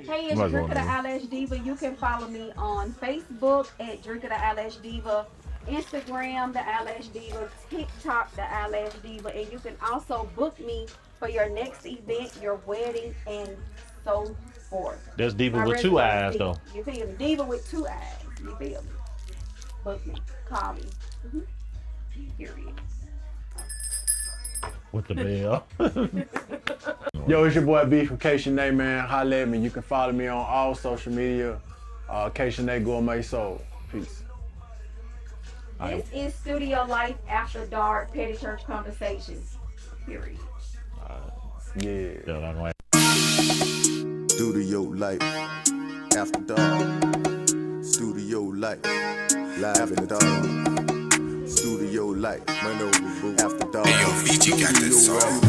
Hey, it's Dreka the Daeyelashdiiva. You can follow me on Facebook at Dreka the Daeyelashdiiva, Instagram the Daeyelashdiiva, TikTok the Daeyelashdiiva, and you can also book me for your next event, your wedding, and so forth. That's Diva with two eyes, though. You feel me? Diva with two eyes. You feel me? Book me. Call me. Period. With the bell. Yo, it's your boy B from K-Shanae, man. Holla at me. You can follow me on all social media. K-Shanae Gourmet Soul. Peace. This is Studio Life After Dark Petty Church Conversations. Period. Yeah. Studio Life After Dark. Studio Life Live After Dark. Studio Life After Dark. Hey, yo, Fiji got this song.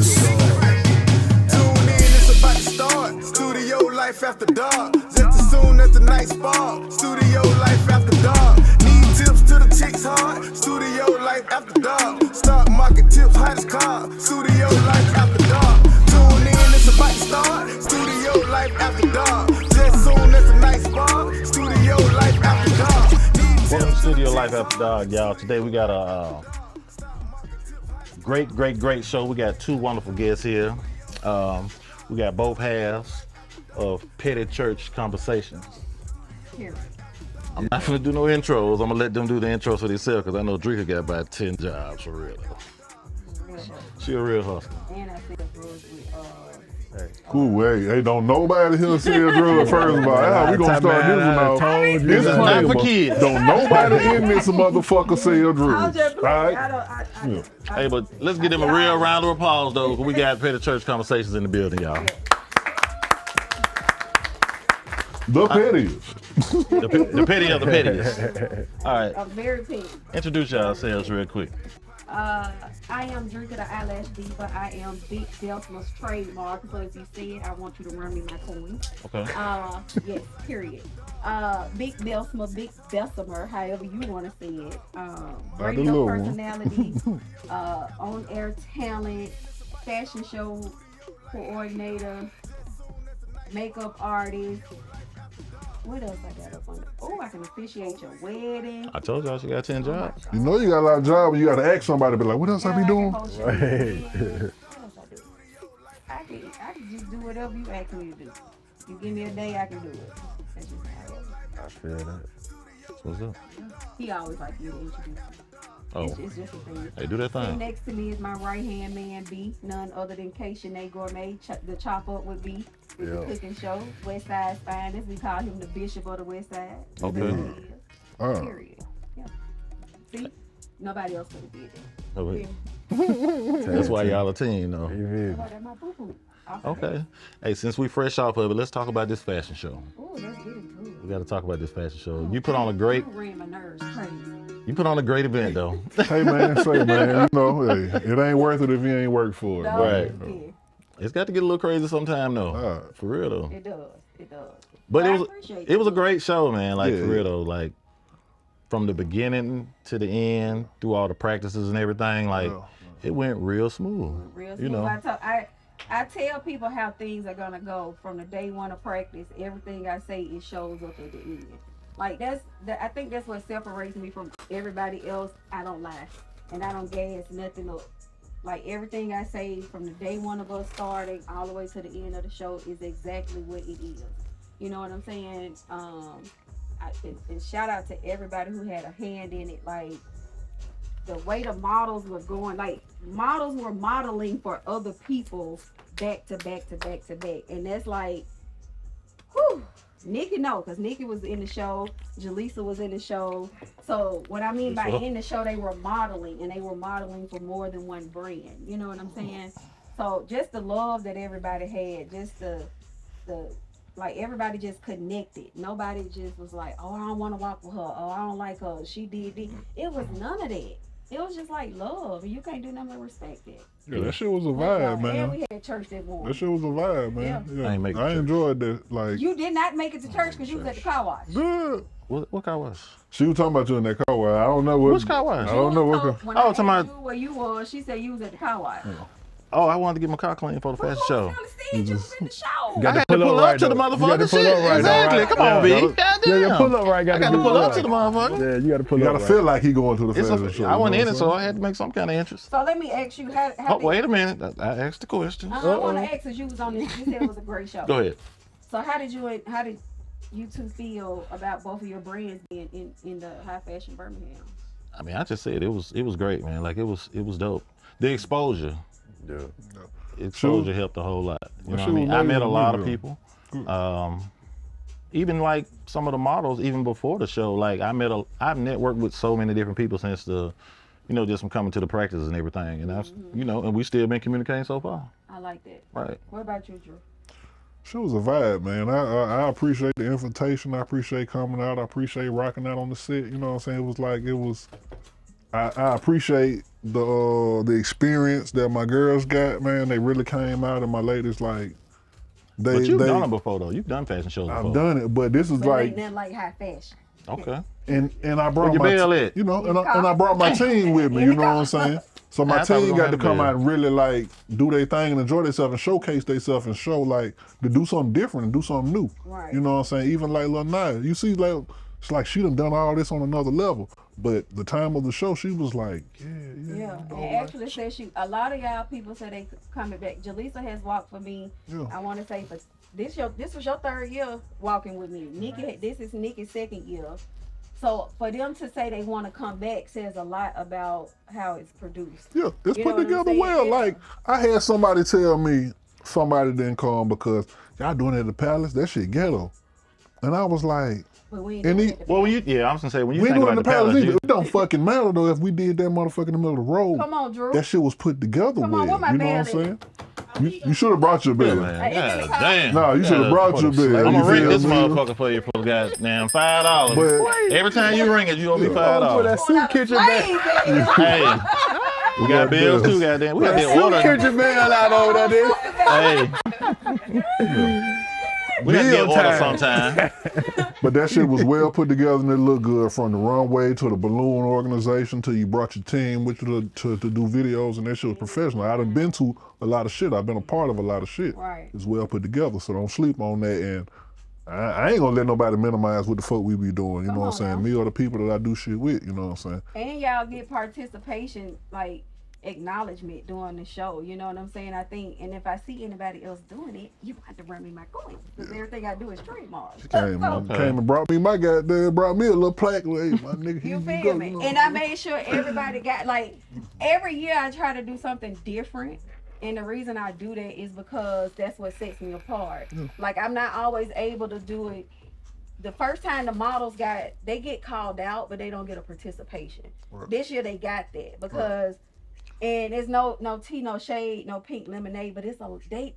Tune in, it's about to start. Studio Life After Dark. Just as soon as the night spark. Studio Life After Dark. Need tips to the chicks hard. Studio Life After Dark. Stock market tips, hottest car. Studio Life After Dark. Tune in, it's about to start. Studio Life After Dark. Just as soon as the night spark. Studio Life After Dark. Welcome to Studio Life After Dark, y'all. Today we got a great show. We got two wonderful guests here. We got both halves of Petty Church Conversations. Period. I'm not gonna do no intros. I'm gonna let them do the intros for themselves because I know Dreka got about 10 jobs for real. She a real hustler. And I feel drugs with Cool, hey, don't nobody here sell drugs first of all. Yeah, we gonna start this one off. This is not for kids. Don't nobody in this motherfucker sell drugs. All right? Hey, but let's give them a real round of applause though, because we got Petty Church Conversations in the building, y'all. The pettiest. The petty of the pettiest. All right, I'm very petty. introduce yourselves real quick. I am Dreka the Daeyelashdiiva. I am Big Delta's trademark. So if you see it, I want you to run me my coin. Okay. Yes, period. Big Delta, Big Bessemer, however you want to say it. Radio personality, on-air talent, fashion show coordinator, makeup artist. What else I got up on there? Oh, I can officiate your wedding. I told y'all she got 10 jobs. You know you got a lot of jobs, you gotta ask somebody, be like, what else I be doing? What else I do? I can just do whatever you ask me to do. You give me a day, I can do it. That's just how it is. I feel that. What's up? He always like you to introduce me. Oh, It's just a thing. hey, do that Sitting thing. next to me is my right-hand man, B, none other than K-Shanae Gourmet, the chop up with B. It's the cooking show, West Side's finest. We call him the Bishop of the West Side. Okay. Period. Yeah. See? Nobody else could have did that. Okay. That's why y'all a team, though. Oh, that's my boo-boo. Okay. Hey, since we fresh off of it, let's talk about this fashion show. Oh, let's get into it. We got to talk about this fashion show. You put on a great, You ran my nerves crazy. you put on a great event, though. Hey man, say man, you know, hey, it ain't worth it if you ain't worked for it. No, Right. yeah, It's got to get a little crazy sometime, though. Alright. For real, though. it does. It does. But I it was appreciate it was a you. great show, man. Like Yeah, for real yeah. though, like from the beginning to the end, through all the practices and everything, like it went real smooth. Real You smooth. know. I tell people how things are gonna go from the day one of practice. Everything I say, it shows up at the end. Like I think that's what separates me from everybody else. I don't lie, and I don't gas nothing up. Like everything I say from the day one of us starting all the way to the end of the show is exactly what it is. You know what I'm saying? And shout out to everybody who had a hand in it. Like the way the models were going, like models were modeling for other people back to back to back to back. And that's like, whew, Nikki no, because Nikki was in the show, Jaleesa was in the show. So what I mean by in the show, they were modeling, and they were modeling for more than one brand. You know what I'm saying? So just the love that everybody had, just the like everybody just connected. Nobody just was like, oh, I don't want to walk with her. Oh, I don't like her. She did this. It was none of that. It was just like love, and you can't do nothing but respect it. Yeah, that shit was a vibe, And man. we had church that morning. That shit was a vibe, man. Yeah. Yeah. I ain't make it to I church. enjoyed that. Like, You did not make it to church because you was at the car wash. good. What car wash? She was talking about you in that car wash. I don't know what. Which car wash? I don't know what. When Oh, I asked talking about- you where you was, she said you was at the car wash. Oh, I wanted to get my car clean for the fashion show. You was in the show. I had to pull up to the motherfucker. Shit, exactly. Come on, B. Goddamn. Yeah, pull up right. I got to pull up to the motherfucker. Yeah, you got to pull You up. gotta feel like he going to the fashion show. I went you know in it, what so I'm I had to make some kind of interest. So let me ask you, how Oh, wait a minute. I asked the question. I want to ask, because you was on this. You said it was a great show. Go ahead. So how did you two feel about both of your brands being in the high fashion Birmingham? I mean, I just said it was great, man. Like it was dope. The exposure. Yeah. Exposure helped a whole lot. You know what I Sure, mean? I met a lot of maybe. people. Even like some of the models, even before the show, like I've networked with so many different people since just from coming to the practices and everything. And that's, and we still been communicating so far. I like that. Right. What about you, Drew? She was a vibe, man. I appreciate the invitation. I appreciate coming out. I appreciate rocking out on the set. You know what I'm saying? I appreciate the experience that my girls got, man. They really came out, and my ladies, like, But you've done it before, though. You've done fashion shows before. I've done it, but this is But like, ain't nothing like high fashion. Okay. and I brought Where my, your bell at? and I brought my team with me. You know what I'm saying? So my I thought we team gonna got to have come bell. out and really like do their thing and enjoy themselves and showcase themselves and show like to do something different and do something new. Right. You know what I'm saying? Even like Lil Naya, you see, like it's like she done all this on another level. But the time of the show, she was like, Yeah, and actually said a lot of y'all people said they coming back. Jaleesa has walked for me. Yeah. I want to say for this was your third year walking with me. This is Nikki's second year. So for them to say they want to come back says a lot about how it's produced. Yeah, it's You know put what I'm together saying? well. Yeah. Like I had somebody tell me somebody didn't come because y'all doing it at the Palace. That shit ghetto, and I was like, But we ain't And doing he- it. Well, I was gonna say when you we ain't think doing about the Palace either. you, It don't fucking matter though if we did that motherfucker in the middle of the road. Come on, Drew. That shit was put together Come well. on, where my You know what I'm bell saying? You should have brought your yeah, bill. man. Hey, God God damn. No, you should have brought your bill. I'm You gonna ring feel this me? motherfucker for you for goddamn $5. But Every time you ring it, you owe me For $5. that soup kitchen bag. Hey, we got bills too, goddamn. We got that Soup water. kitchen bag out over there. Hey, we got to get Meal water time. sometime. But that shit was well put together and it looked good from the runway to the balloon organization to you brought your team with you to do videos and that shit was professional. I done been to a lot of shit. I've been a part of a lot of shit. Right. It's well put together, so don't sleep on that. And I ain't gonna let nobody minimize what the fuck we be doing. You know what I'm saying? now. Me or the people that I do shit with. You know what I'm saying? And y'all get participation, like acknowledgement during the show. You know what I'm saying? I think, and if I see anybody else doing it, you have to run me my coin because everything I do is trademark. Came and brought me a little plaque. Hey, my nigga, here You you feel go. me? You know And I made sure everybody got, like, every year I try to do something different. And the reason I do that is because that's what sets me apart. Like, I'm not always able to do it. The first time the models they get called out, but they don't get a participation. Right. This year they got that because, and it's no tea, no shade, no pink lemonade, but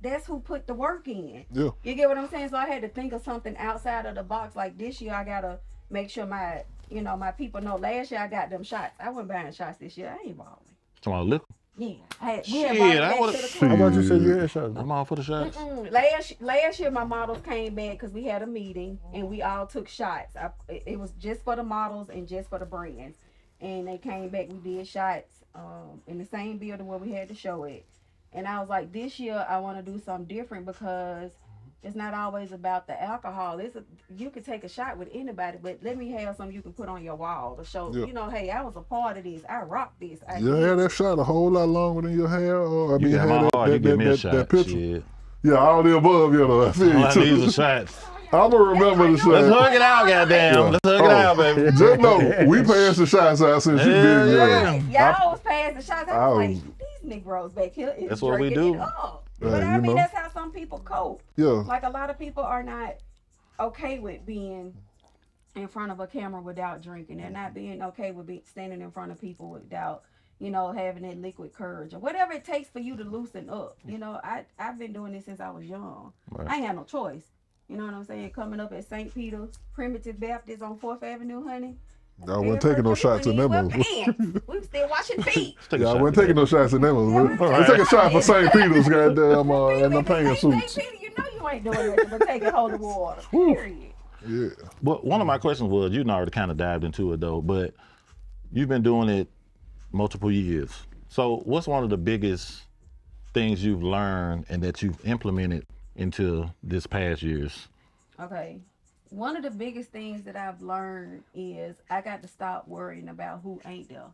that's who put the work in. Yeah. You get what I'm saying? So I had to think of something outside of the box. Like this year, I gotta make sure my people know. Last year I got them shots. I wasn't buying shots this year. I ain't balling. Come on, liquor. Yeah, we Shit, had bought it I back would've- to the club. How about you said you had shots? I'm all for the shots. Last year my models came back because we had a meeting and we all took shots. It was just for the models and just for the brands, and they came back. We did shots in the same building where we had the show at, and I was like, this year I want to do something different because it's not always about the alcohol. You can take a shot with anybody, but let me have something you can put on your wall to show, hey, I was a part of this. I rocked this. Your hair that shot a whole lot longer than your hair. Or, I You mean, got had my heart, you give me a shot. that picture. Shit. Yeah, all the above, you know. I feel All you I too. need is a shot. I'm gonna remember the Let's shot. hug it out, goddamn. Yeah. Let's hug it out, baby. Just know, we passed the shots out since you Hell been yeah. there. Y'all was passing the shots. I was like, these Negroes back here is That's what we drinking do. it up. Yeah, But I you mean, know. that's how some people cope. Yeah. Like a lot of people are not okay with being in front of a camera without drinking. They're not being okay with standing in front of people without, having that liquid courage or whatever it takes for you to loosen up. I've been doing this since I was young. Right. I ain't had no choice. You know what I'm saying? Coming up at St. Peter's Primitive Baptist on 4th Avenue, honey. I wasn't taking no shots in that one. We was still washing feet. Let's take a Yeah, I shot wasn't taking no shots in that one. Let's take a shot for St. Peter's, goddamn, and the pants suits. St. Peter, you know you ain't doing nothing but taking holy water. Period. Yeah. But one of my questions was, you already kind of dived into it though, but you've been doing it multiple years. So what's one of the biggest things you've learned and that you've implemented into this past years? Okay. One of the biggest things that I've learned is I got to stop worrying about who ain't there.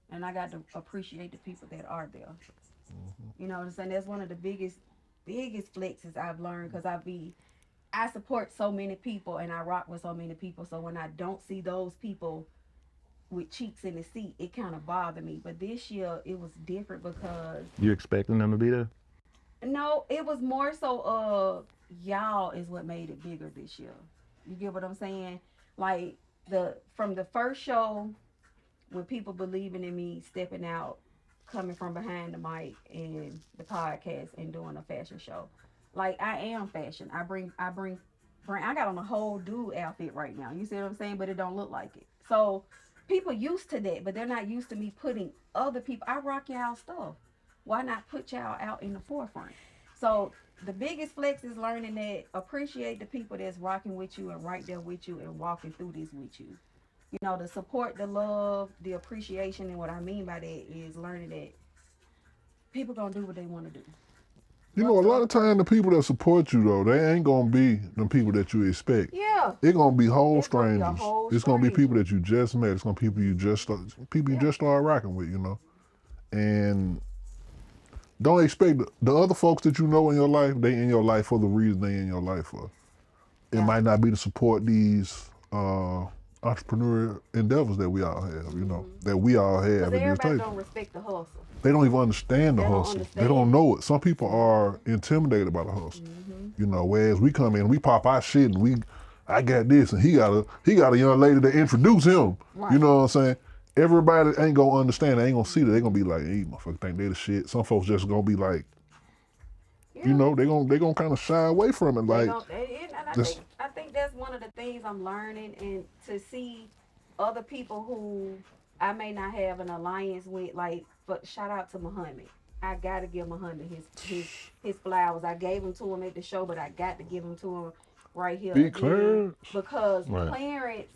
And I got to appreciate the people that are there. You know what I'm saying? That's one of the biggest flexes I've learned, because I support so many people and I rock with so many people. So when I don't see those people with cheeks in the seat, it kind of bothered me. But this year it was different because You expecting them to be there? no, it was more so y'all is what made it bigger this year. You get what I'm saying? Like from the first show, when people believing in me, stepping out, coming from behind the mic and the podcast and doing a fashion show. Like, I am fashion. I got on a whole dude outfit right now. You see what I'm saying? But it don't look like it. So people used to that, but they're not used to me putting other people. I rock y'all stuff. Why not put y'all out in the forefront? So the biggest flex is learning that appreciate the people that's rocking with you and right there with you and walking through this with you. You know, the support, the love, the appreciation, and what I mean by that is learning that people gonna do what they want to do. You know, a lot of time the people that support you though, they ain't gonna be the people that you expect. Yeah. It's gonna be whole It's gonna be a strangers. whole It's gonna be stranger. people that you just met. It's gonna be people you just start rocking with, you know. And don't expect the other folks that you know in your life, they in your life for the reason they in your life for. It might not be to support these entrepreneurial endeavors that we all have, you know, that we all have Because at this everybody table. don't respect the hustle. They don't even understand the They don't hustle. They understand. don't know it. Some people are intimidated by the hustle. You know, whereas we come in, we pop our shit, and I got this, and he got a young lady to introduce him. Right. You know what I'm saying? Everybody ain't gonna understand. They ain't gonna see that. They gonna be like, hey, motherfucker, think they the shit. Some folks just gonna be like, you know, they gonna kind of shy away from it. Like, I think that's one of the things I'm learning, and to see other people who I may not have an alliance with, like, but shout out to Muhammad. I gotta give Muhammad his flowers. I gave them to him at the show, but I got to give them to him right here Big again, Clarence. because Right. Clarence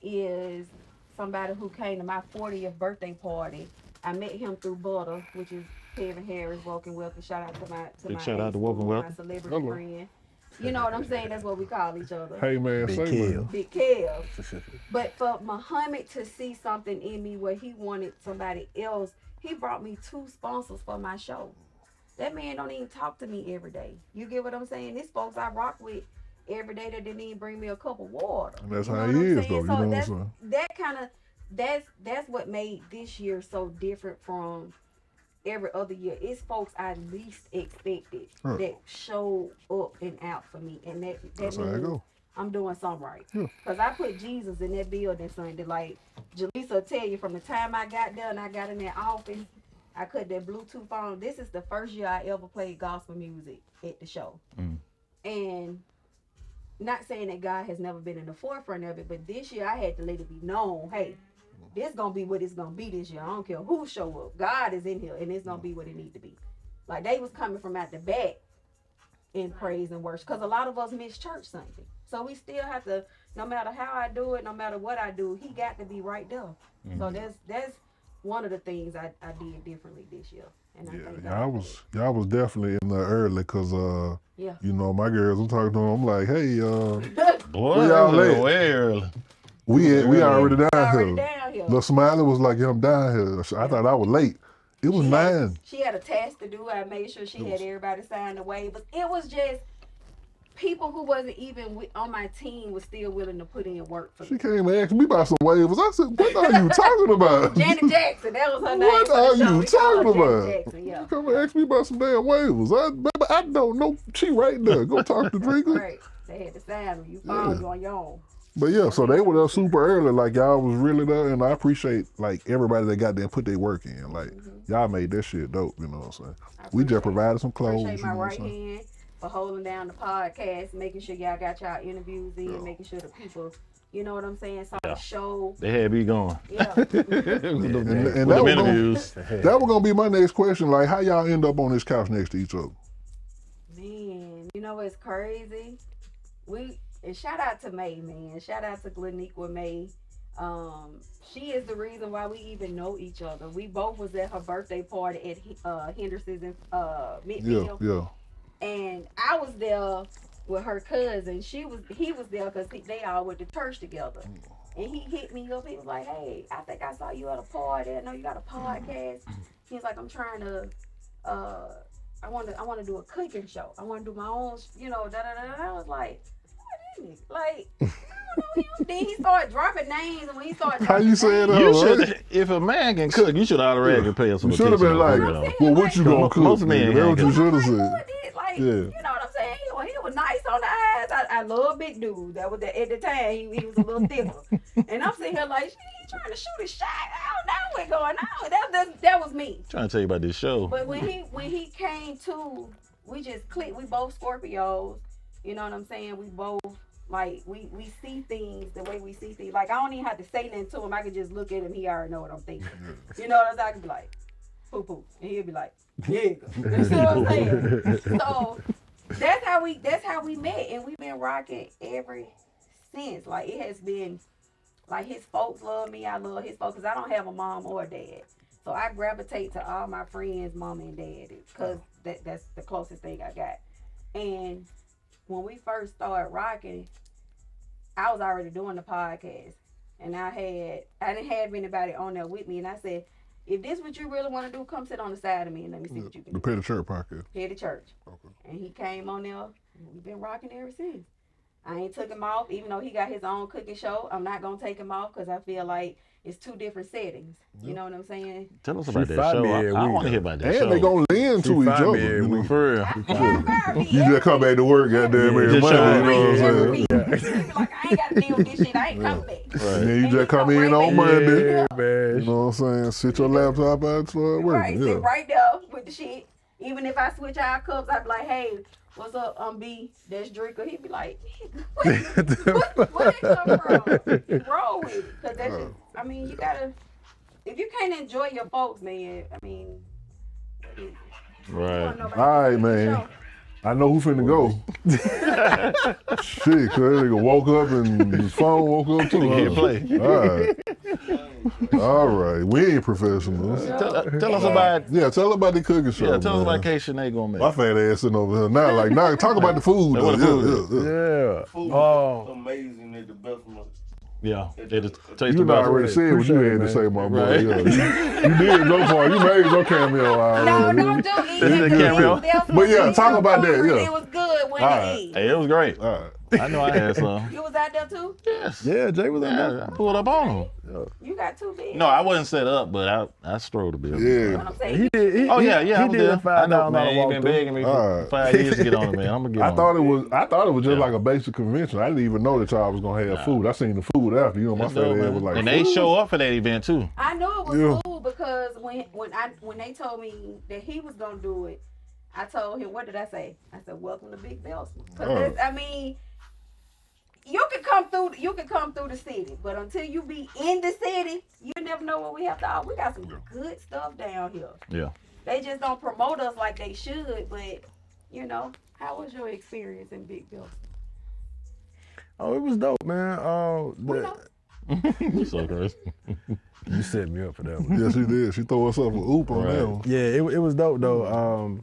is somebody who came to my 40th birthday party. I met him through Butter, which is Kevin Harris, Woken Wealthy. Shout out to my Big shout out to Woken my Wealthy. celebrity Hello. friend. You know what I'm saying? That's what we call each other. hey man, Big say Kev. man. Big Kev. But for Muhammad to see something in me where he wanted somebody else, he brought me 2 sponsors for my show. That man don't even talk to me every day. You get what I'm saying? These folks I rock with every day that didn't even bring me a cup of water. And that's You know how what he I'm is, saying? though. You So know what I'm that's, saying? that kind of that's what made this year so different from every other year. It's folks I least expected Huh. that showed up and out for me, and that That's how it means go. I'm doing something right. Yeah. Cause I put Jesus in that building Sunday. Like Jaleesa will tell you, from the time I got there and I got in that office, I cut that Bluetooth on. This is the first year I ever played gospel music at the show. And not saying that God has never been in the forefront of it, but this year I had to let it be known, hey, this gonna be what it's gonna be this year. I don't care who show up. God is in here, and it's gonna be what it need to be. Like, they was coming from out the back in praise and worship, because a lot of us miss church Sunday. So we still have to, no matter how I do it, no matter what I do, he got to be right there. So that's one of the things I did differently this year. And I think Y'all was definitely in there early, cause yeah. you know, my girls, I'm talking to them, I'm like, hey, Boy, Where y'all that was at? way early. we already down already here. down here. Lil Smiley was like, yeah, I'm down here. I thought I was late. It was 9. She had a task to do. I made sure she had everybody sign the waivers. It was just people who wasn't even on my team was still willing to put in work for She me. came and asked me about some waivers. I said, what are you talking about? Janet Jackson, that was her name. What for the are show. you We call her talking Janet about? Jackson, yeah. You come and ask me about some damn waivers. Baby, I don't know. She right there. Go talk to Dreka. Right. They had to sign them. You followed you on your own. But yeah, so they were there super early. Like, y'all was really there, and I appreciate, like, everybody that got there and put their work in. Like, y'all made that shit dope, you know what I'm saying? We just provided some clothes, Appreciate you my know what I'm right saying? hand for holding down the podcast, making sure y'all got y'all interviews in, making sure the people, you know what I'm saying, saw the show. They had me going. Yeah. With And them that was gonna, interviews. that was gonna be my next question. Like, how y'all end up on this couch next to each other? Man, you know what's crazy? And shout out to May, man. Shout out to Gleniqua May. She is the reason why we even know each other. We both was at her birthday party at Henderson's in Midfield. Yeah. And I was there with her cousin. He was there because they all went to church together. And he hit me up. He was like, "Hey, I think I saw you at a party. I know you got a podcast." He was like, "I'm trying to, I want to do a cooking show. I want to do my own, da da da." I was like, "What is it?" Like, I don't know him. Then he started dropping names, and when he started How you say it? You should, if a man can cook, you should already pay us some You should have been like, well, what you gonna cook? Most men That's what you should have said. said. Like, you know what I'm saying? He was nice on the eyes. I love big dudes. That was at the time he was a little thicker. And I'm sitting here like, he trying to shoot a shot. I don't know what's going on. That was me. Trying to tell you about this show. But when he came to, we just clicked. We both Scorpios. You know what I'm saying? We both like we see things the way we see things. Like I don't even have to say nothing to him. I could just look at him. He already know what I'm thinking. You know what I'm saying? I could be like, poo poo, and he'll be like, yeah. You see what I'm saying? So that's how we met, and we've been rocking ever since. Like it has been, like his folks love me, I love his folks, because I don't have a mom or a dad. So I gravitate to all my friends' mom and dad, because that's the closest thing I got. And when we first started rocking, I was already doing the podcast, and I didn't have anybody on there with me, and I said, if this what you really want to do, come sit on the side of me and let me see what you can do. The Petty Church podcast. Petty Church. Okay. And he came on there, and we've been rocking ever since. I ain't took him off, even though he got his own cooking show. I'm not going to take him off because I feel like it's two different settings. You know what I'm saying? Tell us about that show. I want to hear about that show. And they going to lean to each other. You know? For real. You just come back to work, goddamn, every Monday, you know what I'm saying? Like, I ain't got to deal with this shit. I ain't coming back. Right. And then you just come in on Monday. Yeah, man. You know what I'm saying? Sit your laptop out and start working. Right, sit right there with the shit. Even if I switch our cups, I'd be like, "Hey, what's up, B? That's Dreka." He'd be like, where that come from? Roll with it. Because that's just, I mean, you gotta, if you can't enjoy your folks, man, I mean, Right. All right, man. I know who finna go. Shit, cause that nigga woke up and his phone woke up too. Can't play. All right. We ain't professionals. Tell us about. Yeah, tell us about the cooking show. Yeah, tell us man. about K Sinead gonna make. My fat ass sitting over here now. Like, now talk about the food. What the food Yeah. Food amazing at the best one. Yeah, they just taste You the best. already said what you had to say, my boy. Yeah. You did go for it. You made your cameo already. No, don't do This is a cameo. But yeah, talk about that. Yeah. It was good when All you right. ate. Hey, it was great. All right. I know I had some. You was out there too? Yes. Yeah, Jay was in there. I pulled up on him. You got too big. No, I wasn't set up, but I strode a bit. Yeah. What I'm saying, He did. Oh yeah, I He was did there. a I know, $5 man. You've been begging me for 5 years to get on it, man. I'm gonna get on I thought it was just like a basic convention. I didn't even know that y'all was gonna have food. I seen the food after. You know, my fat ass was like, and they show up for that event too. I knew it was Yeah. cool because when they told me that he was gonna do it, I told him, what did I say? I said, "Welcome to Big Belsman." Because I mean, you can come through the city, but until you be in the city, you never know what we have to offer. We got some good stuff down here. Yeah. They just don't promote us like they should. But you know, how was your experience in Big Belsman? Oh, it was dope, man. You so crazy. You set me up for that one. yeah, she did. She threw herself a oop on that one. Yeah, it was dope though.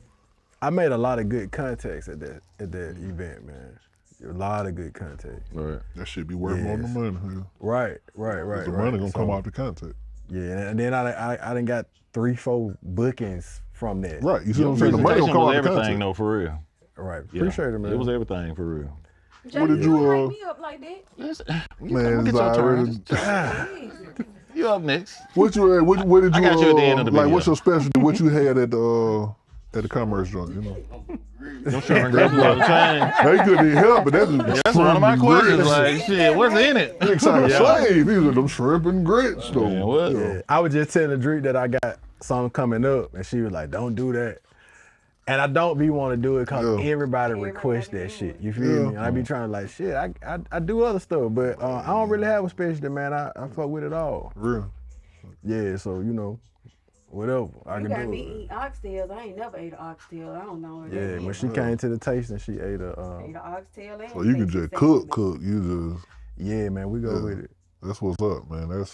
I made a lot of good contacts at that event, man. A lot of good contacts. Right. That shit be worth more than money. Yeah. Right. The money gonna come out the contact. Yeah, and then I done got 3-4 bookings from that. Right. You see what I'm saying? The money gonna Presentation come was out the everything contact. though, for real. Right. Yeah. Appreciate it, man. It was everything for real. Jay, What did you, don't hype me up like that? Man, Get it's your already. turn. You up next? What did you? I got you at the end of the like? video. What's your specialty? What you had at the commerce joint? You know. Them shrimp and grits was on the chain. They couldn't even help it. That's one of my questions. Like, shit, what's in it? It's like a slave. These are them shrimp and grits, though. Man, what? Yeah, I was just telling Drake that I got something coming up, and she was like, "Don't do that." And I don't be want to do it because everybody requests that shit. You feel me? And I be trying to like, shit, I do other stuff, but I don't really have a specialty, man. I fuck with it all. Real. Yeah, so you know, whatever I You can got do me it. eat oxtails. I ain't never ate an oxtail. I don't know. Yeah, when she came to the tasting, she ate a. Ate an oxtail. And So you can just cook. You just. Yeah, man, we go with it. That's what's up, man.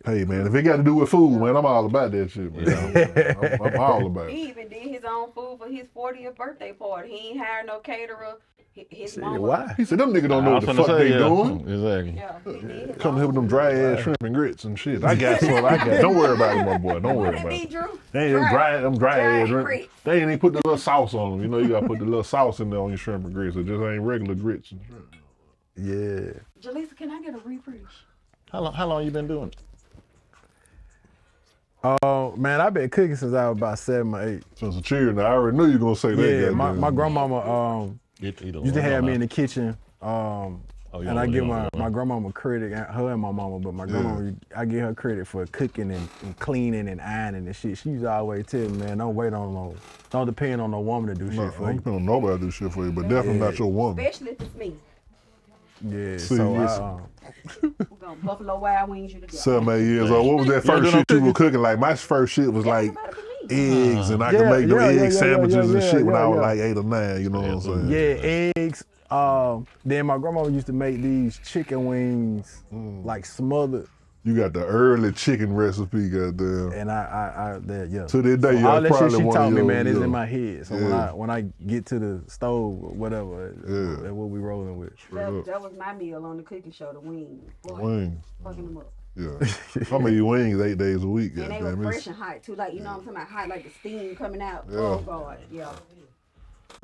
Hey, man, if it got to do with food, man, I'm all about that shit, man. I'm all about it. He even did his own food for his 40th birthday party. He ain't hired no caterer. His Shit, mama. why? He said, them niggas don't know what the fuck they doing. Exactly. Yeah, he did his Come own here with them food. dry ass shrimp and grits and shit. I got some. Don't worry about it, my boy. Don't worry What about it be, it. Drew? They ain't them dry ass shrimp. grits. They ain't even put the little sauce on them. You know, you gotta put the little sauce in there on your shrimp and grits. It just ain't regular grits and shrimp. Yeah. Jaleesa, can I get a refresh? How long you been doing it? Man, I've been cooking since I was about 7 or 8. Since a cheer now, I already knew you gonna say that. Yeah, goddamn. my grandmama used to have me in the kitchen. And I give my grandmama credit, her and my mama, but my grandmama, I give her credit for cooking and cleaning and ironing and shit. She used to always tell me, man, don't depend on no woman to do shit for Don't you. depend on nobody to do shit for you, but definitely not your woman. Especially if it's me. Yeah, See, so We're gonna Buffalo Wild Wings you together. 7, 8 years old. What was that first shit you were cooking? Like my first shit was like eggs, and I could make them egg sandwiches and shit when I was like 8 or 9. You know what I'm saying? yeah, eggs. Then my grandmama used to make these chicken wings, like smothered. You got the early chicken recipe, goddamn. And yeah. To this day, So you all that shit probably she one taught of me, your, man, is in my head. So Yeah. when I get to the stove or whatever, that's what we rolling with. That was my meal on the cooking show, the wings. Boy, Wings. fucking them up. Yeah. I eat wings 8 days a week, And they were goddamn. fresh and hot too. Like, you know what I'm talking about? Hot, like the steam coming out. Yeah. Oh, God. Yeah.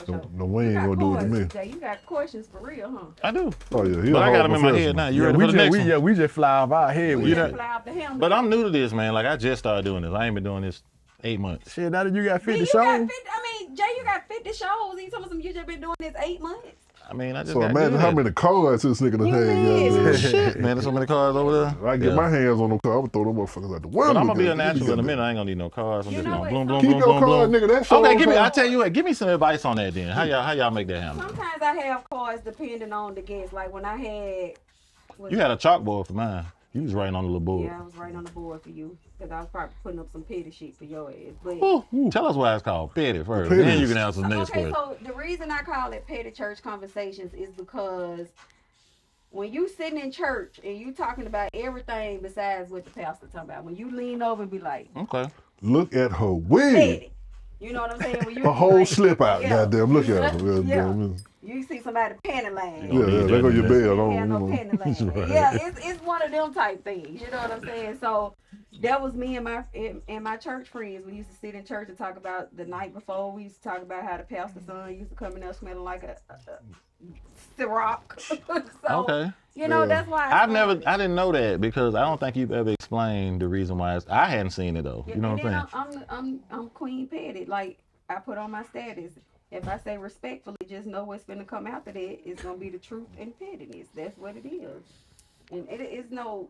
The wing gonna do it to me. Jay, you got questions for real, huh? I do. Oh yeah, he But a I got whole them in my head professional. now. You ready for the next one? We just fly off our head with You it. done fly off the helmet. But I'm new to this, man. Like I just started doing this. I ain't been doing this 8 months. Shit, now that you got 50 you shows. got 50, Jay, you got 50 shows. You told me you just been doing this 8 months. I mean, I just So got imagine good how at it. many cards this nigga done You had. is. goddamn. Shit, man. There's so many cars over there. I get my hands on them cards, I'm gonna throw them motherfuckers out the window. But I'm gonna be a goddamn. natural in a minute. I ain't gonna need no cars. I'm You just know gonna what? boom, boom, Keep boom, your boom, card, boom. nigga. That's so Okay, I tell you what. Give me some advice on that then. How y'all make that happen? Sometimes I have cards depending on the guest. Like when I had... You had a chalkboard for mine. You was writing on the little board. Yeah, I was right on the board for you. Because I was probably putting up some petty shit for your ass. But... Ooh, tell us why it's called petty first. Petty. Then you can answer the next Okay, question. so the reason I call it Petty Church Conversations is because when you sitting in church and you talking about everything besides what the pastor talking about, when you lean over and be like, Okay. Look at her wig. petty. You know what I'm saying? When you Her whole like, slip out, yeah. goddamn. Look at her. Yeah. Goddamn. You see somebody panty line. Yeah, there go your bell. You have no Don't, panty line. Right. Yeah, it's one of them type things. You know what I'm saying? So that was me and my church friends. We used to sit in church and talk about the night before. We used to talk about how the pastor's son used to come in there smelling like a Ciroc. So, Okay. you know, that's why I didn't know that because I don't think you've ever explained the reason why I hadn't seen it though. You know what I'm saying? I'm Queen Petty. Like I put on my status. If I say respectfully, just know what's gonna come after that. It's gonna be the truth and pettiness. That's what it is. And it's no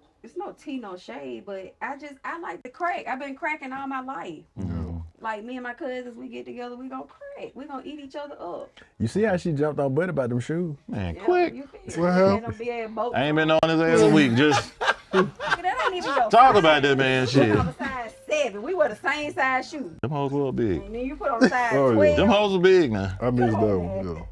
tea, no shade. But I like to crack. I've been cracking all my life. Mm-hmm. Like me and my cousins, we get together, we gonna crack. We gonna eat each other up. You see how she jumped on butt about them shoes? Man, Yeah, quick. you feel What me? happened? Let 'em be at both I ain't been on his ass a week. Just That ain't even your talk size. about that man We shit. on a size 7. We wear the same size shoes. Them hoes were big. And then you put on size Oh, yeah. 12. Them hoes were big now. I missed that one. Yeah.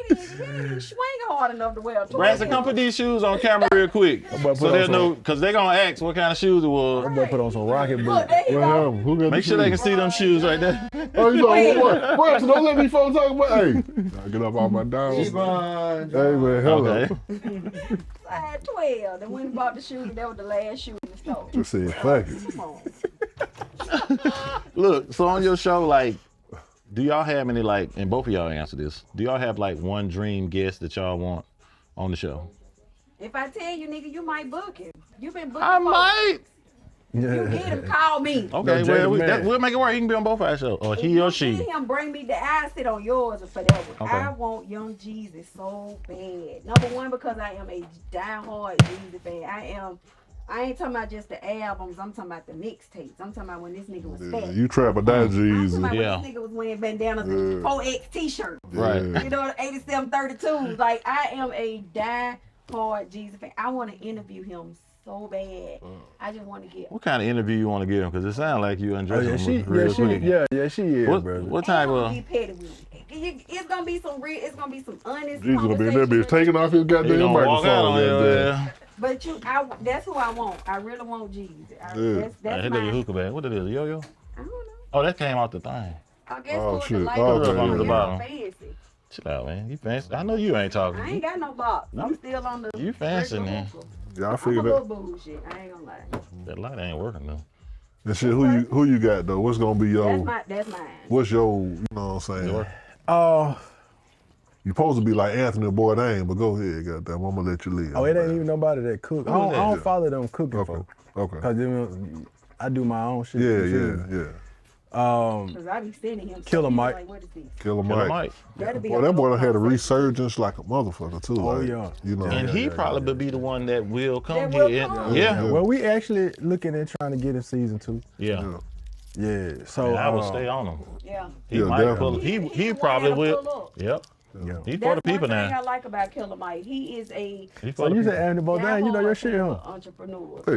You ain't swing hard enough to wear 12. Branson, come put these shoes on camera real quick. about So put they'll on know, because they're going to ask what kind of shoes it was. I'm gonna put on some rocket Look, boots. there you What go. happened? Who got Make the sure they shoes? can see them shoes right there. Oh, you talking what? Branson, don't let me folks talk about. Hey, I get up off my down. Hey man, hello. Okay. Size 12. Then when we bought the shoes, that was the last shoe in the store. Just said fuck it. Come on. Look, so on your show, like, do y'all have any, like, and both of y'all answer this, do y'all have, like, one dream guest that y'all want on the show? If I tell you, nigga, you might book him. You been booking I folks. might. You get him, call me. Okay, No, well, Jada man. we'll make it work. He can be on both our shows, or If he you or get she. him, bring me I sit on yours for that one. Okay. I want Young Jesus so bad. Number one, because I am a diehard Jesus fan. I ain't talking about just the albums. I'm talking about the mixtapes. I'm talking about when this nigga was Yeah, fat. you trap or die, I'm talking Jesus. about Yeah. when this nigga was wearing bandanas and 4X t-shirts. Right. You know, 8732s. Like, I am a die-hard Jesus fan. I want to interview him so bad. I just want to get... What kind of interview you want to give him? Because it sounds like you Oh, undressing yeah, him real quick. she is, What, brother. what I type ain't gonna of... be petty with it. It's gonna be some real. It's gonna be some honest. Jesus gonna be in that bitch conversation. taking off his He goddamn gonna walk out microphone. on your Goddamn. ass. But that's who I want. I really want Jeezy. That's Hit my. the hookah bag. What it is? Yo-yo? I don't know. Oh, that came off the thing. I guess Oh, put shit. the light Oh, on okay. On the yeah, bottom. fancy. Chill out, man. You fancy. I know you ain't talking. I ain't got no box. I'm still on the. You fancy, regular man. hookah. Yeah, I I'm a figured little that. bullshit. I ain't gonna lie. That light ain't working though. And shit, who you got though? What's gonna be your? That's mine. What's your? You know what I'm saying? Oh, You supposed to be like Anthony Bourdain, but go ahead, goddamn. I'm gonna let you leave. it ain't even nobody that cook. I Who is don't, that? I don't follow them cooking Okay. folk. Okay. Cause I do my own shit. you feel me? Yeah. Cause I be sending him. Killer stuff. He's Mike. like, what is this? Killer Killer Mike. Mike. That'll be Boy, a that whole boy done had a conversation. resurgence like a motherfucker too. Oh, like, yeah. You know. And he probably would be the one that will come That will here. come. Yeah. Well, we actually looking at trying to get in season 2. Yeah. Yeah. So And I would stay on him. Yeah. He Yeah, might definitely. pull. He the one probably that'll will. pull up. Yep. Yeah. He for the people That's one thing now. I like about Killer Mike. He is a He So for the you people. said Anthony Bourdain, you know your shit, huh? Entrepreneur. Hey,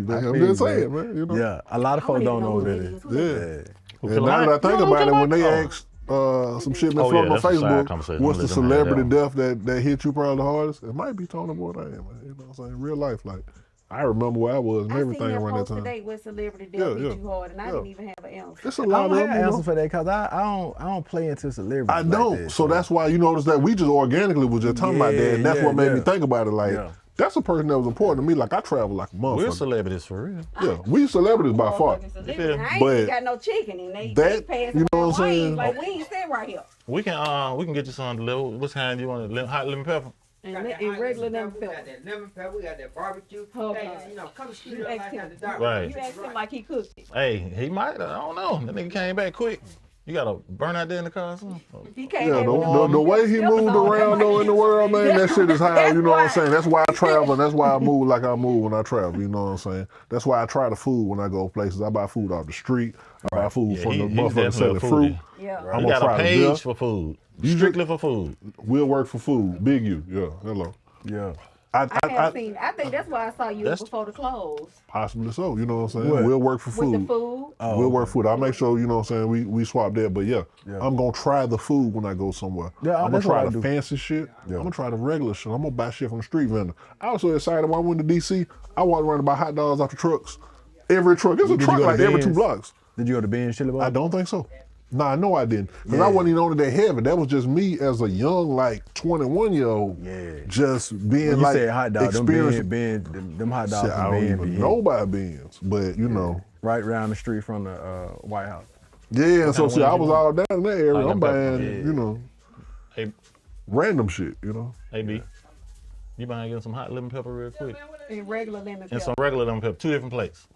man, I'm feel just you, saying, man. man. You know. Yeah. A lot of I folks don't don't know who even that know is. who that Yeah. Who, And Killer now that I Mike? think You know about it, Killer when they Mike? asked some shit in Oh, front yeah, of that's a side Facebook, conversation. what's the Let them have celebrity that death that hit you probably the hardest? It might be Tony Bourdain, man. You know what I'm saying? Real life, like I remember where I was and I seen everything that around that post time. today with celebrity death Yeah, hit yeah. you hard, and I Yeah. didn't even have an answer. It's a I lot don't of have them, an you answer know. for that because I don't play into celebrities. I like don't. that, So that's why you notice that we just organically was just talking about that, and that's Yeah, what made me yeah. think about it. Like Yeah. that's a person that was important to me. Like I travel like a We're motherfucker. celebrities for real. Yeah, we celebrities by far. Motherfucking celebrity. I ain't But even got no chicken, and they that- pass you know around what I'm saying? wings like we ain't sit right here. We can get you some delivered. What kind you want? Hot lemon pepper? And Got that regular lemon We got pepper. that lemon pepper. We got that barbecue. Oh, Hey, God. you know, come shoot You up asked like him. at the dark. Right. You asked him like he cooked it. Hey, he might. I don't know. That nigga came back quick. You got to burn out there in the car or something? If he came Yeah, in with the way he peppers moved on, around though in the world, man, that shit is how, you know what I'm saying? That's why I travel, and that's why I move like I move when I travel, you know what I'm saying? That's why I try the food when I go places. I buy food off the street. I buy food Yeah, from the he's motherfucker definitely selling a fruit. foodie. Yeah. I'm He gonna got try a to page just- for food. You Strictly for food. We'll work for food. Big U. Yeah, hello. Yeah. I have seen. I think that's why I saw you That's- before the close Possibly so, you know what I'm saying? What? We'll work for with the food. food. We'll work food. I'll make sure, you know what I'm saying, we swap that. But yeah, I'm gonna try the food when I go somewhere. Yeah, I'm gonna that's what try I the do. fancy shit. Yeah. I'm gonna try the regular shit. I'm gonna buy shit from the street vendor. I was so excited when I went to DC. I walked around to buy hot dogs off the trucks. Every truck. There's a Did you truck go to like every 2 Ben's? blocks. Did you go to Ben Chili Bar? I don't think so. Nah, no, I didn't. Because Yeah. I wasn't even on it that heavy. That was just me as a young, like 21-year-old. Yeah. Just being When you like said hot dog, experiencing. them hot dogs Shit, I from don't Ben even be know hitting. about Ben's, but you know. Right around the street from the White House. Yeah, so kind of see, I ones was you all down in that area. Like I'm them buying, peppers, you know, Hey, random shit, you know. hey, B. You mind getting some hot lemon pepper real quick? And regular lemon And pepper. some regular lemon pepper. 2 different plates.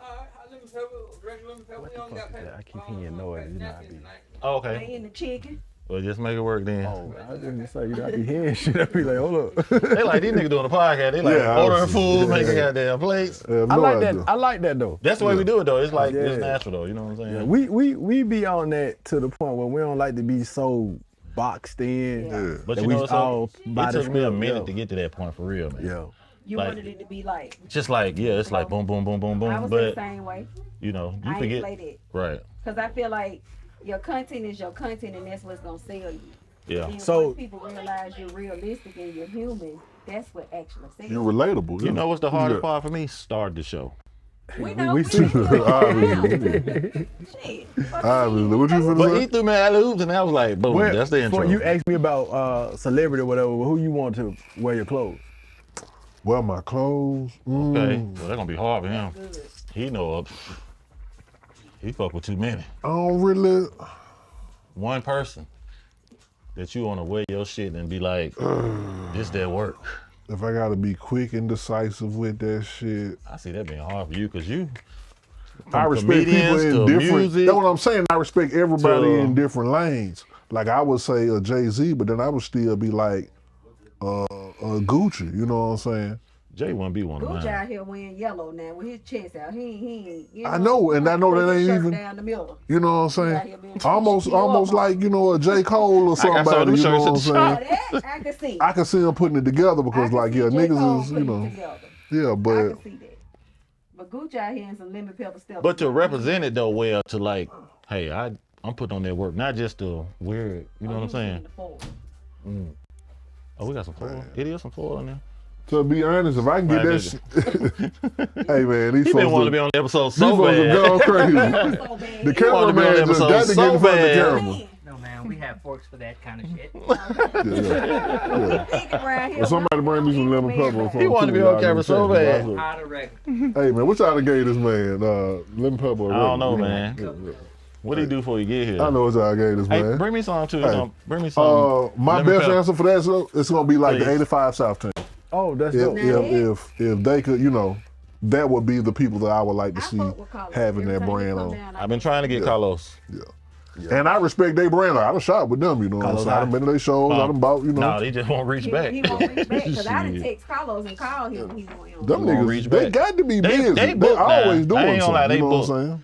Lemon pepper, regular lemon pepper. We only got pepper. I keep hearing noise. You know I be. Oh, They okay. in the chicken. Well, just make it work then. Oh, I was just gonna say, you know, I be hearing shit. I be like, hold up. They like, these niggas doing a podcast. They like Yeah, ordering obviously. food, making goddamn plates. I have I no like idea. that. I like that though. That's the way we do it, though. It's like, Yeah. it's natural, though. You know what I'm saying? Yeah, we be on that to the point where we don't like to be so boxed in. Yeah. But that you we know what's all up? by It the took me a script, minute yo. to get to that point for real, man. Yeah. You Like- wanted it to be like. Just like, yeah, it's like boom, boom, boom, boom, I boom. was the But, same way. you know, you I ain't forget. play that. Right. Because I feel like your content is your content, and that's what's gonna sell you. Yeah. And So- once people realize you're realistic and you're human, that's what actually sells. You're relatable. You yeah. know what's the hardest Yeah. part for me? Start the show. We know. we see- Obviously. Shit. Obviously. What you finna But say? he threw me alley-oops, and I was like, boom, Well, that's the intro. before you asked me about celebrity or whatever, who you want to wear your clothes? Well, my clothes. Okay. Well, that's going to be hard for him. Good. He know he fuck with too many. I don't really. One person that you want to wear your shit and be like, this that work. If I gotta be quick and decisive with that shit, I see that being hard for you because you, I respect people comedians in to different. music That's what I'm saying. I respect everybody to- in different lanes. Like I would say a Jay-Z, but then I would still be like a Gucci. You know what I'm saying? Jay wouldn't be one of Gucci mine. out here wearing yellow now with his chest out. He ain't. You I know, and I know that with his ain't shirt even- down the middle. You know what I'm Right here saying? being Almost cheeky. like a J. Cole or I saw somebody. them You know what I'm shirts saying? at Now that I can see. I can see him putting it together because, I like, can yeah, see J. Cole niggas is, you putting know, it together. yeah, I but can see that. But Gucci out here in some lemon pepper stuff. But to represent it though well, to like, hey, I'm putting on that work, not just to wear it. You know what I'm saying? Oh, we got some foil. It is some foil in there. To be honest, if I can get Right, that hey man, these He been wanting to folks be on the episode these so folks have bad. gone crazy. So bad. The He wanted to be on cameraman just episode got to so get in front of the bad. camera. No, man, we have forks for that kind of shit. Yeah. Think around here, Well, somebody bring me some lemon pepper or something. He wanted to be too, on y'all camera give so me a bad. chance. Out of regular. Hey man, what y'all done gave this man? Lemon pepper or I don't know, regular? man. Yeah. What do you do before you get here? I know what y'all gave this Hey, man. bring me some too. Hey, Bring me some. My lemon best pepper. answer for that, so it's gonna be like Please. the 85 South team. Oh, that's If, dope. if they could, that would be the people that I would like to I see fuck with Carlos. having Every that time he brand come on. down, I've been trying to get Yeah. Carlos. And I respect their brand. Like, I done shot with them, you know what I'm Carlos saying? I done been to their shows, I done bought, No, they just won't reach back. He won't reach back because I done Shit. text Carlos and called him. He won't. Them won't reach niggas, they back. got to be They- busy. they They, booked now. always I doing ain't gonna lie, something, they you know what booked. I'm saying?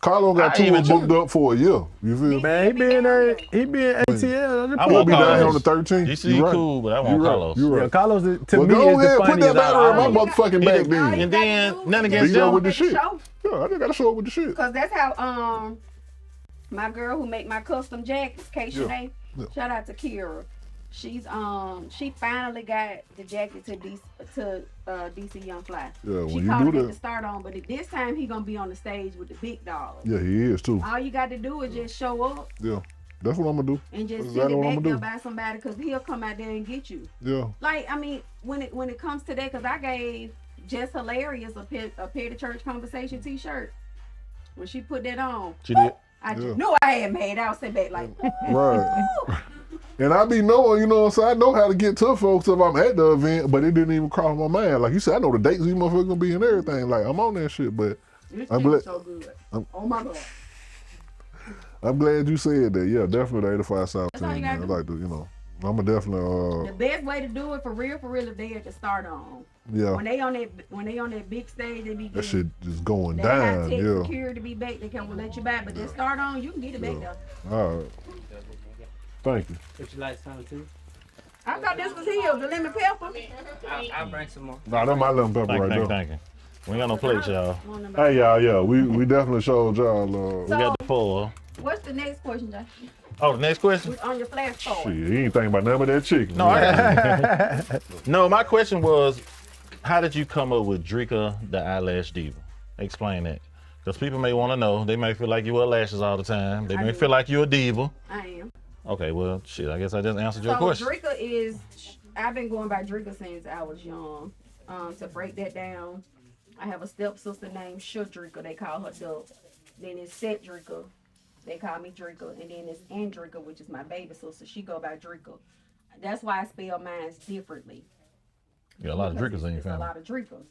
Carlo got I tours even booked up for a year. You feel me? Man, he be in there. He be in ATL. I He'll want be down here on Carlos. the 13th. GC You right. cool, but I want You right. Carlos. You Yeah, right. Carlos to Well, me go is the ahead, put funniest that out battery of in my all. motherfucking back then. And then nothing Be against there them. with the shit. Show. Yeah, I just gotta show up with the shit. Because that's how my girl who make my custom jackets, K Shanae, Yeah. shout out to Kira. She's she finally got the jacket to DC Young Fly. Yeah, She when you called do him at the that. start on, but this time he gonna be on the stage with the big dog. Yeah, he is too. All you got to do is just show up Yeah, that's what I'm gonna do. and just That's sit exactly it what I'm back gonna there do. by somebody because he'll come out there and get you. Yeah, Like, I mean, when it comes to that, because I gave Just Hilarious a Petty Church Conversation t-shirt. When she put that on, She did. I Yeah. just knew I had made. I was sitting back like, right. And I be knowing, you know what I'm saying? I know how to get to folks if I'm at the event, but it didn't even cross my mind. Like you said, I know the dates these motherfuckers gonna be and everything. Like I'm on that shit, but this I'm shit glad- is so good. Oh my God. I'm glad you said that. Yeah, definitely the 85 South That's all team. you Man. I gotta like to, I'm a definitely, The best way to do it for real, if they at the start on. yeah, When they on that big stage, they be that shit just going they high down. tech Yeah. security be back. They can't let you back, but they start on, you can get it back there. All right. Thank you. Would you like some too? I thought this was his, the lemon pepper. I'll bring some more. Nah, that's my lemon pepper right there. Thank you. We ain't got no plates, y'all. Hey, y'all, yeah, we definitely showed y'all. We got the full. What's the next question, Josh? Oh, the next question? On your flash card. Shit, he ain't thinking about none of that chicken. No, no. My question was, how did you come up with Dreka the Daeyelashdiiva? Explain that, because people may want to know. They may feel like you wear lashes all the time. They may feel like you're a diva. I am. Okay, well, shit. I guess I just answered your So question. Dreka is, I've been going by Dreka since I was young. To break that down, I have a stepsister named Dreka. They call her Dub. Then it's Set Dreka. They call me Dreka. And then it's Andrika, which is my baby sister. She go by Dreka. That's why I spell mine differently. You got a lot of Drekas in your It's a family. lot of Drekas.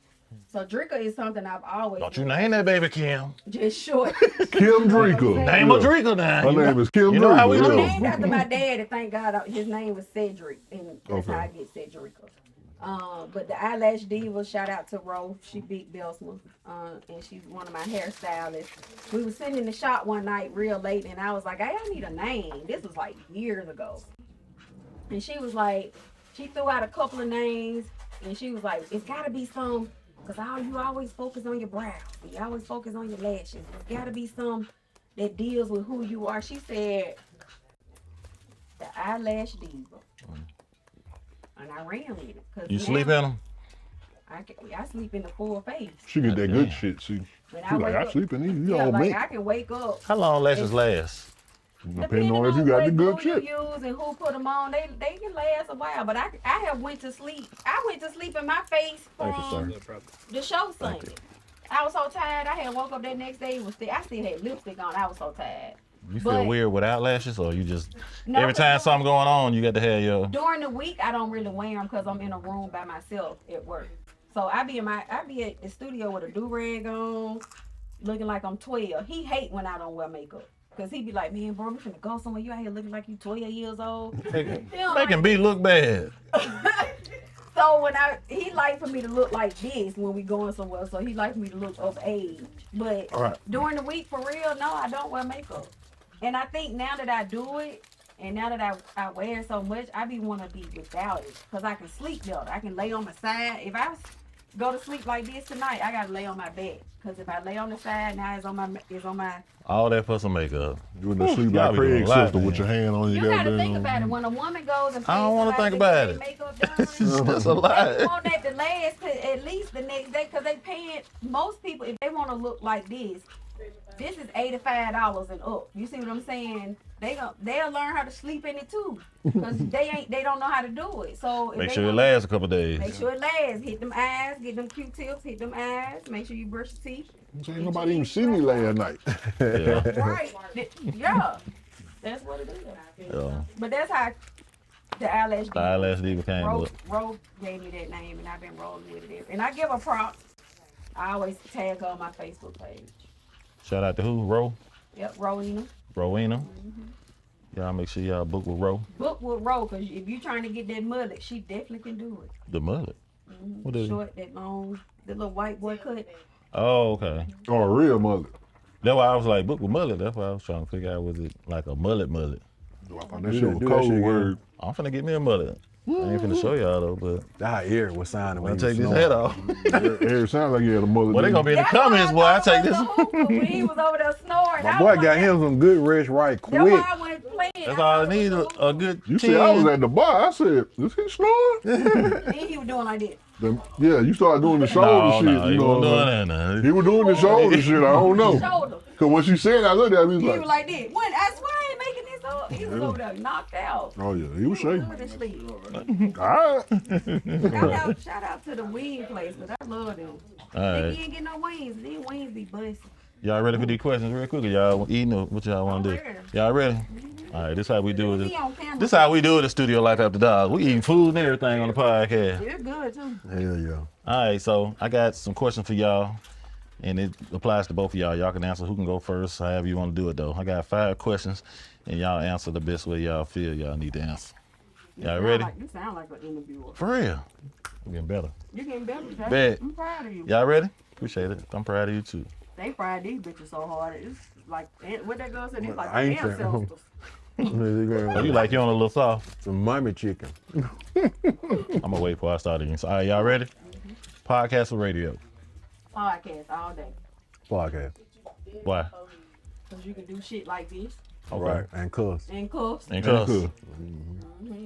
So Dreka is something I've always Don't you name that baby Kim? just short. Kim Dreka. Name her Dreka now. Her name is Kim You know how we Dreka. do. I'm yeah. named after my dad, and thank God his name was Cedric, and that's Okay. how I get Cedrica. But the Daeyelashdiiva, shout out to Ro, she big Belsma, and she's one of my hairstylists. We was sitting in the shop one night real late, and I was like, hey, I need a name. This was like years ago. And she was like, she threw out a couple of names, and she was like, it's gotta be some, because you always focus on your brows, and you always focus on your lashes. It's gotta be some that deals with who you are. She said, the Daeyelashdiiva. And I ran with it. You sleep in them? I sleep in the full face. She get that good shit, see. When She like, I up, sleep in these. You yeah, don't like make. I can wake up. How long lashes last? Depending on if you got the good what shit. you use and who put them on, they can last a while. But I have went to sleep. I went to sleep in my face Thank you, from sir. the show Sunday. I was so tired. I had woke up that next day. I still had lipstick on. I was so tired. You feel But- weird without lashes, or you just No, every time because- something going on, you got to have your. During the week, I don't really wear them because I'm in a room by myself at work. So I be at the studio with a do-rag on, looking like I'm 12. He hate when I don't wear makeup. Cause he be like, man, bro, we finna go somewhere. You out here looking like you 12 years old. Making B look bad. So he like for me to look like this when we going somewhere. So he like for me to look of age. But All right. during the week, for real, no, I don't wear makeup. And I think now that I do it, and now that I wear it so much, I be want to be without it. Cause I can sleep better. I can lay on my side. go to sleep like this tonight, I gotta lay on my back. Cause if I lay on the side, now it's on my. All that for some makeup. You in the sleep Y'all like be doing Craig a lot, sister with man. your hand on You your gotta think goddamn. about it. When a woman goes and I don't want wanna to think about it. makeup done, That's a lot. they want that to last to at least the next day, cause they paying most people if they want to look like this. This is $85 and up. You see what I'm saying? They'll learn how to sleep in it too, cause they don't know how to do it. So if Make they sure it gonna- lasts a couple days. Make sure it lasts. Hit them eyes, get them Q-tips, hit them eyes. Make sure you brush your teeth. Ain't nobody even see me last night. Yeah. Right. Yeah. That's what it is. Yeah. But that's how the Daeyelashdiiva. Daeyelashdiiva came up. Ro gave me that name, and I've been rolling with it. And I give her props. I always tag her on my Facebook page. Shout out to who? Ro? Yep, Rowena. Rowena. Y'all make sure y'all book with Ro. Book with Ro, because if you're trying to get that mullet, she definitely can do it. The mullet. What is it? Short, that long, the little white boy cut. Oh, okay. Oh, a real mother. That's why I was like, book with mullet. That's why I was trying to figure out, was it like a mullet? I thought that Do shit that- was do a that cold shit again. word. I'm finna get me a mullet. I ain't finna show y'all though, but That ear was sounding when I'll he was take this snoring. head off. It sounds like he had a mother. Well, they gonna be in the That's why comments, boy. I thought take it this. was a hookah when he was over there snoring. My boy got him some good rest right That's quick. why I went playing. That's all I need, a good You see, I was 10. at the bar. I said, "Is he snoring?" And he was doing like this. Yeah, you started doing the shoulder No, shit. no, you he know, wasn't doing that now. he was doing the shoulder shit. I don't know. Shoulder. Cause when she said, I looked at him. He He was was like, like this. When I swear I ain't making this up. He was over there knocked out. "Oh yeah, he was shaking." Good to sleep. All right. Shout out to the wing place, because I love them. All Nigga, right. you ain't get no wings. These wings be busting. Y'all ready for these questions real quick? Or y'all eating or what y'all want to do? I'm ready. Y'all ready? All right, this how we do it. He on camera. This how we do it at Studio Life After Dog. We eating food and everything on the podcast. They're good too. Hell yeah. All right, so I got some questions for y'all, and it applies to both of y'all. Y'all can answer who can go first, however you want to do it, though. I got 5 questions, and y'all answer the best way y'all feel y'all need to answer. Y'all ready? You sound like an interviewer. For real. I'm getting better. You getting better, Jay. Bet. I'm proud of you. Y'all ready? Appreciate it. I'm proud of you, too. They fried these bitches so hard. It's like, what that girl said, it's like I the ain't trying- ancestors. Oh, you like you on a little soft? Some mummy chicken. I'm going to wait before I start again. So, all right, y'all ready? Podcast or radio? Podcast all day. Podcast. Why? Because you can do shit like this Okay. Right. And cuss. and cuffs. And That's cuss. good.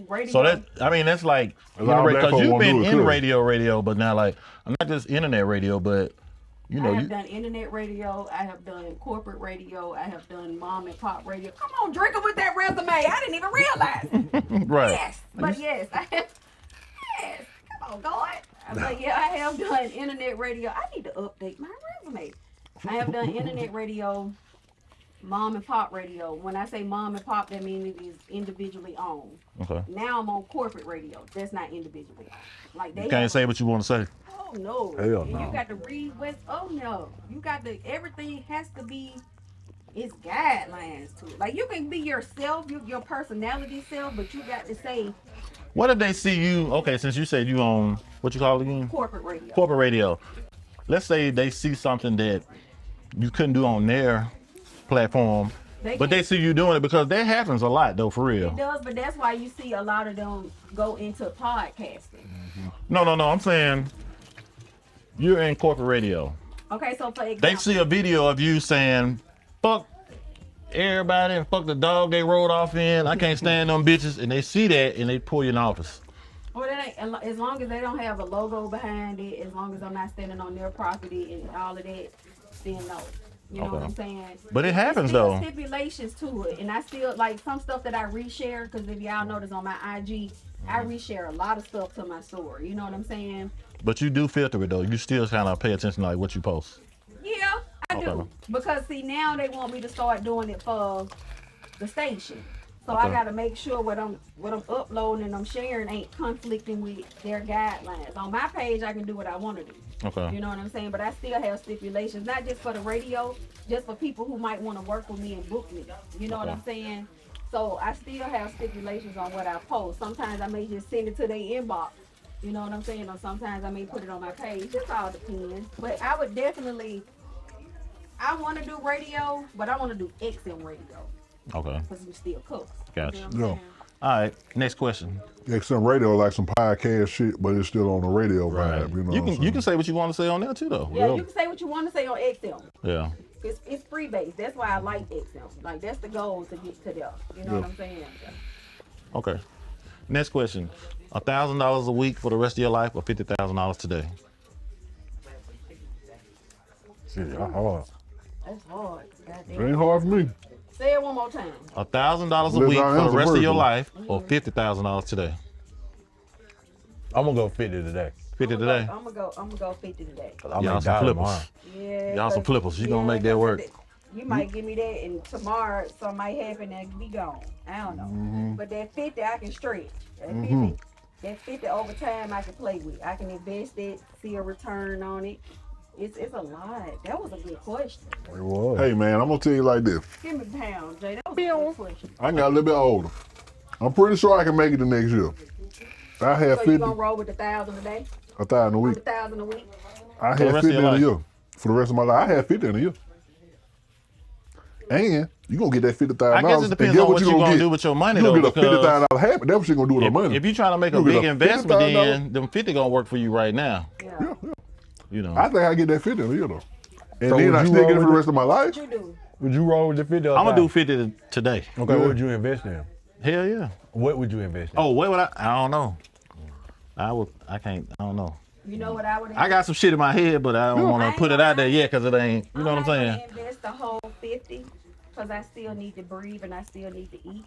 Radio. So that, I mean, that's like, That's all black because folk you've wanna been do is in cook. radio, but now like, I'm not just internet radio, but you know, I have you, done internet radio. I have done corporate radio. I have done mom and pop radio. Come on, Dreka with that resume. I didn't even realize. right. Yes, but yes, I have. Yes, come on, God. But yeah, I have done internet radio. I need to update my resume. I have done internet radio, mom and pop radio. When I say mom and pop, that means it is individually owned. Okay. Now I'm on corporate radio. That's not individually owned. Like they You can't have- say what you want to say. Oh no. Hell And no. you got to read what's no. You got to everything has to be it's guidelines to it. Like you can be yourself, your personality self, but you got to say What if they see you? Okay, since you said you on what you call it again? corporate radio. Corporate radio. Let's say they see something that you couldn't do on their platform, but they see you doing it because that happens a lot though, for real. It does, but that's why you see a lot of them go into podcasting. No. I'm saying you're in corporate radio. Okay, so for example, They see a video of you saying, fuck everybody and fuck the dog they rode off in. I can't stand them bitches. And they see that and they pull you in office. well, that ain't, as long as they don't have a logo behind it, as long as I'm not standing on their property and all of that, then no. You know what Okay. I'm saying? But it happens, There's still though. stipulations to it, and I still like some stuff that I reshare because if y'all notice on my IG, I reshare a lot of stuff to my story. You know what I'm saying? But you do filter it though. You still kind of pay attention to like what you post. Yeah, I do. Okay. Because see, now they want me to start doing it for the station. So I Okay. gotta make sure what I'm uploading and I'm sharing ain't conflicting with their guidelines. On my page, I can do what I want to do. Okay. You know what I'm saying? But I still have stipulations, not just for the radio, just for people who might want to work with me and book me. You know what Okay. I'm saying? So I still have stipulations on what I post. Sometimes I may just send it to their inbox. You know what I'm saying? Or sometimes I may put it on my page. It all depends. But I would definitely, I want to do radio, but I want to do XM radio Okay. because we still cook. Gotcha. You know what I'm saying? All right, next question. Yeah, some radio like some podcast shit, but it's still on the radio vibe. You know, You can say what you want to say on there too, though. Yeah, you can say what you want to say on XM. Yeah. It's free base. That's why I like XM. Like that's the goal to get to there. You know what I'm saying? Okay. Next question. $1,000 a week for the rest of your life, or $50,000 today? Shit, hard. That's hard. it Goddamn. ain't hard for me. Say it one more time. $1,000 a week I for am the rest of your virgin. life, or $50,000 today? I'm gonna go 50 today. 50 today. I'm gonna go 50 today. I'll Y'all make some $1 flippers. tomorrow. Yeah. Y'all some 'cause- flippers. You gonna make that 'cause work. You might give me that, and tomorrow something might happen and be gone. I don't know. But that 50 I can stretch. That 50 over time I can play with. I can invest it, see a return on it. It's a lot. That was a good question. It was. Hey man, I'm gonna tell you like this. Give me pounds, Jay. That was a good question. I got a little bit older. I'm pretty sure I can make it the next year. I have So you 50, gonna roll with 1,000 a day? 1,000 a week. 1,000 a week? I the had rest of 50 your in a life. year. For the rest of my life, I had 50 in a year. And you gonna get that $50,000. I guess it depends on what you gonna do with your money, You though. gonna get a because $50,000 habit. That's what you gonna do with her money. if you're trying to make a You get big a investment, $50,000 then them 50 gonna work for you right now. Yeah. You know. I think I get that 50 in a year though. And So then would I you still roll get it for with the it? rest of my life. What you do? Would you roll with the 50? I'm gonna do 50 today. Okay, what would you invest in? Hell yeah. What would you invest in? Oh, what would I don't know. I don't know. You know what I would I got some shit in my head, but I don't want I to ain't put it gonna out there yet because it ain't, you know what I'm saying? I'm not gonna invest the whole 50 because I still need to breathe and I still need to eat.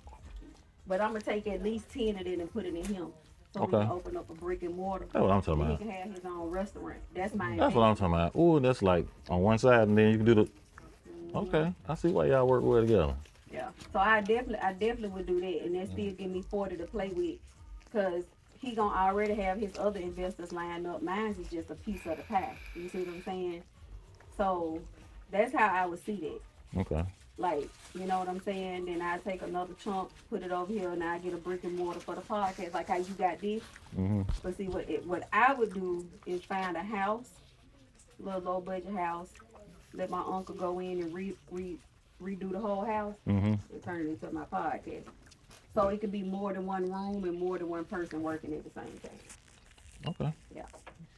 But I'm gonna take at least 10 of it and put it in him. So we Okay. can open up a brick and mortar. That's what I'm talking and he about. can have his own restaurant. That's my That's what I'm talking about. Ooh, that's like on one side and then you can do the, okay, I see why y'all work well together. Yeah. So I definitely would do that, and that still give me 40 to play with, cause he gonna already have his other investors lined up. Mine is just a piece of the pie. You see what I'm saying? So that's how I would see that. Okay. Like, you know what I'm saying? Then I take another chunk, put it over here, and I get a brick and mortar for the podcast, like how you got this. But see, what I would do is find a house, little low budget house, let my uncle go in and redo the whole house, and turn it into my podcast. So it could be more than one room and more than one person working at the same time. Okay. Yeah,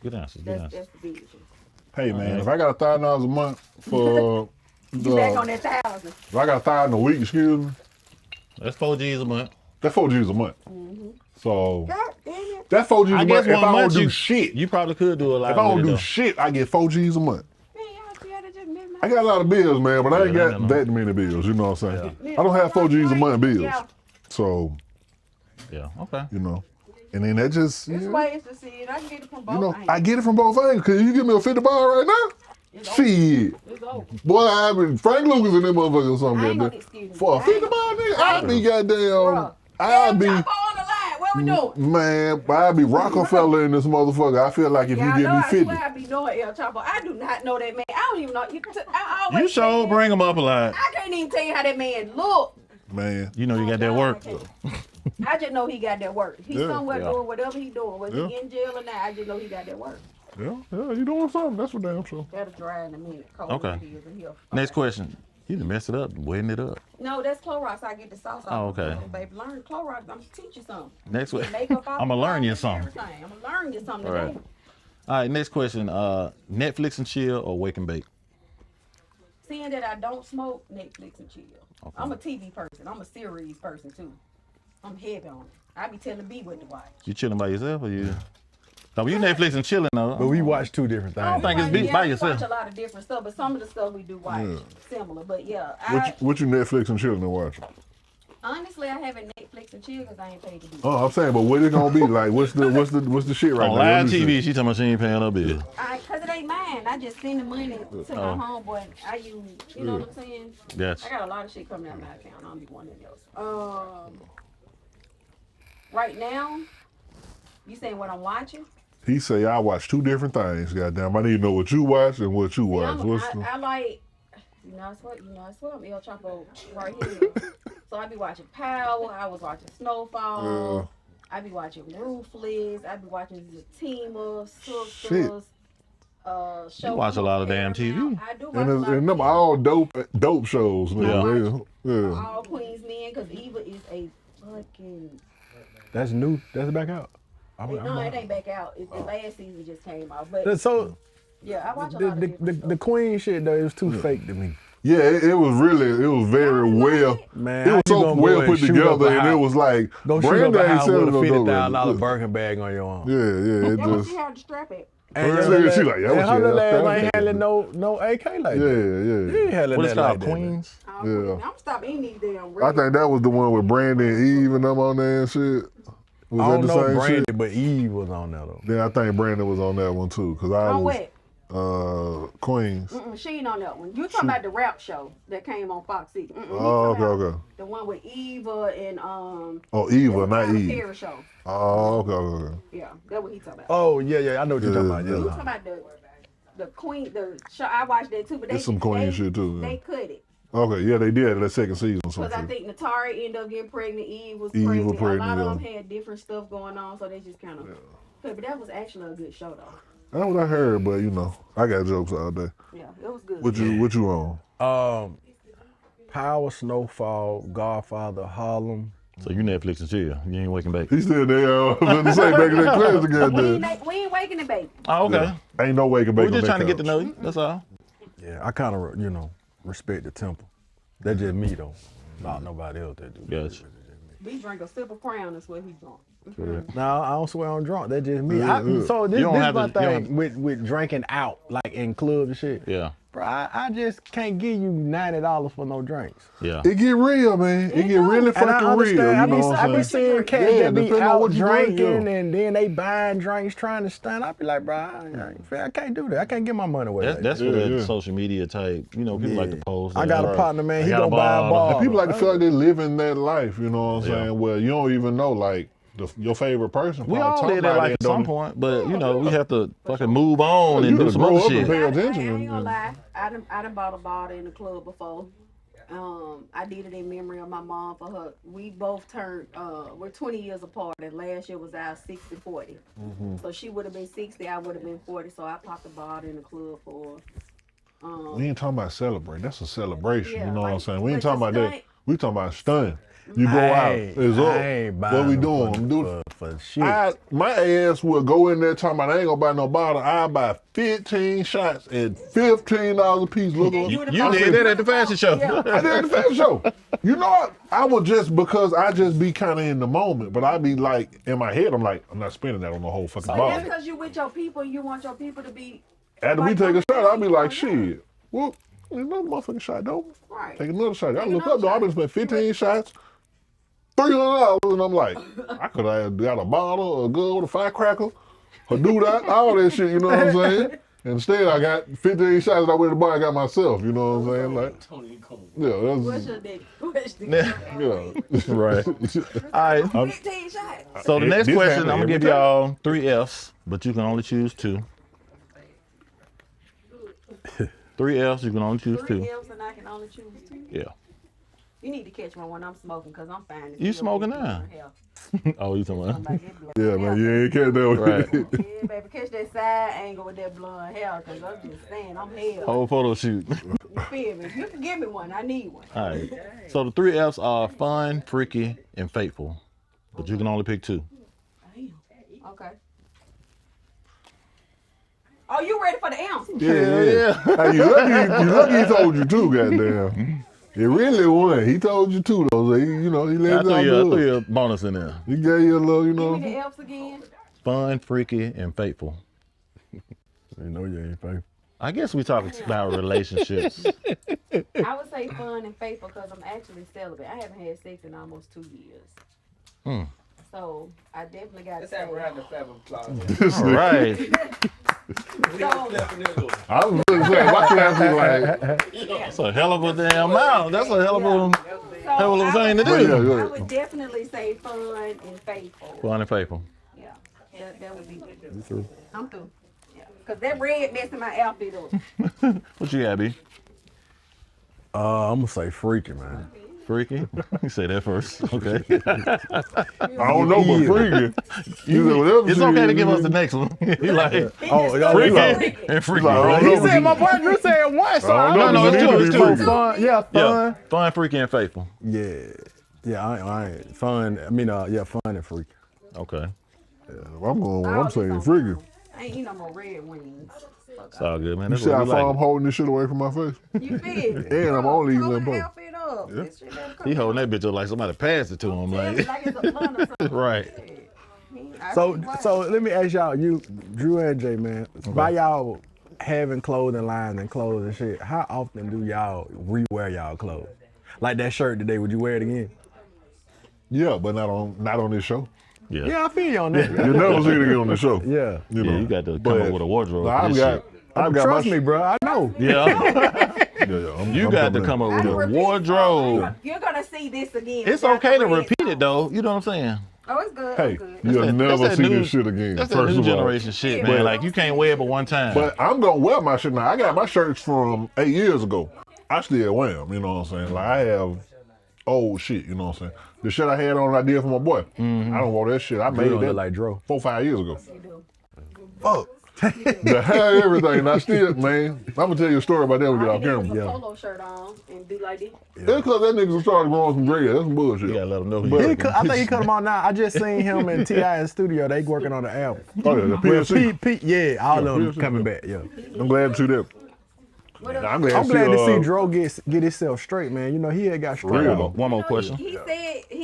Good answer. Good that's answer. the vision. Hey man, if I got $1,000 a month for You back on that 1,000. if I got 1,000 a week, excuse me, That's 4 G's a month. that's 4 G's a month. So God damn it. that's 4 G's I a guess month. If one I don't month do you shit, You probably could do a lot. if I don't with it, do though. shit, I get 4 G's a month. Man, y'all see how they just missed I my got a lot of bills, man, but I ain't Yeah, got no. that many bills. You know what I'm saying? I don't have 4 G's a month bills. Yeah. So Yeah. Okay. you know, and then that just There's you ways to see it. I can get it from both know, angles. I get it from both angles. Cause you give me a 50 bar right now, It's over. shit. It's over. Boy, I been Frank Lucas and them motherfuckers or I something. ain't gonna Goddamn. excuse me. For a I 50 ain't- bar nigga, I'll be goddamn. Bruh. I'll Damn, be. Chopper on the line. What we doing? Man, I'll be Rockefeller in this motherfucker. I feel like if Yeah, you I give know. me I 50. swear I be knowing El Chapo. I do not know that man. I don't even know. I always You sure say that. bring them up a lot. I can't even tell you how that man look. Man, You know you got that work. I just know he got that work. He's Yeah. somewhere Yeah. doing whatever he doing. Was Yeah. he in jail or not? I just know he got that work. yeah, you doing something. That's for damn sure. That'll dry in a minute. Cold Okay. as it is in here. Next question. You done messed it up, wetting it up. No, that's Clorox. I get the sauce off. Oh, okay. Baby, learn Clorox. I'm gonna teach you something. Next one. Makeup off I'm gonna the learn you products and something. everything. I'm gonna learn you something All right. today. All right. Next question. Netflix and chill or wake and bake? Seeing that I don't smoke, Netflix and chill. I'm a TV person. I'm a series person too. I'm heavy on it. I be telling B what to watch. You chilling by yourself or you? No, you Netflix and chilling though. But we watch two different I don't things. think it's like- big by we yourself. watch a lot of different stuff, but some of the stuff we do watch similar. But yeah, What you Netflix and chilling and watching? honestly I haven't Netflix and chill because I ain't paid to do it. Oh, I'm saying, but what it gonna be like? What's the shit right On now? live Let me see. TV, she talking about she ain't paying her bill. Cause it ain't mine. I just send the money to my homeboy. I use, you know what I'm saying? Yes. I got a lot of shit coming out of my account. I don't be one of those. Right now, you saying what I'm watching? He say I watch two different things. Goddamn, I need to know what you watch and what you watch. I like, I swear I'm El Chapo right here. So I be watching Power. I was watching Snowfall. I be watching Ruthless. I be watching Zatima, Sisters. You watch a lot of damn TV. I do watch a lot and of them TV. all dope shows. Nigga. Yeah. All Queens Men, because Eva is a fucking. That's new. That's back out. No, it ain't back out. It's the last season just came out. But So yeah, I watch a lot of different the Queen shit though, it was too fake to me. Yeah, it was very well. Man, It was so well put together, and it was like go shoot up Brandon a ain't house with selling a no $50,000 dough. Birkin bag on your arm. Yeah, it That was just. she had to strap it. And She like, yeah, what her you little had? ass ain't handling no AK like that. Yeah. He ain't handling What is that called, like that, man. Queens? Yeah. I'm stopping eating these damn I think that was the one with Brandon, Eve, and them on there and shit. Was I don't that the know same Brandy, shit? but Eve was on there though. Then I think Brandon was on that one too, cause I On was what? Queens. She ain't on that one. You talking about the rap show that came on Fox 6. Oh, okay. The one with Eva and Oh, Eva, not Tyler Eve. Perry show. Oh, okay. Yeah, that's what he talking about. Oh yeah, I know what you're talking about. You Yeah. talking about the Queen, the show? I watched that too, but It's some Queen shit too. Yeah. They cut it Okay, yeah, they did that second season. because I think Natari ended up getting pregnant. Eve was Eve was pregnant. A pregnant, lot yeah. of them had different stuff going on, so they just kind of. But that was actually a good show though. That's what I heard, but you know, I got jokes all day. Yeah, it was good. What you on? Power, Snowfall, Godfather, Harlem. So you Netflix and chill. You ain't waking back. He still there. Let me say back in that class again. We ain't waking the baby. Oh, okay. Yeah. Ain't no way to We're bake. just trying to get to know you. That's all. Yeah, I kind of respect the temple. That's just me though. Not nobody else that do. Gotcha. We drank a sip of Crown. That's what he drunk. No, I don't swear I'm drunk. That's just me. Yeah. So this You don't is have my to- you don't thing with drinking out, like in clubs and shit. Yeah. Bro, I just can't give you $90 for no drinks. Yeah. It get real, man. It get really And I fucking understand. real. You I know be, what I I'm be saying? seeing cats that be depending on out what you drink, drinking yeah. and then they buying drinks trying to stunt. I be like, bro, I can't do that. I can't get my money away. That's like for that. the Yeah. social media type. You know, people like to post. I got a partner, man. He got a gonna buy a bottle. ball. People like to feel like they living that life. You know what I'm Yeah. saying? Well, you don't even know like your favorite person. We probably all talking did that about like it at and some don't- point, but you know, we have to fucking move on You and do gotta some grow other up and shit. pay I attention. ain't gonna lie. I done bought a bottle in the club before. I did it in memory of my mom for her. We both turned, we're 20 years apart, and last year was our 60-40. So she would have been 60, I would have been 40. So I popped a bottle in the club for her. We ain't talking about celebrate. That's a celebration. Yeah, you know what I'm like, saying? We ain't but talking about you that. stunt. We talking about stun. You go out. It's I up. ain't What buying we them doing? I'm doing. for shit. My ass will go in there talking about I ain't gonna buy no bottle. I buy 15 shots at $15 a piece. Look up. You did that at the fashion show. Yeah. I did at the fashion show. You know what? I would just because I just be kind of in the moment, but I be like in my head, I'm like, I'm not spending that on the whole fucking But that's bottle. because you with your people, you want your people to be. After we like, take a shot, I'll be like, yeah. shit. Well, another motherfucking shot, though. Right. Take another shot. I Take look another up, though. I've been shot. spent 15 shots, $300, and I'm like, I could have got a bottle, a good, a firecracker, a do that, all that shit. You know what I'm saying? Instead, I got 15 shots that I went to buy. I got myself. You know what I'm saying? Like, yeah, What's that's your nigga? Question. yeah. Right. All right. 15 shots. So the next This question, happen I'm gonna every give y'all 3 Fs, but you can only choose 2. 3 Fs, you can only choose 2. 3 L's and I can only choose 2. Yeah. You need to catch me when I'm smoking, because I'm fine. You smoking now? Oh, you talking about? Yeah, man, you ain't catch that with Right. Yeah, baby, catch that side angle with that blonde hair, because I'm just saying, I'm hell. Whole photo shoot. You feel me? You can give me one. I need one. All right. So the 3 Fs are fun, freaky, and faithful, but you can only pick 2. Damn. Okay. Oh, you ready for the answer? Yeah. Hey, you lucky he told you too, goddamn. It really wasn't. He told you too, though. So he, he I let threw it you, I out threw good. you a bonus in there. He gave you a little, Give me the F's again. Fun, freaky, and faithful. You know you ain't faithful. I guess we talking about relationships. I would say fun and faithful because I'm actually celibate. I haven't had sex in almost 2 years. So I definitely got to Let's say. have a round of applause. All right. So, I was gonna say, my class was like, That's a hell of a damn amount. That's a hell of a hell of a thing to yeah, do. go I ahead. would definitely say fun and faithful. Fun and faithful. Yeah, that would be good. I'm through. Yeah, because that red messing my outfit up. What you got, B? I'm gonna say freaky, man. Freaky? You say that first. Okay. I don't know, but freaking. You know, whatever It's shit okay to is, give us the next one. You like freaky. and freaky. Like, I right? don't He know, said but my boy Drew said one, so I I don't don't know, know. it's two, it's two. Fun, yeah, fun. Yeah. Fun, freaky, and faithful. Yeah. Yeah, I ain't fun. I mean, yeah, fun and freak. Okay. I'm going with I'm saying freaking. I ain't eat no more red wings. It's all good, man. You That's see what how we far like. I'm holding this shit away from my face? You feel? And I'm only eating them both. Outfit up. Yeah. This shit better come He holding out. that bitch up like somebody passed it to him. Like, Like it's a blunt or something. right. So let me ask y'all, you, Drew and Jay, man, by y'all having clothing lines and clothes and shit, how often do y'all rewear y'all clothes? Like that shirt today, would you wear it again? Yeah, but not on this show. Yeah. Yeah, I feel you on that. You never see it again on the show. Yeah. You Yeah, know. you got to come up with a wardrobe. No, for I've this got Trust my me, bro. I know. shit. Yeah. You You got to come up with a wardrobe. You're gonna see this again. It's Without okay the to red repeat it song. though. You know what I'm saying? Oh, it's good. Hey, It's good. you'll that- never that's see that new- this shit again. That's that First new of all. generation shit, Yeah, man. but- Like you can't wear it but one time. But I'm gonna wear my shit now. I got my shirts from 8 years ago. I still wear them, you know what I'm saying? Like I have old shit, you know what I'm saying? The shit I had on I did for my boy. I don't wear that shit. I made don't that look like Dro. 4-5 years ago. You do. Fuck. The hair, everything. I still, man. I'm gonna tell you a story about that when we get All off you need camera. is a polo shirt on and do like this. That's because that nigga started growing some dread. That's some bullshit. you gotta let them know who But- you I think he cut them on now. I just seen him and T.I. in the studio. They working on the album. Oh yeah, the Well, PNC. yeah, all of them PNC, coming yeah. back, yeah. I'm glad to see that. What else? I'm glad, I'm glad to see uh, Dro get himself straight, man. You know, he had got straight. real, out. though. One more question. He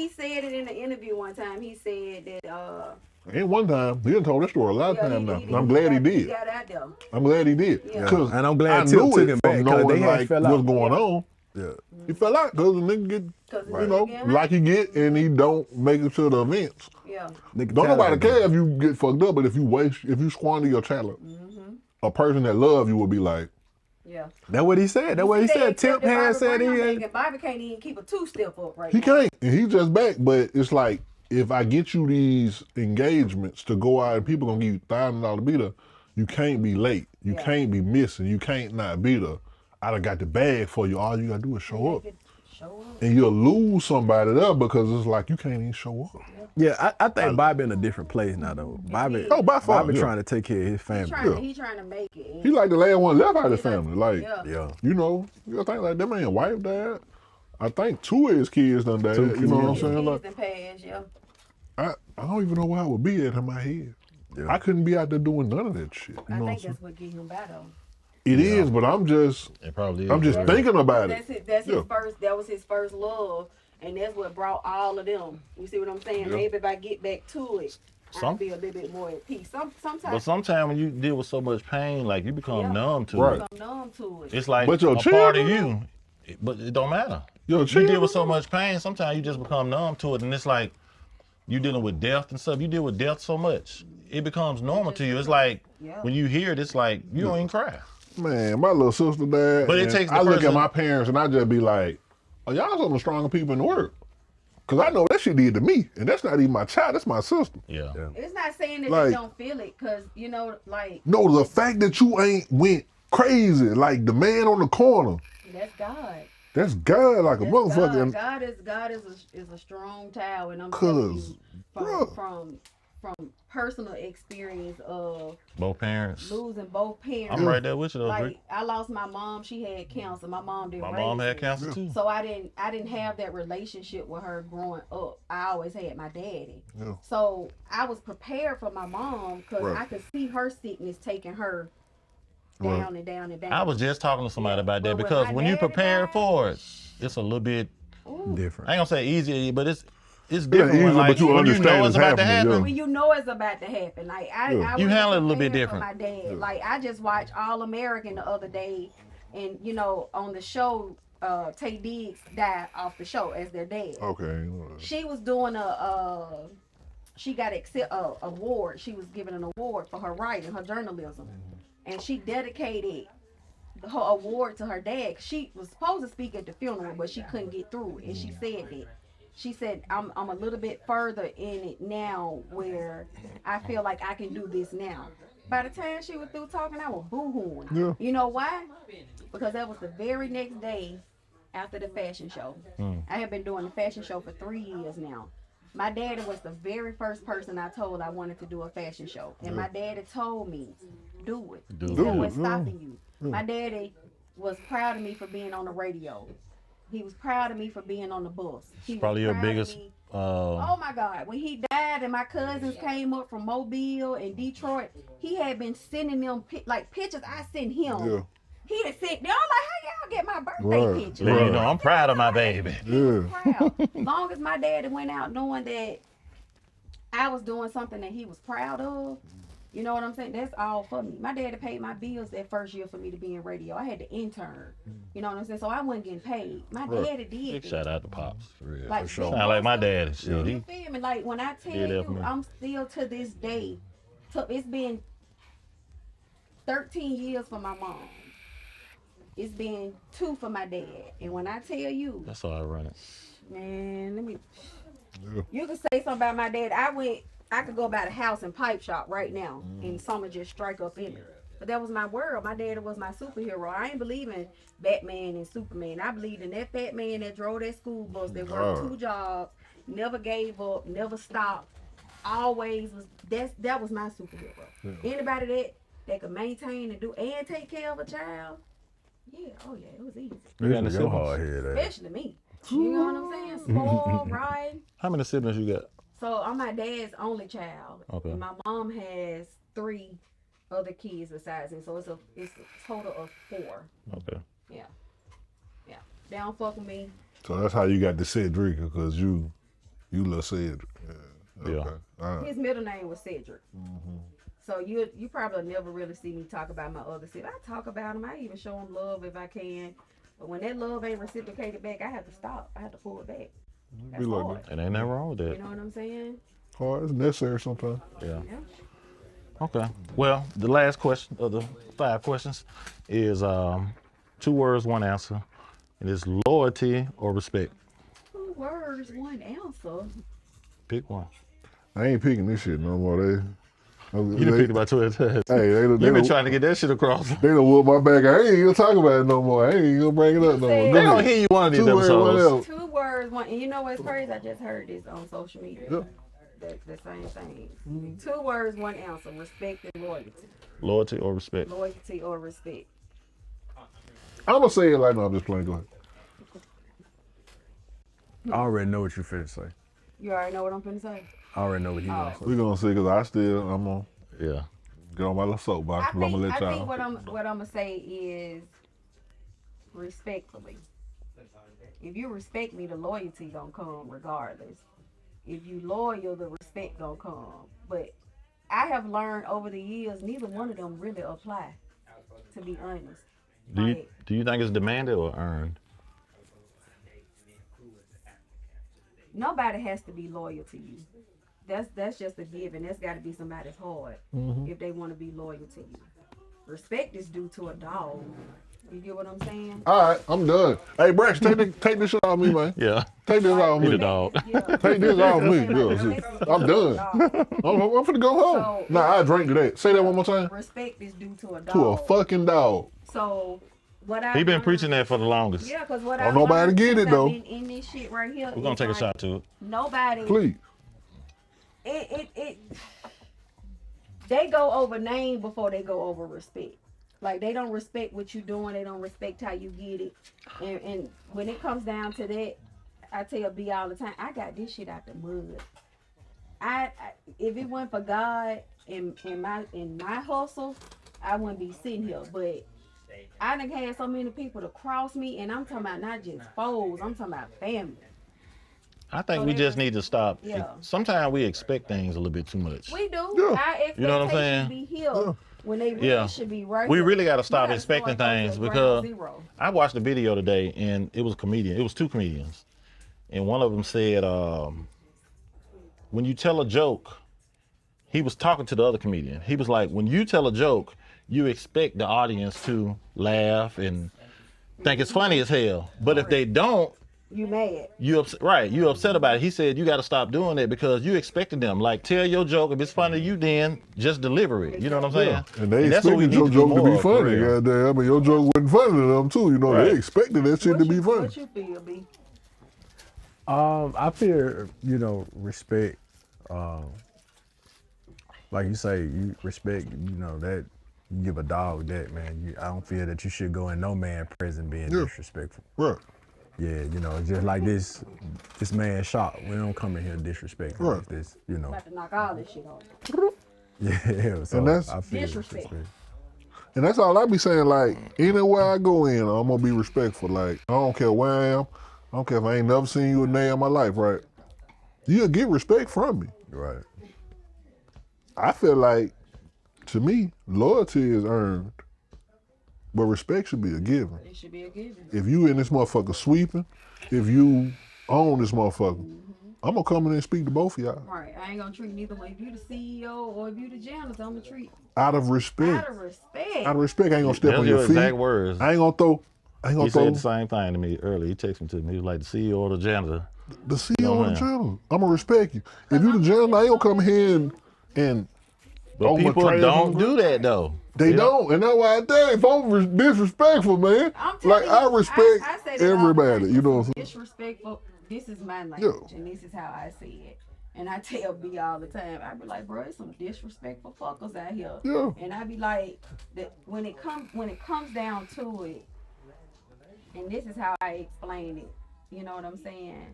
said it in the interview one time. He said that Ain't one time. He done told that story a lot of yeah, times now. he I'm glad he got- did. got out there. I'm glad he did. Yeah. 'Cause And I'm glad I Tip knew took it him from back, 'cause knowing they had like fell what's out. going on. Yeah. He fell out because the nigga get, 'Cause you it's know, getting like he get and he don't make it to the events. Yeah. Nigga Don't nobody talented. care if you get fucked up, but if you squander your talent, a person that love you will be like, Yeah. That's what he said. That's what he said. Tip had said he had. had. Bobby can't even keep a two-step up right he now. can't, and he just back. But it's like if I get you these engagements to go out and people gonna give you $1,000 to be there, you can't be late. You Yeah. can't be missing. You can't not be there. I done got the bag for you. All you gotta do is show up. Show up. And you'll lose somebody there because it's like you can't even show up. Yeah, I think Bobby in a different place now though. Bobby, Oh, by far, Bobby yeah. trying to take care of his family. He trying to make it. He like the last one left out of the He like- family. Like, yeah. Yeah. you know, you think like that man wife died. I think 2 of his kids done died. You know what I'm His saying? kids Like, and pass, yeah. I don't even know where I would be at in my head. Yeah. I couldn't be out there doing none of that shit. You I know what I'm think saying? that's what get him by though. It is, but I'm just It probably is. thinking about That's it. That's Yeah. his first. That was his first love, and that's what brought all of them. You see what I'm saying? Yeah. Maybe if I get back to it, I'll Some- be a little bit more at peace. But Sometimes sometimes when you deal with so much pain, like you become Yeah. numb to Right. it. I'm numb to it. It's like But your a part of children- you, but it don't matter. Your You deal children- with so much pain, sometimes you just become numb to it, and it's like you dealing with death and stuff. You deal with death so much, it becomes normal to you. It's like Yeah. when you hear it, it's like you don't even cry. Man, my little sister died. But it and takes the I look person- at my parents and I just be like, oh, y'all some of the stronger people in the world. Cause I know what that shit did to me. And that's not even my child, that's my sister. Yeah. It's not saying that Like- you don't feel it, cause you know, like No, the fact that you ain't went crazy, like the man on the corner, that's God. that's God like a That's motherfucker. God. And God is a strong tower, and I'm telling you 'Cause, bruh. from personal experience of Both parents. losing both parents. I'm right there with you though, Like Drake. I lost my mom. She had cancer. My mom didn't. My raise mom had me. cancer too. So I didn't have that relationship with her growing up. I always had my daddy. Yeah. So I was prepared for my mom because Right. I could see her sickness taking her down and down and down. I was just talking to somebody Yeah, about that but when because my when you daddy prepare died- for it, it's a little bit. Different. I ain't gonna say easy, but it's different. easy, when, like, but you when understand know it's about to happening, happen. When you know it's about to happen, like I Yeah. was You handle it a little bit prepared for different. My dad, like I just watched All American the other day, and you know on the show, Tay Diggs died off the show as their dad. okay. She was doing she got a award. She was given an award for her writing, her journalism, and she dedicated her award to her dad. She was supposed to speak at the funeral, but she couldn't get through, and she said that. She said, I'm a little bit further in it now where I feel like I can do this now. By the time she was through talking, I was boo-hooing. Yeah. You know why? Because that was the very next day after the fashion show. I have been doing the fashion show for 3 years now. My daddy was the very first person I told I wanted to do a fashion show. And my daddy told me, do it. He said, what's stopping you? My daddy was proud of me for being on the radio. He was proud of me for being on the bus. He was Probably your proud of biggest. me. Oh my God! When he died and my cousins came up from Mobile and Detroit, he had been sending them pictures. I sent him. Yeah. He had sent them. I'm like, how y'all get my birthday Right, picture? Let you know I'm proud of my baby. He was Yeah. proud. Long as my daddy went out knowing that I was doing something that he was proud of, you know what I'm saying? That's all for me. My daddy paid my bills that first year for me to be in radio. I had to intern. You know what I'm saying? So I wasn't getting paid. My daddy did. Big this. shout out to Pops. For real. Like, sure. Sound like my daddy. Shit. You He, feel me? Like when I tell Did that for you, me. I'm still to this day. It's been 13 years for my mom. It's been 2 for my dad. And when I tell you, that's all I run it. man, let me. Yeah. You can say something about my dad. I could go by the house and pipe shop right now, and someone just strike up in it. But that was my world. My daddy was my superhero. I ain't believe in Batman and Superman. I believed in that fat man that drove that school bus, that worked 2 jobs, never gave up, never stopped. Always was. That was my superhero. Anybody that could maintain and do and take care of a child. Yeah, oh yeah, it was easy. You got any Your siblings? hard head. Especially me. You know what I'm saying? Spoiled, right? How many siblings you got? So I'm my dad's only child. Okay. And my mom has 3 other kids besides him. So it's a total of 4. Okay. Yeah. They don't fuck with me. So that's how you got to Cedric, because you love Cedric. Yeah. Yeah. Okay. All right. His middle name was Cedric. So you probably never really see me talk about my other siblings. I talk about them. I even show them love if I can. But when that love ain't reciprocated back, I have to stop. I have to pull it back. That's Be like hard. And ain't nothing wrong with You that. know what I'm saying? Hard. It's necessary sometimes. Yeah. Yeah. Okay. Well, the last question of the 5 questions is 2 words, 1 answer. And it's loyalty or respect. 2 words, 1 answer. Pick one. I ain't picking this shit no more. You done picked about 12 times. Hey, You've been trying to get that shit across. They done whoop my back. I ain't gonna talk about it no more. I ain't gonna bring it up no more. They They gonna hear you one of these 2 words, episodes. 2 words, 1. And you know what's crazy? I just heard this on social media. Yeah. The same thing. 2 words, 1 answer. Respect and loyalty. Loyalty or respect. Loyalty or respect. I'm gonna say it like, no, I'm just playing. Go ahead. I already know what you finna say. You already know what I'm finna say? I already know what he gonna say. We gonna see, cause I'm gonna Yeah. get on my little soapbox. I But I'm gonna let think y'all. what I'm gonna say is respectfully. If you respect me, the loyalty gonna come regardless. If you loyal, the respect gonna come. But I have learned over the years, neither one of them really apply. To be honest. Do you think it's demanded or earned? Nobody has to be loyal to you. That's just a given. That's got to be somebody's heart if they want to be loyal to you. Respect is due to a dog. You get what I'm saying? All right, I'm done. Hey, Brax, take this shit off me, man. Yeah. Take this off Be me. the dog. Take this off me. Yeah, I'm done. I'm finna go home. So- Nah, I drank that. Say that one more time. Respect is due to a dog. To a fucking dog. So what I He been preaching that for the longest. Yeah, because what Don't I nobody get it, though. Been in this shit right here. We're gonna is take a like, shot to it. Nobody. Please. It. They go over name before they go over respect. Like they don't respect what you're doing. They don't respect how you get it. And when it comes down to that, I tell B all the time, I got this shit out the mud. I if it weren't for God and my hustle, I wouldn't be sitting here. But I done had so many people to cross me, and I'm talking about not just foes, I'm talking about family. I think So we they just just- need to stop. Yeah. Sometimes we expect things a little bit too much. We do. Yeah. Our expectations You know what I'm saying? be here when they really Yeah. should be right We here. really got to You stop gotta expecting start from things the because ground zero. I watched a video today and it was a comedian. It was 2 comedians. And one of them said, when you tell a joke, he was talking to the other comedian. He was like, when you tell a joke, you expect the audience to laugh and think it's funny as hell. But if they don't, You mad. you upset about it. He said you got to stop doing that because you expecting them. Like, tell your joke. If it's funny to you, then just deliver it. You know what I'm saying? And they that's what we expected need your do joke to more be of, for funny. real. Goddamn. I mean, your joke wasn't funny to them, too. You know, Right. they expected that shit to be funny. What you feel, B? I feel, respect. Like you say, you respect. That you give a dog that, man. I don't feel that you should go in no man present being disrespectful. Right. yeah, you know, just like this man shot. We don't come in here disrespecting Right. this, you know. About to knock all this shit off. Yeah, so And that's- I feel Disrespect. And that's all I be saying, like, anywhere I go in, I'm gonna be respectful. Like, I don't care where I am. I don't care if I ain't never seen you a day in my life, right? You'll get respect from me. Right. I feel like, to me, loyalty is earned, but respect should be a given. It should be a given. If you in this motherfucker sweeping, if you own this motherfucker, I'm gonna come in and speak to both of y'all. Right. I ain't gonna treat neither one. If you the CEO or if you the janitor, I'm gonna treat Out of respect. out of respect. Out of respect, I ain't gonna step That's on your your feet. exact words. I ain't gonna throw. He said the same thing to me earlier. He texted me to me. He was like, the CEO or the janitor. The CEO of the man. channel. I'm gonna respect you. If you the janitor, I ain't gonna come here and But Oh, my people trash don't on do that, though. they don't. And that's why I think if I'm disrespectful, man. I'm telling Like I you, respect I say that all the everybody. time. You know what I'm saying? Disrespectful. This is my language, and this is how I see it. And I tell B all the time. I be like, bro, it's some disrespectful fuckers out here. Yeah. And I be like, that when it comes down to it, and this is how I explain it. You know what I'm saying?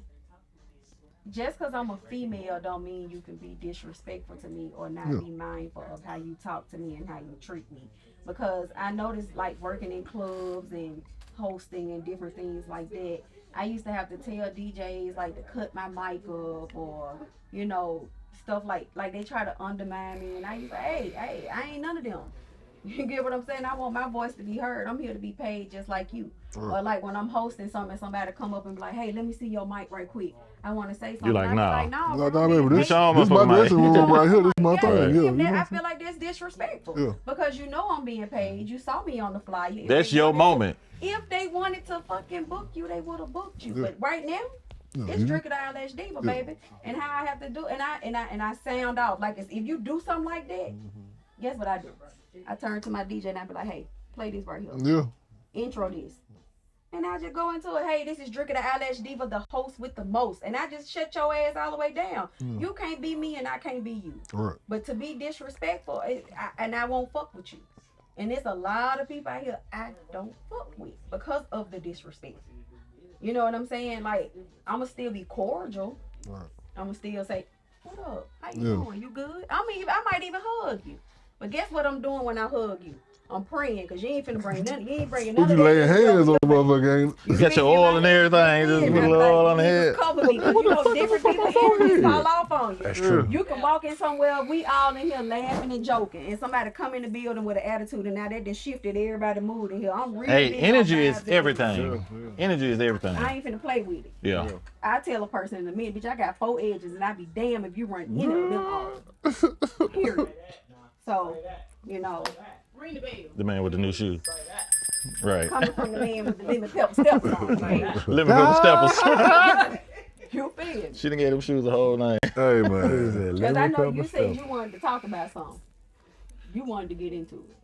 Just because I'm a female don't mean you can be disrespectful to me or not be mindful of how you talk to me and how you treat me. Because I noticed, like, working in clubs and hosting and different things like that, I used to have to tell DJs, like, to cut my mic up or, you know, stuff like they try to undermine me. And I used to say, hey, I ain't none of them. You get what I'm saying? I want my voice to be heard. I'm here to be paid just like you. Or like when I'm hosting something, somebody come up and be like, hey, let me see your mic right quick. I want to say something. You like, I be nah. like, no, Like, bro, nah, baby, man, this Show 'em my up, dressing man. room right here. This is my yeah, thing. Yeah, you know I what I'm feel like that's disrespectful. Yeah. Because you know I'm being paid. You saw me on the flyer. If That's they your wanted moment. if they wanted to fucking book you, they would have booked you. Yeah. But right now, it's Dreka Daeyelashdiiva, baby. And how I have to do, and I sound off like this. If you do something like that, guess what I do? I turn to my DJ and I be like, hey, play this right here. Yeah. Intro this. And I just go into it, hey, this is Dreka Daeyelashdiiva, the host with the most. And I just shut your ass all the way down. You can't be me and I can't be you. Right. But to be disrespectful, and I won't fuck with you. And there's a lot of people out here I don't fuck with because of the disrespect. You know what I'm saying? Like, I'ma still be cordial. Right. I'ma still say, what up? How you Yeah. doing? You good? I might even hug you. But guess what I'm doing when I hug you? I'm praying, because you ain't finna bring nothing. You ain't bringing What nothing. you laying hands on the motherfucker, ain't You got your oil and everything. Just put a little oil on the head. Cover me, 'cause you know different people energies fall off on you. That's true. You can walk in somewhere, we all in here laughing and joking, and somebody come in the building with an attitude, and now that done shifted everybody's mood in here. I'm really Hey, big on energy vibes is and everything. Energy is everything. I ain't finna play with it. Yeah. I tell a person in a minute, bitch, I got 4 edges, and I be damn if you run any of them off. Period. So, you know, The man with the new shoes. Right. coming from the man with the lemon pepper steps on, man. Lemon pepper steppers. You feel? She done gave them shoes a whole name. Hey man. Because I know you said you wanted to talk about something. You wanted to get into it.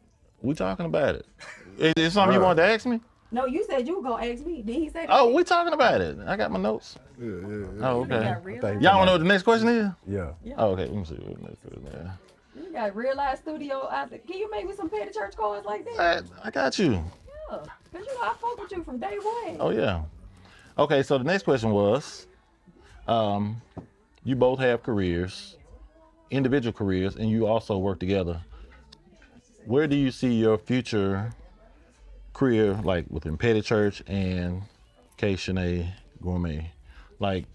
We talking about it. Is it something you wanted to ask me? No, you said you were gonna ask me. Didn't he say that? Oh, we talking about it. I got my notes. Yeah. Oh, You okay. got real life. Y'all wanna know what the next question is? Yeah. Oh, okay. Let me see what the next question is. You got real life studio out there. Can you make me some petty church cards like that? I got you. Yeah. Cause you know I fuck with you from day one. Oh yeah. Okay, so the next question was, you both have careers, individual careers, and you also work together. Where do you see your future career, like within Petty Church and K Shanae Gourmet? Like,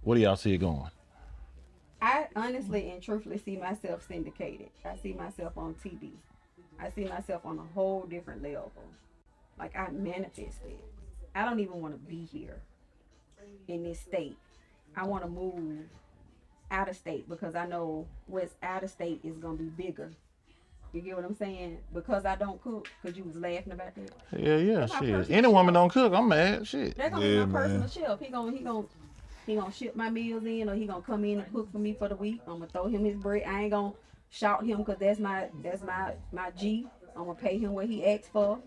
where do y'all see it going? I honestly and truthfully see myself syndicated. I see myself on TV. I see myself on a whole different level. Like, I manifested. I don't even want to be here in this state. I want to move out of state because I know what's out of state is going to be bigger. You get what I'm saying? Because I don't cook, because you was laughing about that. Yeah, That's my shit. personal Any woman chef. don't cook, I'm mad. Shit. That's gonna Yeah, be my man. personal chef. He gonna ship my meals in, or he gonna come in and cook for me for the week. I'm gonna throw him his bread. I ain't gonna shout him because that's my G. I'm gonna pay him what he asked for.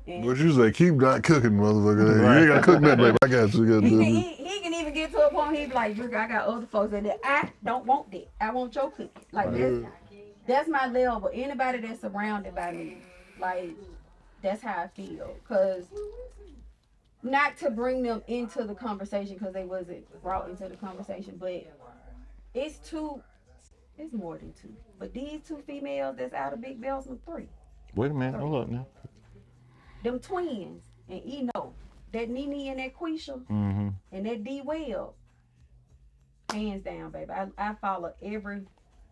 And What you say? Keep not cooking, motherfucker. You ain't gotta cook that, baby. I got you. he can even get to a point he be like, Dreka, I got other folks that I don't want that. I want your cooking. Like that's my level. Anybody that's surrounded by me, like that's how I feel. Cause not to bring them into the conversation because they wasn't brought into the conversation, but it's two. It's more than two. But these two females that's out of Big Belsman, three. Wait a minute, hold up now. Them twins and Eno, that Nene and that Quisha, Mm-hmm. and that D Well, hands down, baby. I follow every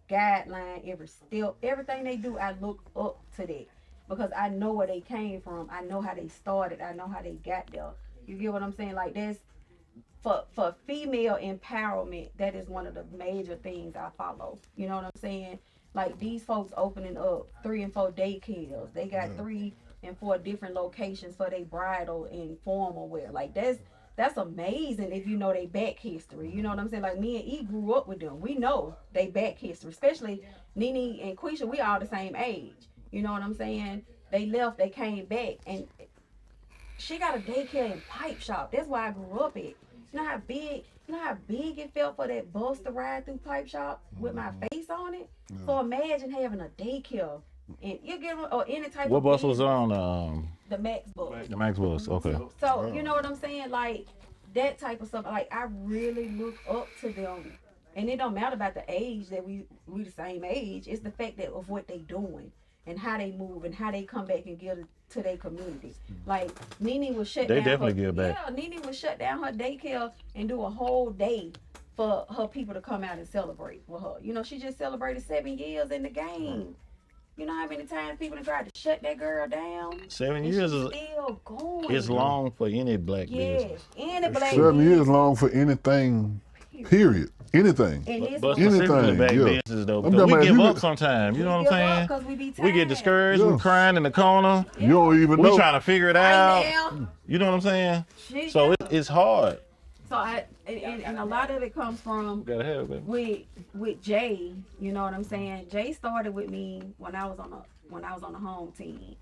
guideline, every step, everything they do. I look up to that because I know where they came from. I know how they started. I know how they got there. You get what I'm saying? Like that's for female empowerment. That is one of the major things I follow. You know what I'm saying? Like these folks opening up 3 and 4 daycares. They got 3 and 4 different locations for their bridal and formal wear. Like that's amazing if you know they back history. You know what I'm saying? Like me and E grew up with them. We know they back history, especially Nene and Quisha. We all the same age. You know what I'm saying? They left, they came back, and she got a daycare and pipe shop. That's why I grew up at. You know how big it felt for that bus to ride through pipe shop with my face on it? Yeah. So imagine having a daycare and you get or any type what of bus was business. on? The Max bus. The Max bus, okay. So you know what I'm saying? Like that type of stuff. Like I really look up to them. And it don't matter about the age that we the same age. It's the fact that of what they doing and how they move and how they come back and give to their community. Like Nene was shut down. They definitely give back. Yeah, Nene would shut down her daycare and do a whole day for her people to come out and celebrate with her. You know, she just celebrated 7 years in the game. You know how many times people have tried to shut that girl down? 7 years is still going. It's long for any black business. Any black 7 business. years long for anything. Period. Anything. But anything. specifically black Yeah. business though, I'm because talking we about give if you up get- sometimes. You know what I'm saying? We, We get discouraged. Yeah. We crying in the corner. You don't even We know. trying to figure it out. You know what I'm saying? So it's hard. So and a lot of it comes from Gotta have it, baby. with Jay. You know what I'm saying? Jay started with me when I was on the home team.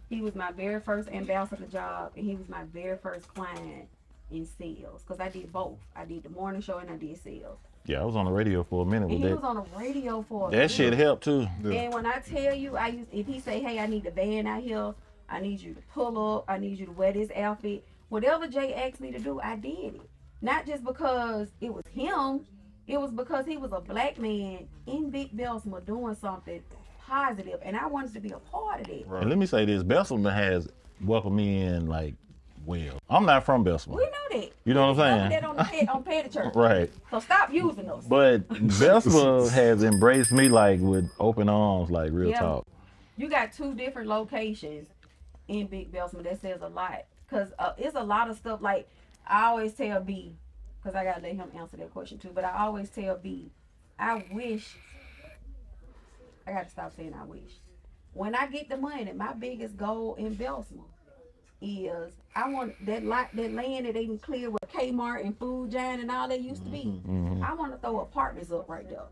He was my very first ambassador job, and he was my very first client in sales. Cause I did both. I did the morning show and I did sales. Yeah, I was on the radio for a minute And with he that. was on the radio for a That minute. shit helped too. And when I tell you, if he say, hey, I need the van out here, I need you to pull up, I need you to wear this outfit. Whatever Jay asked me to do, I did it. Not just because it was him, it was because he was a black man in Big Belsma doing something positive, and I wanted to be a part of it. And let me say this, Besselman has welcomed me in like well. I'm not from Besselman. We know that. You know what I'm saying? That on Petty Church. Right. So stop using us. But Besselman has embraced me like with open arms, like real talk. You got 2 different locations in Big Belsman. That says a lot. Because it's a lot of stuff. Like, I always tell B, because I got to let him answer that question too, but I always tell B, I wish, I got to stop saying I wish. When I get the money, my biggest goal in Belsman is I want that land that they can clear with Kmart and Food Giant and all that used to be. I want to throw apartments up right there.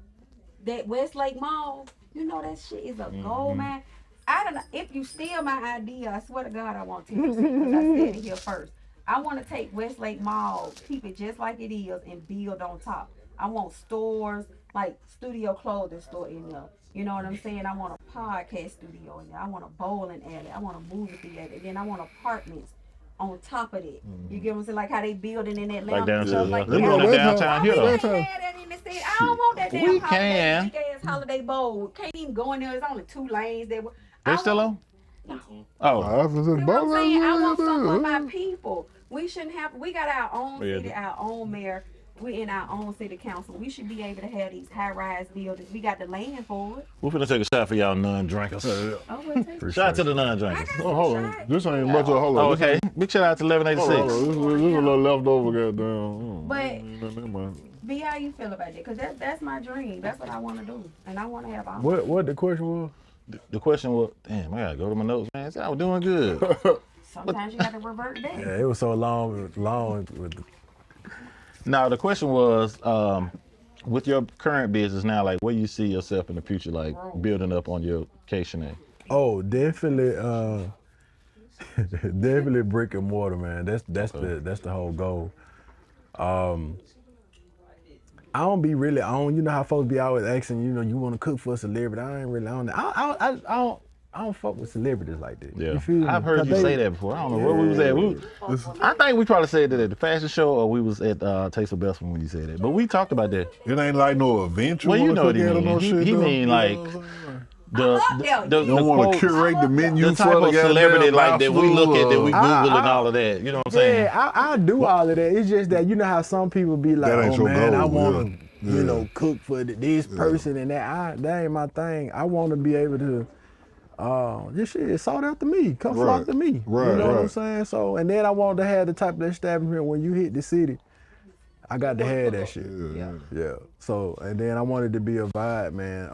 That Westlake Mall, you know that shit is a gold mine. I don't know if you steal my idea. I swear to God, I want 10% because I said it here first. I want to take Westlake Mall, keep it just like it is, and build on top. I want stores like Studio Clothing store in there. You know what I'm saying? I want a podcast studio in there. I want a bowling alley. I want a movie theater. And then I want apartments on top of it. You get what I'm saying? Like how they building in Atlanta. Like downtown, like they building downtown here though. I don't want that damn We holiday, can. big ass holiday bowl. Can't even go in there. There's only 2 lanes. They still on? No. Oh. I was See what I'm saying? I want something for my in people. We shouldn't have. We got our own Yeah. city, our own mayor. We in our own city council. We should be able to have these high-rise buildings. We got the land for it. We're finna take a shot for y'all non-drinkers. Oh, well, take Shout out to the non-drinkers. Oh, hold on. This ain't much of hold on. Oh, okay. Big shout out to Hold on, 1186. This is a little leftover, goddamn. But Never mind. B, how you feel about it? Because that's my dream. That's what I want to do. And I want to have all. What the question was? The question was, damn, I gotta go to my notes, man. I was doing good. Sometimes you got to revert back. Yeah, it was so long with the, Now, the question was, with your current business now, like where you see yourself in the future, like building up on your K-Shanae? oh, definitely definitely brick and mortar, man. That's the whole goal. I don't be really on. You know how folks be always asking, you know, you want to cook for a celebrity. I ain't really on that. I don't. I don't fuck with celebrities like that. Yeah, You feel me? I've heard you say that before. I don't know where we was at. I think we probably said that at the fashion show, or we was at Taste of Best when you said that. But we talked about that. It ain't like no event you Well, you want know to what cook he at or mean. no shit. He though. mean like the You don't want to quote, curate the menu the type for the of celebrity goddamn like that we look at, that we lobster. Google and all of that. You know what I'm saying? Yeah, I do all of that. It's just that you know how some people be like, That ain't oh your man, I goal, want to, yeah. you know, cook for this person and that. That ain't my thing. I want to be able to, this shit is sought after me. Come flock to me. Right, you know what I'm right. saying? So, and then I wanted to have the type of establishment when you hit the city. I got to have that shit. Yeah. So, and then I wanted to be a vibe, man.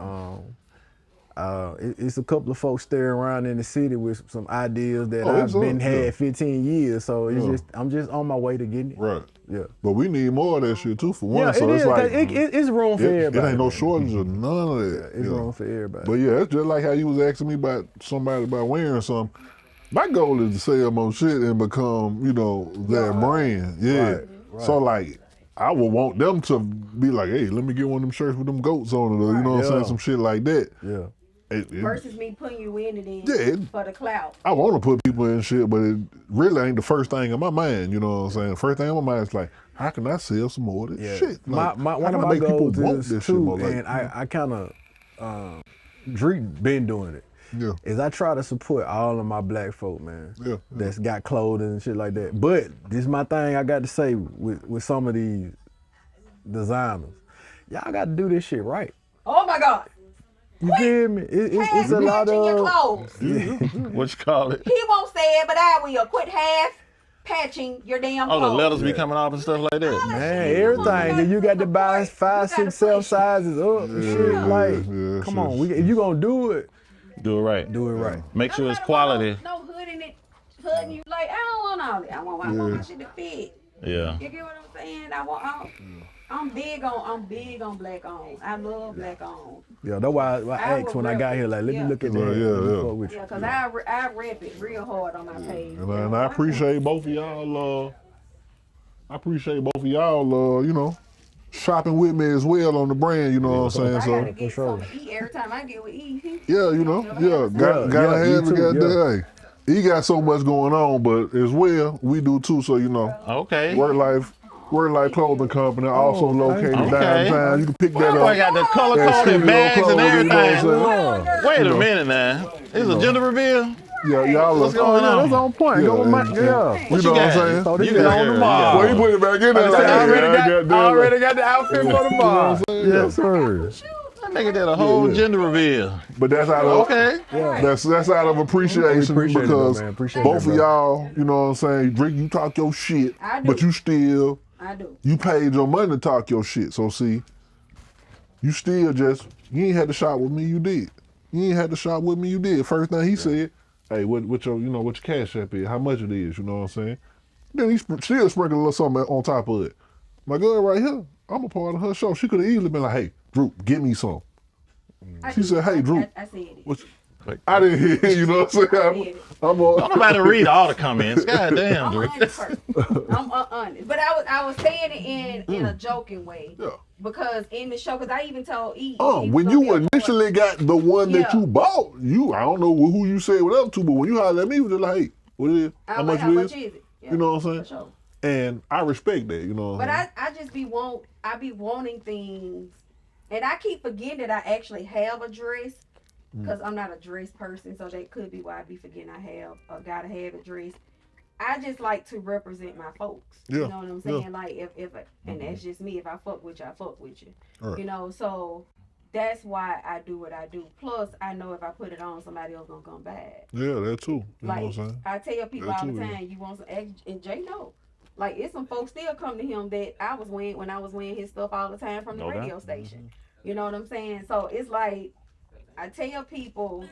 It's a couple of folks staring around in the city with some ideas that I've been had 15 years. So it's just I'm just on my way to getting it. Right. Yeah. But we need more of that shit too, for one. Yeah, So it it's is. like It's room for everybody. It ain't no man. shortage of none of that. It's room for everybody. But yeah, it's just like how you was asking me about somebody about wearing something. My goal is to sell more shit and become, you know, that brand. Yeah. Right. So like, I would want them to be like, hey, let me get one of them shirts with them goats on it, or you know what I'm saying, some shit like that. Yeah. Versus me putting you in it for the clout. I want to put people in shit, but it really ain't the first thing in my mind. You know what I'm saying? First thing in my mind is like, how can I sell some more of this shit? Like, one how of can I my make people goals want is this shit too, more? Like, and I kind of Drake been doing it. Yeah. Is I try to support all of my black folk, man. Yeah. That's got clothing and shit like that. But this is my thing I got to say with some of these designers. Y'all got to do this shit right. Oh my God. You feel me? It's a lot Patching your of. clothes. What you call it? He won't say it, but I will. Quit half patching your damn Oh, clothes. the letters be coming off and stuff like that. Man, everything. And you got to buy 5, 6, 7 sizes up and shit. Like, come on. If you gonna do it, Do it right. do it right. Make sure it's I don't quality. No hood in it. Hood you like, I don't want all that. I want my shit to fit. Yeah. You get what I'm saying? I'm big on black on. I love black on. Yeah, that's why I asked when I got here, like, let me look at that. Let me fuck with you. Yeah, because I rep it real hard on my page. And I appreciate both of y'all. You know, shopping with me as well on the brand. You know what I'm I saying? gotta get something to eat every time I get with E. So you know, gotta have it. Goddamn. He got so much going on, but as well, we do too. So you know, Okay. Work Life Clothing Company, also located downtown. You can pick that I up. got the color at coded Studio bags and Clothing, you know what I'm everything. saying? Wait a minute now. Is a gender reveal? Yeah, y'all What's look. going on? That's on point. Yeah, Go with my, and- yeah. You What know what I'm got? saying? So this You is got on the her, mark. Well, he put it back in there. Like, I already got got the outfit for the bar. Yes, sir. Nigga did a whole gender reveal. But that's out of Okay. that's out of appreciation Appreciate it, because man. Appreciate both it, of bro. y'all, you know what I'm saying, Drake, you talk your shit, I do. but you still I do. you paid your money to talk your shit. So see, you still you ain't had to shop with me, you did. You ain't had to shop with me, you did. First thing he said, hey, what your cash app is, how much it is, you know what I'm saying? Then he still sprinkled a little something on top of it. My girl right here, I'm a part of her show. She could have easily been like, hey, Drew, get me some. She said, hey, Drew. I said it. What I didn't hear, you know what I'm saying? I'm Don't nobody read all the comments. God damn, I'm Drake. honest person. I'm honest. But I was saying it in a joking way. Yeah. Because in the show, because I even told E. When you initially got the one that Yeah. you bought, I don't know who you said what up to, but when you hollered at me, you was just like, hey, what it is? How much is it? Yeah, You know what I'm saying? for sure. And I respect that, you know what But I'm saying? I just be wanting things, and I keep forgetting that I actually have a dress, because I'm not a dress person, so that could be why I be forgetting gotta have a dress. I just like to represent my folks. Yeah, You know what I'm saying? yeah. Like and that's just me. If I fuck with you, I fuck with you. Right. You know, so that's why I do what I do. Plus, I know if I put it on, somebody else gonna come back. Yeah, that too. You know what I'm Like saying? I tell people That all the too, yeah. time, you want some, and Jay know. Like it's some folks still come to him that I was wearing when I was wearing his stuff all the time from the Okay. radio station. You know what I'm saying? So it's like I tell people,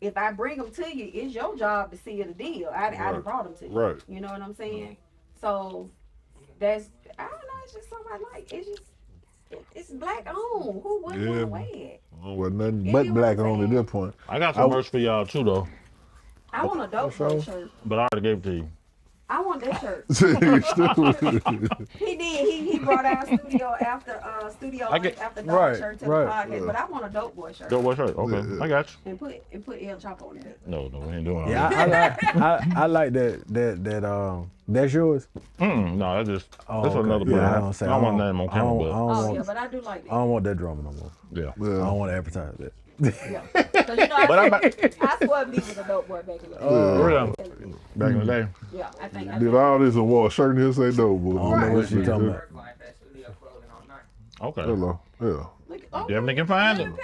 if I bring them to you, it's your job to seal the deal. I done brought them to you. Right. You know what I'm saying? So that's, I don't know. It's just something I like. It's just it's black on. Who wouldn't want to wear it? Oh, well, nothing You but get what black I'm on at saying? that point. I got some merch for y'all too, though, I want a dope boy shirt. but I already gave it to you. I want that shirt. Stupid. He did. He brought our studio after after dark shirt to the podcast. But I want a dope boy shirt. Dope boy shirt. Okay, I got you. And put El Chapo on it. No, we ain't doing all Yeah, that. I like that. That's yours. No, that's just that's okay. another Yeah, brand. I don't say- I don't want I name on don't- I don't- camera, I don't Oh want- yeah, but I do like I that. don't want that drama no more. but yeah. I don't want to advertise that. Yeah. Cause you know, But I swear B was a dope boy back in the day. Back in the day. Yeah, I think. Did all this and wore a shirt and he'll say no, I boy. don't know what you talking about. Okay. Hello. Yeah. Definitely can find them.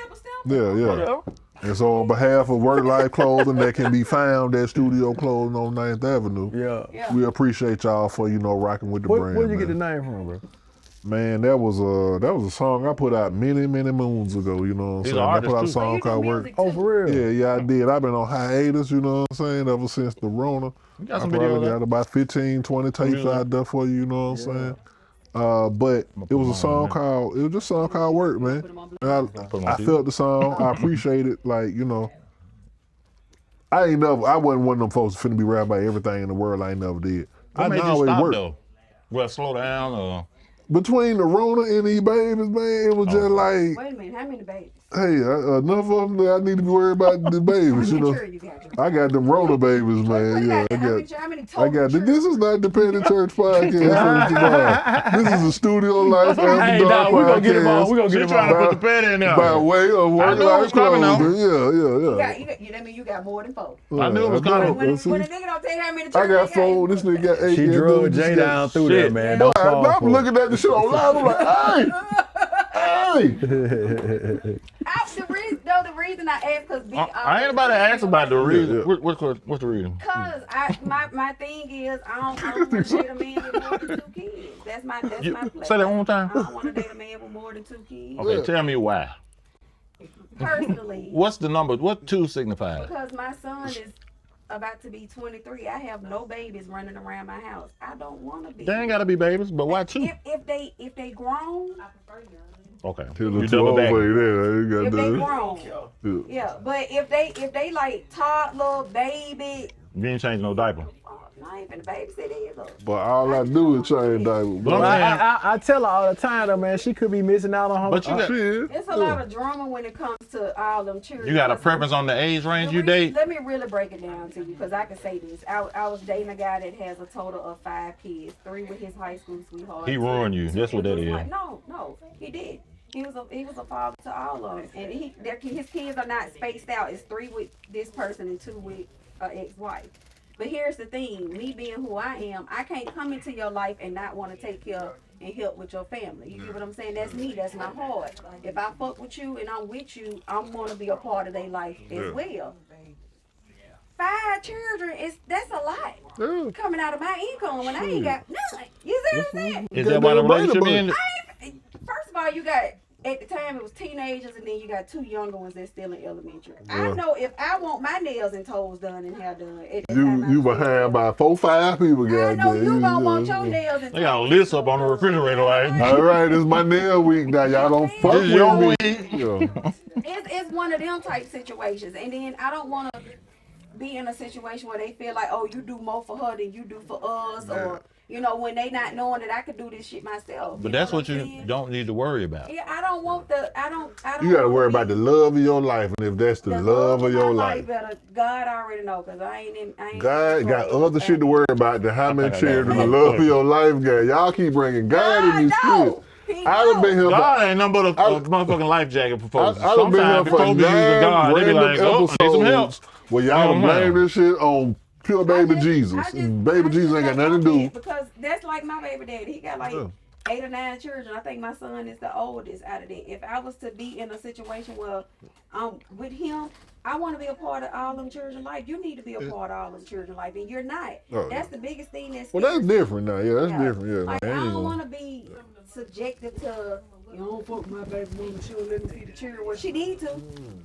Yeah. And so on behalf of Work Life Clothing that can be found at Studio Clothing on 9th Avenue, Yeah. we appreciate y'all for, rocking with the brand. Where'd you get the man. name from, bro? Man, that was a song I put out many moons ago, you know what I'm He's saying? an I put out a artist, too. song called Work. Oh, for real? Yeah, I did. I've been on hiatus, you know what I'm saying, ever since the Rona. You got I some video probably of got that? about 15, 20 tapes Really? out there for you know what I'm saying? But it was just a song called Work, man. And I felt the song, I appreciate it, like, I wasn't one of them folks finna be rapping about everything in the world. I ain't never did. What made I you always stop worked. though? Well, slow down or Between the Rona and these babies, man, it was just like, Wait a minute, how many babies? hey, enough of them that I need to be worried about the babies, you know. Sure you got I got them Rona babies, man. Yeah, how many I got this is not the Penny Church podcast. This is a Studio Life After Hey, Dark nah, we gonna get him on. podcast We gonna get she him trying to on. put the pet in there. by way of Work knew it was Life coming now. Clothing. That mean you got more than four. I knew it was coming. When a nigga don't tell you how many I children got they four. This nigga got 8. She Yeah, drug dude, Jay just down through Shit. there, man. Don't got- fall I'm for it. looking at the shit online. I'm like, hey. The reason I asked because I ain't about to ask about the reason. Yeah. What's the reason? Cause my thing is I don't want to date a man with more than 2 kids. That's my place. Say that one more time. I don't want to date a man with more than 2 kids. Okay, tell me why. Personally, What's the number? What 2 signifies? because my son is about to be 23. I have no babies running around my house. I don't want to be. They ain't gotta be babies, but why 2? If they grown, Okay. Till You the double 12 back. way there. You if got they that. grown, yeah. But if they like toddler, baby, You ain't changing no diaper. I ain't finna babysit either. But all I do is change diapers. But I'm Well, saying, I tell her all the time though, man. She could be missing out on her. But you got- Shit. It's a lot of drama when it comes to all them children. you got a preference on the age range you Let me- date? Let me really break it down to you because I can say this. I was dating a guy that has a total of 5 kids, 3 with his high school sweetheart. He ruined you. That's what that It was is. like, no, he did. He was a father to all of them, and his kids are not spaced out. It's 3 with this person and 2 with ex-wife. But here's the thing: me being who I am, I can't come into your life and not want to take care and help with your family. You get what I'm saying? That's me. That's my heart. If I fuck with you and I'm with you, I'm gonna be a part of their life as well. 5 children that's a lot coming out of my income when I ain't got nothing. You see what I'm saying? Is that why the relationship ended? First of all, you got at the time it was teenagers, and then you got 2 younger ones that's still in elementary. I know if I want my nails and toes done and hair done, at the time You behind by 4, 5 people, I goddamn. know you gonna want your nails and They got a toes list done. up on the refrigerator like. All right, it's my nail week now. Y'all don't fuck This is your with me. week. Yeah. It's one of them type situations, and then I don't want to be in a situation where they feel like, oh, you do more for her than you do for us, or when they not knowing that I could do this shit myself. But that's know what you I'm saying? don't need to worry about. Yeah, I don't want the. I don't. You gotta wanna worry be- about the love of your life, and if that's the love of your my life. Better, God already know, cause I ain't. God got other shit to worry about than how many children the love of your life got. Y'all keep bringing God in this shit. I done been here for God ain't nothing but a motherfucking life jacket for folks. I done been here Sometimes for before we use 9 the God, they be random like, oh, I need some help. episodes where y'all done blame this shit on pure baby Jesus. Baby Jesus ain't got nothing to do. Because that's like my baby daddy. He got like 8 or 9 children. I think my son is the oldest out of that. If I was to be in a situation where I'm with him, I want to be a part of all them children's life. You need to be a part of all them children's life, and you're not. That's the biggest thing that's. Well, that's different now. Yeah, that's different. Yeah, Like, man. I don't want to be subjected to You don't fuck with my baby mama, she'll let me feed the children. Well, she need to.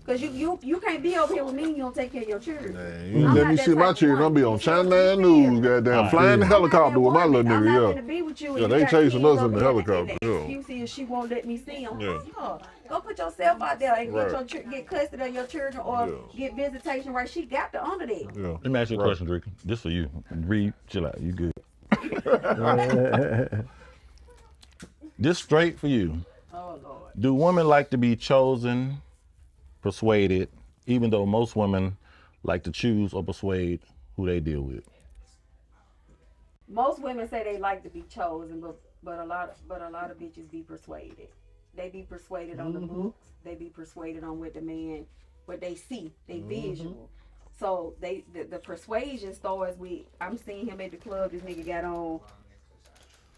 Cause you can't be over here with me and you don't take care of your children. Man, you let me see my children, I'll be on Channel 9 News, goddamn, flying the helicopter with my little I'm not nigga, gonna be with you. Yeah, and they you got chasing kids us in over the here helicopter, and the yeah. excuse is she won't let me see them. Yeah. Go put yourself out there and Right. get custody of your children or get visitation right. She got the honor that. Yeah. Let me ask you a question, Dreka. This for you. Read, chill out. You good. This straight for you. Oh Lord. Do women like to be chosen, persuaded, even though most women like to choose or persuade who they deal with? Most women say they like to be chosen, but a lot of bitches be persuaded. They be persuaded on the books. They be persuaded on what they see, they visual. So the persuasion starts with, I'm seeing him at the club. This nigga got on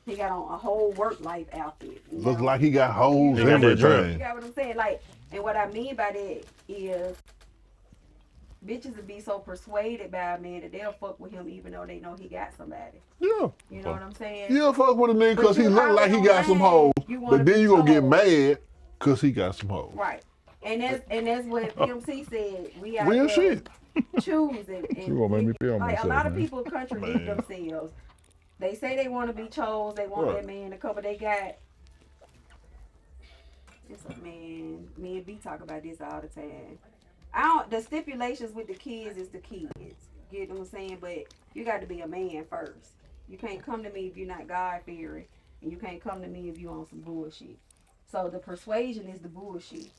a whole work life outfit. Look like he got holes He got that drip. You everything. got what I'm saying? Like, and what I mean by that is bitches would be so persuaded by a man that they'll fuck with him even though they know he got somebody. Yeah. You know what I'm saying? Yeah, fuck with a nigga because But he you look like he got some hoes, but then you gonna get mad because he got some hoes. Right. And that's what PMC said. We out Real there shit. choosing. And You gonna make me feel like myself, a lot of man. people contradict Man. themselves. They say they want to be chose. They want Right. that man to cover. They got. It's a man. Me and B talk about this all the time. The stipulations with the kids is the kids. You know what I'm saying? But you got to be a man first. You can't come to me if you're not God fearing, and you can't come to me if you on some bullshit. So the persuasion is the bullshit.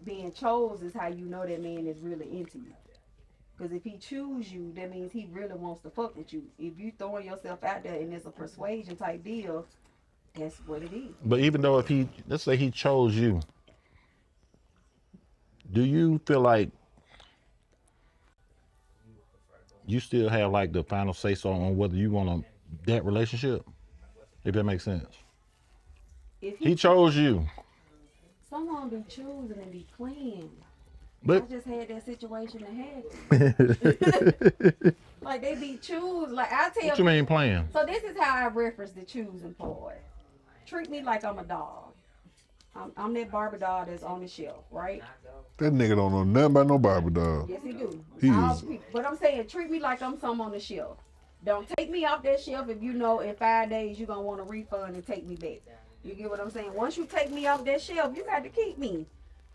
Being chose is how you know that man is really into you. Because if he choose you, that means he really wants to fuck with you. If you throwing yourself out there and it's a persuasion type deal, that's what it is. But even though let's say he chose you, do you feel like you still have like the final say so on whether you want that relationship? If that makes sense. If He chose you. someone be choosing and be playing. But I just had that situation that happened. Like they be choose. Like I tell what you mean playing? So this is how I reference the choosing part. Treat me like I'm a dog. I'm that Barbie doll that's on the shelf, right? That nigga don't know nothing about no Barbie doll. Yes, he do. He is. But I'm saying, treat me like I'm something on the shelf. Don't take me off that shelf if you know in 5 days you're gonna want a refund and take me back. You get what I'm saying? Once you take me off that shelf, you got to keep me.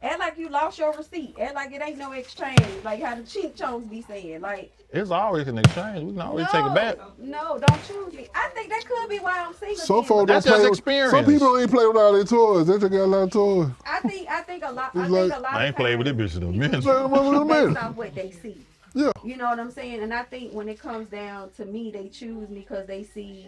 Act like you lost your receipt. Act like it ain't no exchange. Like how the cheap chunks be saying. Like It's always an exchange. We can always take it back. No, don't choose me. I think that could be why I'm single. Some then. folks don't That's just play with, experience. some people don't even play with all their toys. They just got a lot of toys. I think a lot. It's I think like- a lot. I ain't played with this bitch in a minute. Play with them in a minute. Based off what they see. Yeah. You know what I'm saying? And I think when it comes down to me, they choose me because they see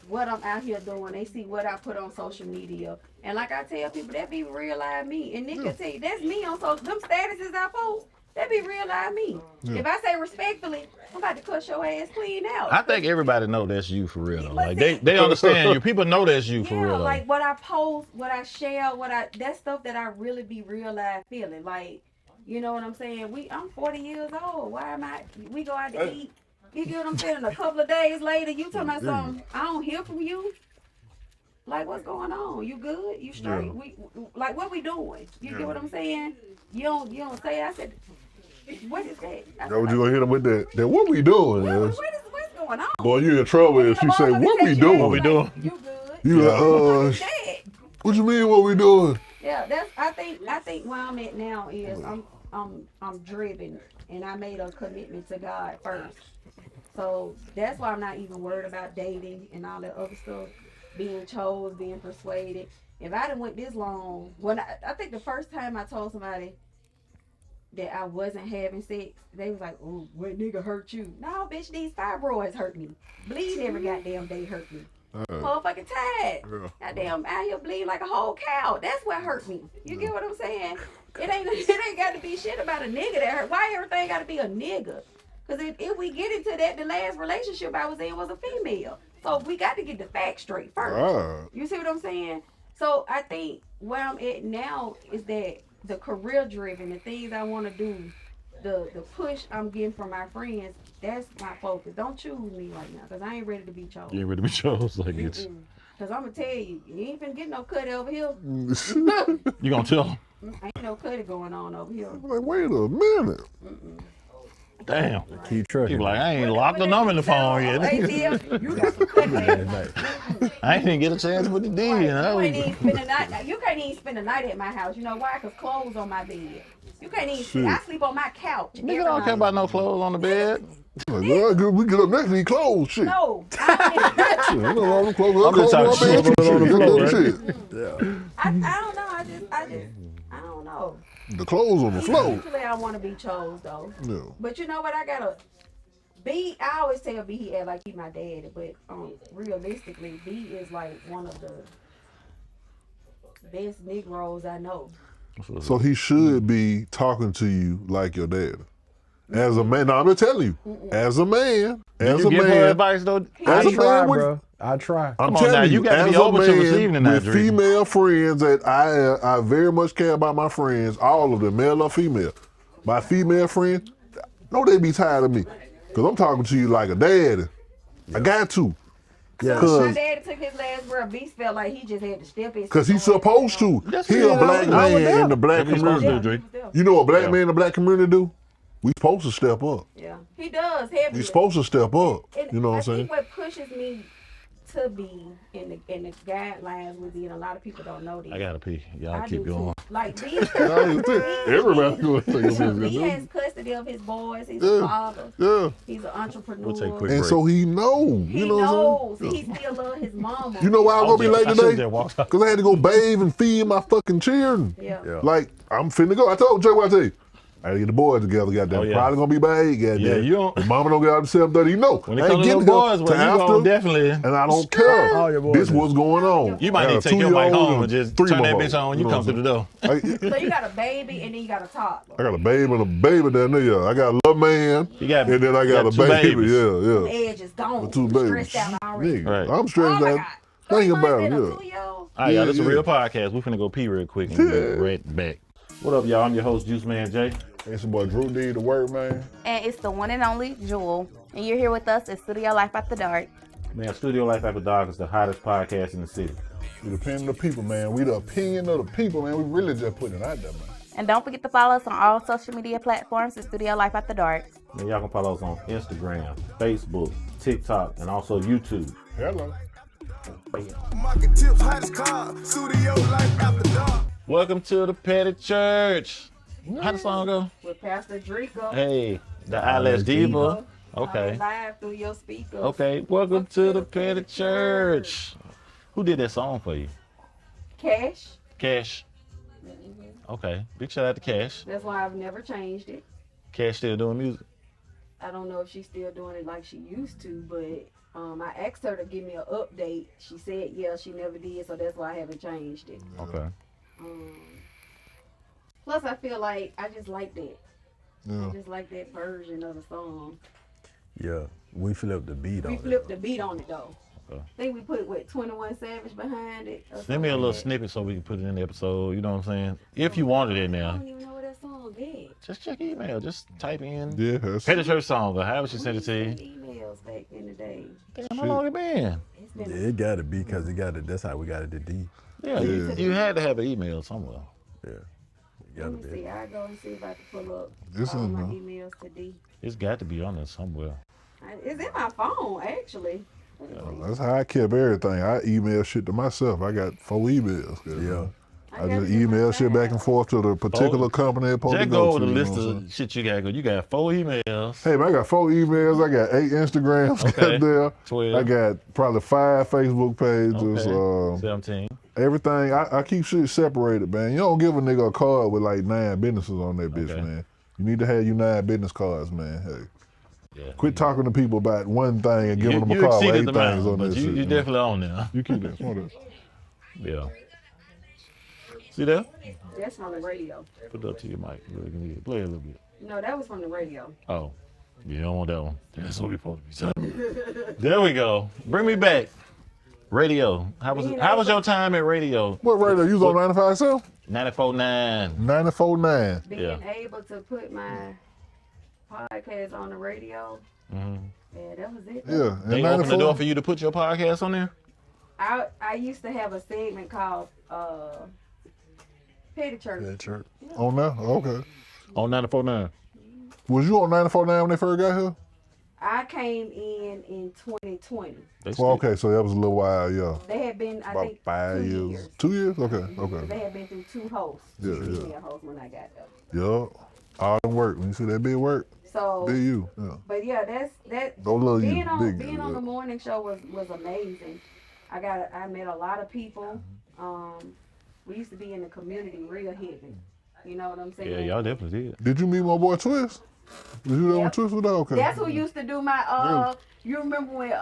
what I'm out here doing. They see what I put on social media. And like I tell people, that be real live me. And Nick can tell you, that's me on social. Them statuses I post, that be real live me. Yeah. If I say respectfully, I'm about to cut your ass clean out. I think everybody know that's you for real. Though. But Like see- they understand you. People know that's you for Yeah, real. Though. like what I post, what I share, that stuff that I really be real live feeling. Like, you know what I'm saying? I'm 40 years old. Why am I? We go out to eat. You get what I'm saying? A couple of days later, you talking about something. I don't hear from you. Like, what's going on? You good? You straight? Yeah. We like what we doing? You get what I'm saying? You don't say. I said, what is that? I That said, what you gonna hit them with that what we doing? Is? what's going on? Boy, you in trouble if you say, what we doing? What we doing? You good? You like, That. what you mean what we doing? Yeah, I think where I'm at now is I'm driven and I made a commitment to God first. So that's why I'm not even worried about dating and all that other stuff, being chose, being persuaded. If I done went this long, I think the first time I told somebody that I wasn't having sex, they was like, "Oh, what nigga hurt you?" No, bitch, these fibroids hurt me. Bleeding every goddamn day hurt me. Motherfucking tired. Yeah. Goddamn, out here bleeding like a whole cow. That's what hurt me. You get what I'm saying? It ain't got to be shit about a nigga that hurt. Why everything got to be a nigga? Because if we get into that, the last relationship I was in was a female. So we got to get the facts straight first. Ah. You see what I'm saying? So I think where I'm at now is that the career driven, the things I want to do, the push I'm getting from my friends, that's my focus. Don't choose me right now because I ain't ready to be chosen. You ain't ready to be chose like it's. Cause I'm gonna tell you, you ain't finna get no cut over here. You gonna tell him? Ain't no cutting going on over here. Like, wait a minute. Damn. Keep trucking. People like, I ain't locked the number in the phone yet. ATL, you got some cutting. I ain't even get a chance to put the D in. You ain't even spend the night. You can't even spend the night at my house. You know why? Cause clothes on my bed. You can't even sleep. I sleep on my couch. Nigga don't care about no clothes on the bed. Like, well, good, we get up next to these clothes, shit. No, I Shit, you know, all them clothes, I'm just talking shit shit, on the floor, shit. I don't know. I don't know. The clothes on the floor. Usually I want to be chose though. Yeah. But you know what? I gotta. B, I always tell B he act like he my daddy, but realistically, B is like one of the best Negroes I know. So he should be talking to you like your dad. As a man, no, I'm just telling you. As a man, Did as you a give her man, advice though? as I a try, man with, bro. I try. I'm Come on telling now, you gotta as be a open to receiving man that, with Dreka. female friends that I very much care about my friends, all of them, male or female. My female friends, no, they be tired of me. Cause I'm talking to you like a daddy. I got to. Yeah. So my daddy took his last breath. B felt like he just had to step his. Cause he's supposed to. That's He what a black I would man do. in the black That's what he's supposed community. to do, Drake. You know what a black Yeah. man in the black community do? We supposed to step up. Yeah, he does. Heavily. We supposed to step up. And You know what I I'm saying? think what pushes me to be in the guidelines with B, and a lot of people don't know this. I gotta pee. Y'all I keep do going. too. Like B, Everybody going to take he a has custody of his boys. He's Yeah. a father. Yeah. He's an entrepreneur. We'll take a quick And break. so he know. He You know knows. what I'm saying? He still love his mama. You know why I'm gonna be late I should've today? just walked out. Cause I had to go bathe and feed my fucking children. Yeah. Like I'm finna go. I told Jay what I tell you. I gotta get the boys together. Goddamn, Oh, yeah. probably gonna be by 8. Goddamn. Yeah, you don't- If mama don't get out at 7:30, you know. When it I ain't comes to getting little here boys, well, till you after, gonna definitely. and I don't care. All your boys This do. what's going on. You might I need got to a take your mic 2-year-old home and just three turn that more. bitch on. You know come what through the door. I'm saying? So you got a baby and then you got a toddler. I got a baby and a baby down there. I got a little man, You got- and then I you got got a two baby. babies. Yeah. Edge is gone. With 2 babies. Stressed out already. Nigga, Right. I'm stressed Oh my out. God. Think 3 months about it. and a Yeah. 2-year-old? All right, y'all, this is a Yeah, real podcast. We finna go pee real quick and get right back. What up, y'all? I'm your host, Juice Man Jay. It's your boy Drew D, the word man. And it's the one and only Jewel. And you're here with us at Studio Life After Dark. Man, Studio Life After Dark is the hottest podcast in the city. We the opinion of the people, man. We the opinion of the people, man. We really just putting it out there, man. And don't forget to follow us on all social media platforms at Studio Life After Dark. Man, y'all can follow us on Instagram, Facebook, TikTok, and also YouTube. Hello. Market tips, hottest car, studio life after dark. Welcome to the Petty Church. How the song go? With Pastor Dreka. Hey, the Daeyelashdiiva. Okay. Live through your speakers. Okay, welcome to the Petty Church. Who did that song for you? Cash. Cash. Okay, big shout out to Cash. That's why I've never changed it. Cash still doing music. I don't know if she's still doing it like she used to, but I asked her to give me an update. She said, yeah, she never did, so that's why I haven't changed it. Okay. Plus, I feel like I just like that. Yeah. I just like that version of the song. Yeah. We flipped the beat on We it. flipped the beat on it, though. Okay. I think we put, 21 Savage behind it? or Send me a something little like that. snippet so we can put it in the episode. You know what I'm saying? If you wanted it I now, don't even know what that song is. just check email. Just type in Yeah, that's Petty Church song or however she sent it to you. Emails back in the day. Damn, how long it been? It's been Yeah, it gotta be because it got it. That's how we got it to D. Yeah, you had to have an email somewhere. Yeah. It gotta Let me be. see. I'll go and see if I can pull up This all is my no- emails to D. It's got to be on there somewhere. It's in my phone, actually. That's how I kept everything. I email shit to myself. I got 4 emails. Yeah. I just email shit back and forth to the particular company it's supposed to Just go go over to. the you know list what I'm of saying? shit you got. You got 4 emails. Hey man, I got 4 emails. I got 8 Instagrams. Okay. There. 12. I got probably 5 Facebook pages. Okay. 17. Everything. I keep shit separated, man. You don't give a nigga a card with like 9 businesses on that bitch, Okay. man. You need to have you 9 business cards, man. Hey. Yeah. Quit talking to people about one thing and giving them a you card with 8 exceeded the things amount, on but that you shit. man. definitely on there. You keep that. What is? Yeah. See that? That's from the radio. Put it up to your mic. Play a little bit. No, that was from the radio. Oh, you don't want that one. That's what we're supposed to be saying. There we go. Bring me back. Radio. How was your time at radio? What radio? You was on 95.7? 94.9. 94.9. Being Yeah. able to put my podcast on the radio, yeah, that was it. Yeah. They And opened the 94. door for you to put your podcast on there? I I used to have a segment called Petty Church. That church. On now? Okay. On 94.9. Was you on 94.9 when they first got here? I came in 2020. Well, okay, so that was a little while, yeah. They had been, I About think, 5 2 years. years. 2 years? Okay. They had been through 2 hosts. Yeah. Me a host when I got there. Yeah. All them work. When you see that big work, So, be you. Yeah. but yeah, that Don't love you. being on Big, being on yeah. the morning show was amazing. I met a lot of people. We used to be in the community real heavy. You know what I'm saying? Yeah, y'all definitely did. Did you meet my boy Twist? Was you there when Yep. Twist was there? Okay. That's who used to do my you remember when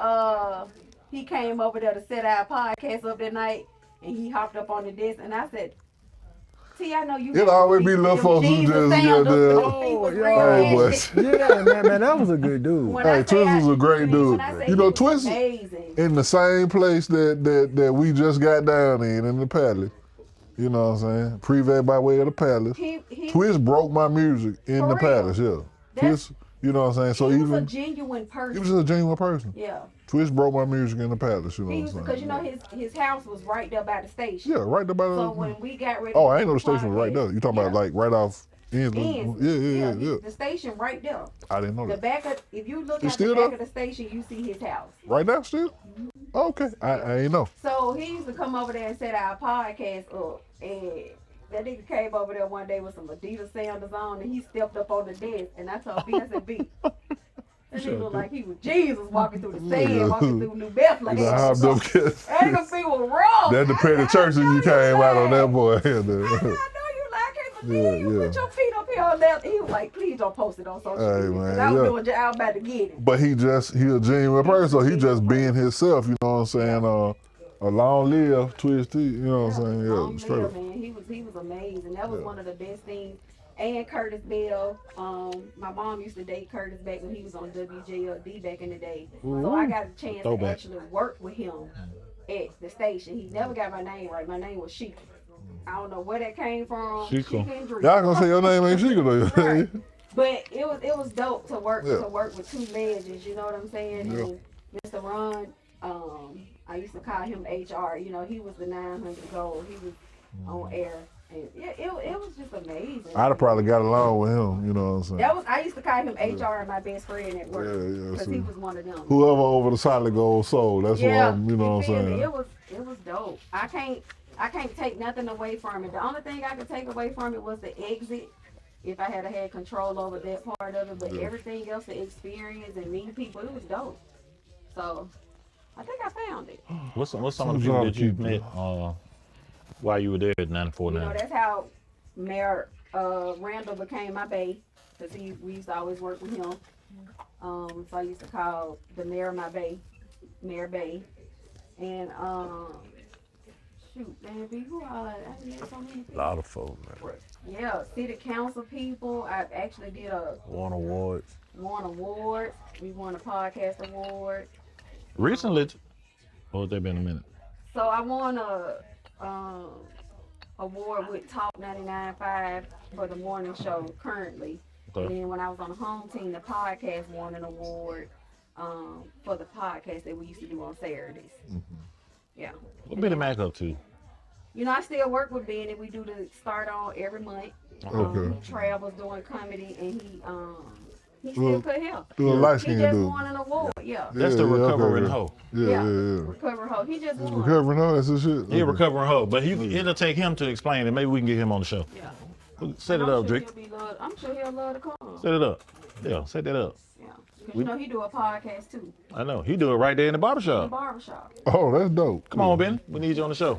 he came over there to set our podcast up that night and he hopped up on the desk and I said, "See, I know you." It always be little folks who just yeah. Hey, boy. Yeah, man, that was a good dude. Hey, Twist was a great dude. You know, Twist amazing. in the same place that we just got down in the palace. You know what I'm saying? Privé by way of the palace. He Twist broke my music in For the real. palace, yeah. Twist, you know what I'm saying? So he even was a genuine he person. was just a genuine person. Yeah. Twist broke my music in the palace, you know He what was I'm because saying? you know his house was right there by the station. Yeah, right there by the. So when we got ready. Oh, to I ain't know do the station was right there. You talking about like right off Ensley? Yeah. The station right there. I didn't know The that. back of if you look It's at the still back there? of the station, you see his house. Right now still? Okay, I ain't know. So he used to come over there and set our podcast up, and that nigga came over there one day with some Adidas sandals on, and he stepped up on the desk, and I told B, I said, B, that nigga looked like he was Jesus walking through the sand, walking through New Bethlehem. You know how them kids. That nigga feet was wrong. That's the petty church that you came out on that boy. I know you like it, but then you put your feet up here on that. He was like, please don't post it on social Hey, media. 'cause man, I was yeah. doing, I was about to get it. But he a genuine person, so he just being himself, you know what I'm saying? A long live Twist T, you know what I'm saying? Long Yeah, straight live, up. man. He was amazing. That was one of the best things. And Curtis Bell. My mom used to date Curtis back when he was on WJLD back in the day. So I got a chance to actually work with him at the station. He never got my name right. My name was Sheikah. I don't know where that came from. Sheikah. Sheikah and Dreka. Y'all gonna say your name ain't Sheikah though. Right. But it was dope to work with 2 legends, you know what I'm saying? Yeah. And Mr. Ron, I used to call him HR, you know, he was the 900 gold. He was on air. And it was just amazing. I'd have probably got along with him, you know what I'm saying? I used to call him HR and my best friend at work. Yeah, Because see. he was one of them. Whoever over the solid gold soul, that's what I'm, you know what I'm feel me? saying? It was dope. I can't take nothing away from it. The only thing I could take away from it was the exit. If I had control over that part of it, but everything else, the experience and meeting people, it was dope. So I think I found it. What's some of the people that you met while you were there at 94.9? You know, that's how Mayor Randall became my bae, because we used to always work with him. So I used to call the mayor my bae, Mayor Bay. And shoot, man, who all I met so many people. A lot of folks, man. Yeah, city council people. I actually did Won awards. won awards. We won a podcast award. Recently, oh, that been a minute. So I won a award with Talk 99.5 for the morning show currently. Okay. And then when I was on the home team, the podcast won an award for the podcast that we used to do on Saturdays. Yeah. What Benny Mac up to? You know, I still work with Benny. We do the start on every month. Okay. He travels doing comedy, and he still could help. Do a light He skin just dude. won an award. Yeah. That's the recovering hoe. Yeah. Recover hoe. He just won. Recovering hoe, that's his shit. He a recovering hoe, but it'll take him to explain it. Maybe we can get him on the show. Yeah. Set it I'm up, sure Drake. I'm sure he'll love to come. Set it up. Yeah, set that up. Yeah. Because you know he do a podcast too. I know. He do it right there in the In the barbershop. barbershop. Oh, that's dope. Come on, Ben. We need you on the show.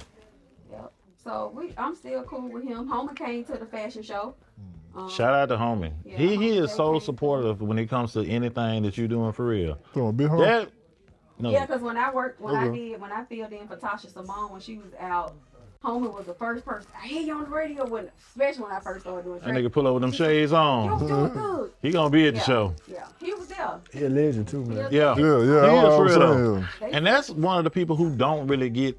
Yep. So I'm still cool with him. Homer came to the fashion show. Shout out to homie. Yeah, He is so homie. supportive when it comes to anything that you doing for real. So a big hoe? That no. Yeah, because when I filled in for Tasha Simone when she was out, Homer was the first person. I hear you on the radio especially when I first started doing That trade. nigga pull up with them shades You on. doing good. He gonna be at the Yeah. show. Yeah, he was there. He a legend too, man. Yeah. Yeah, He that's is what for I'm real though. saying. And that's one of the people who don't really get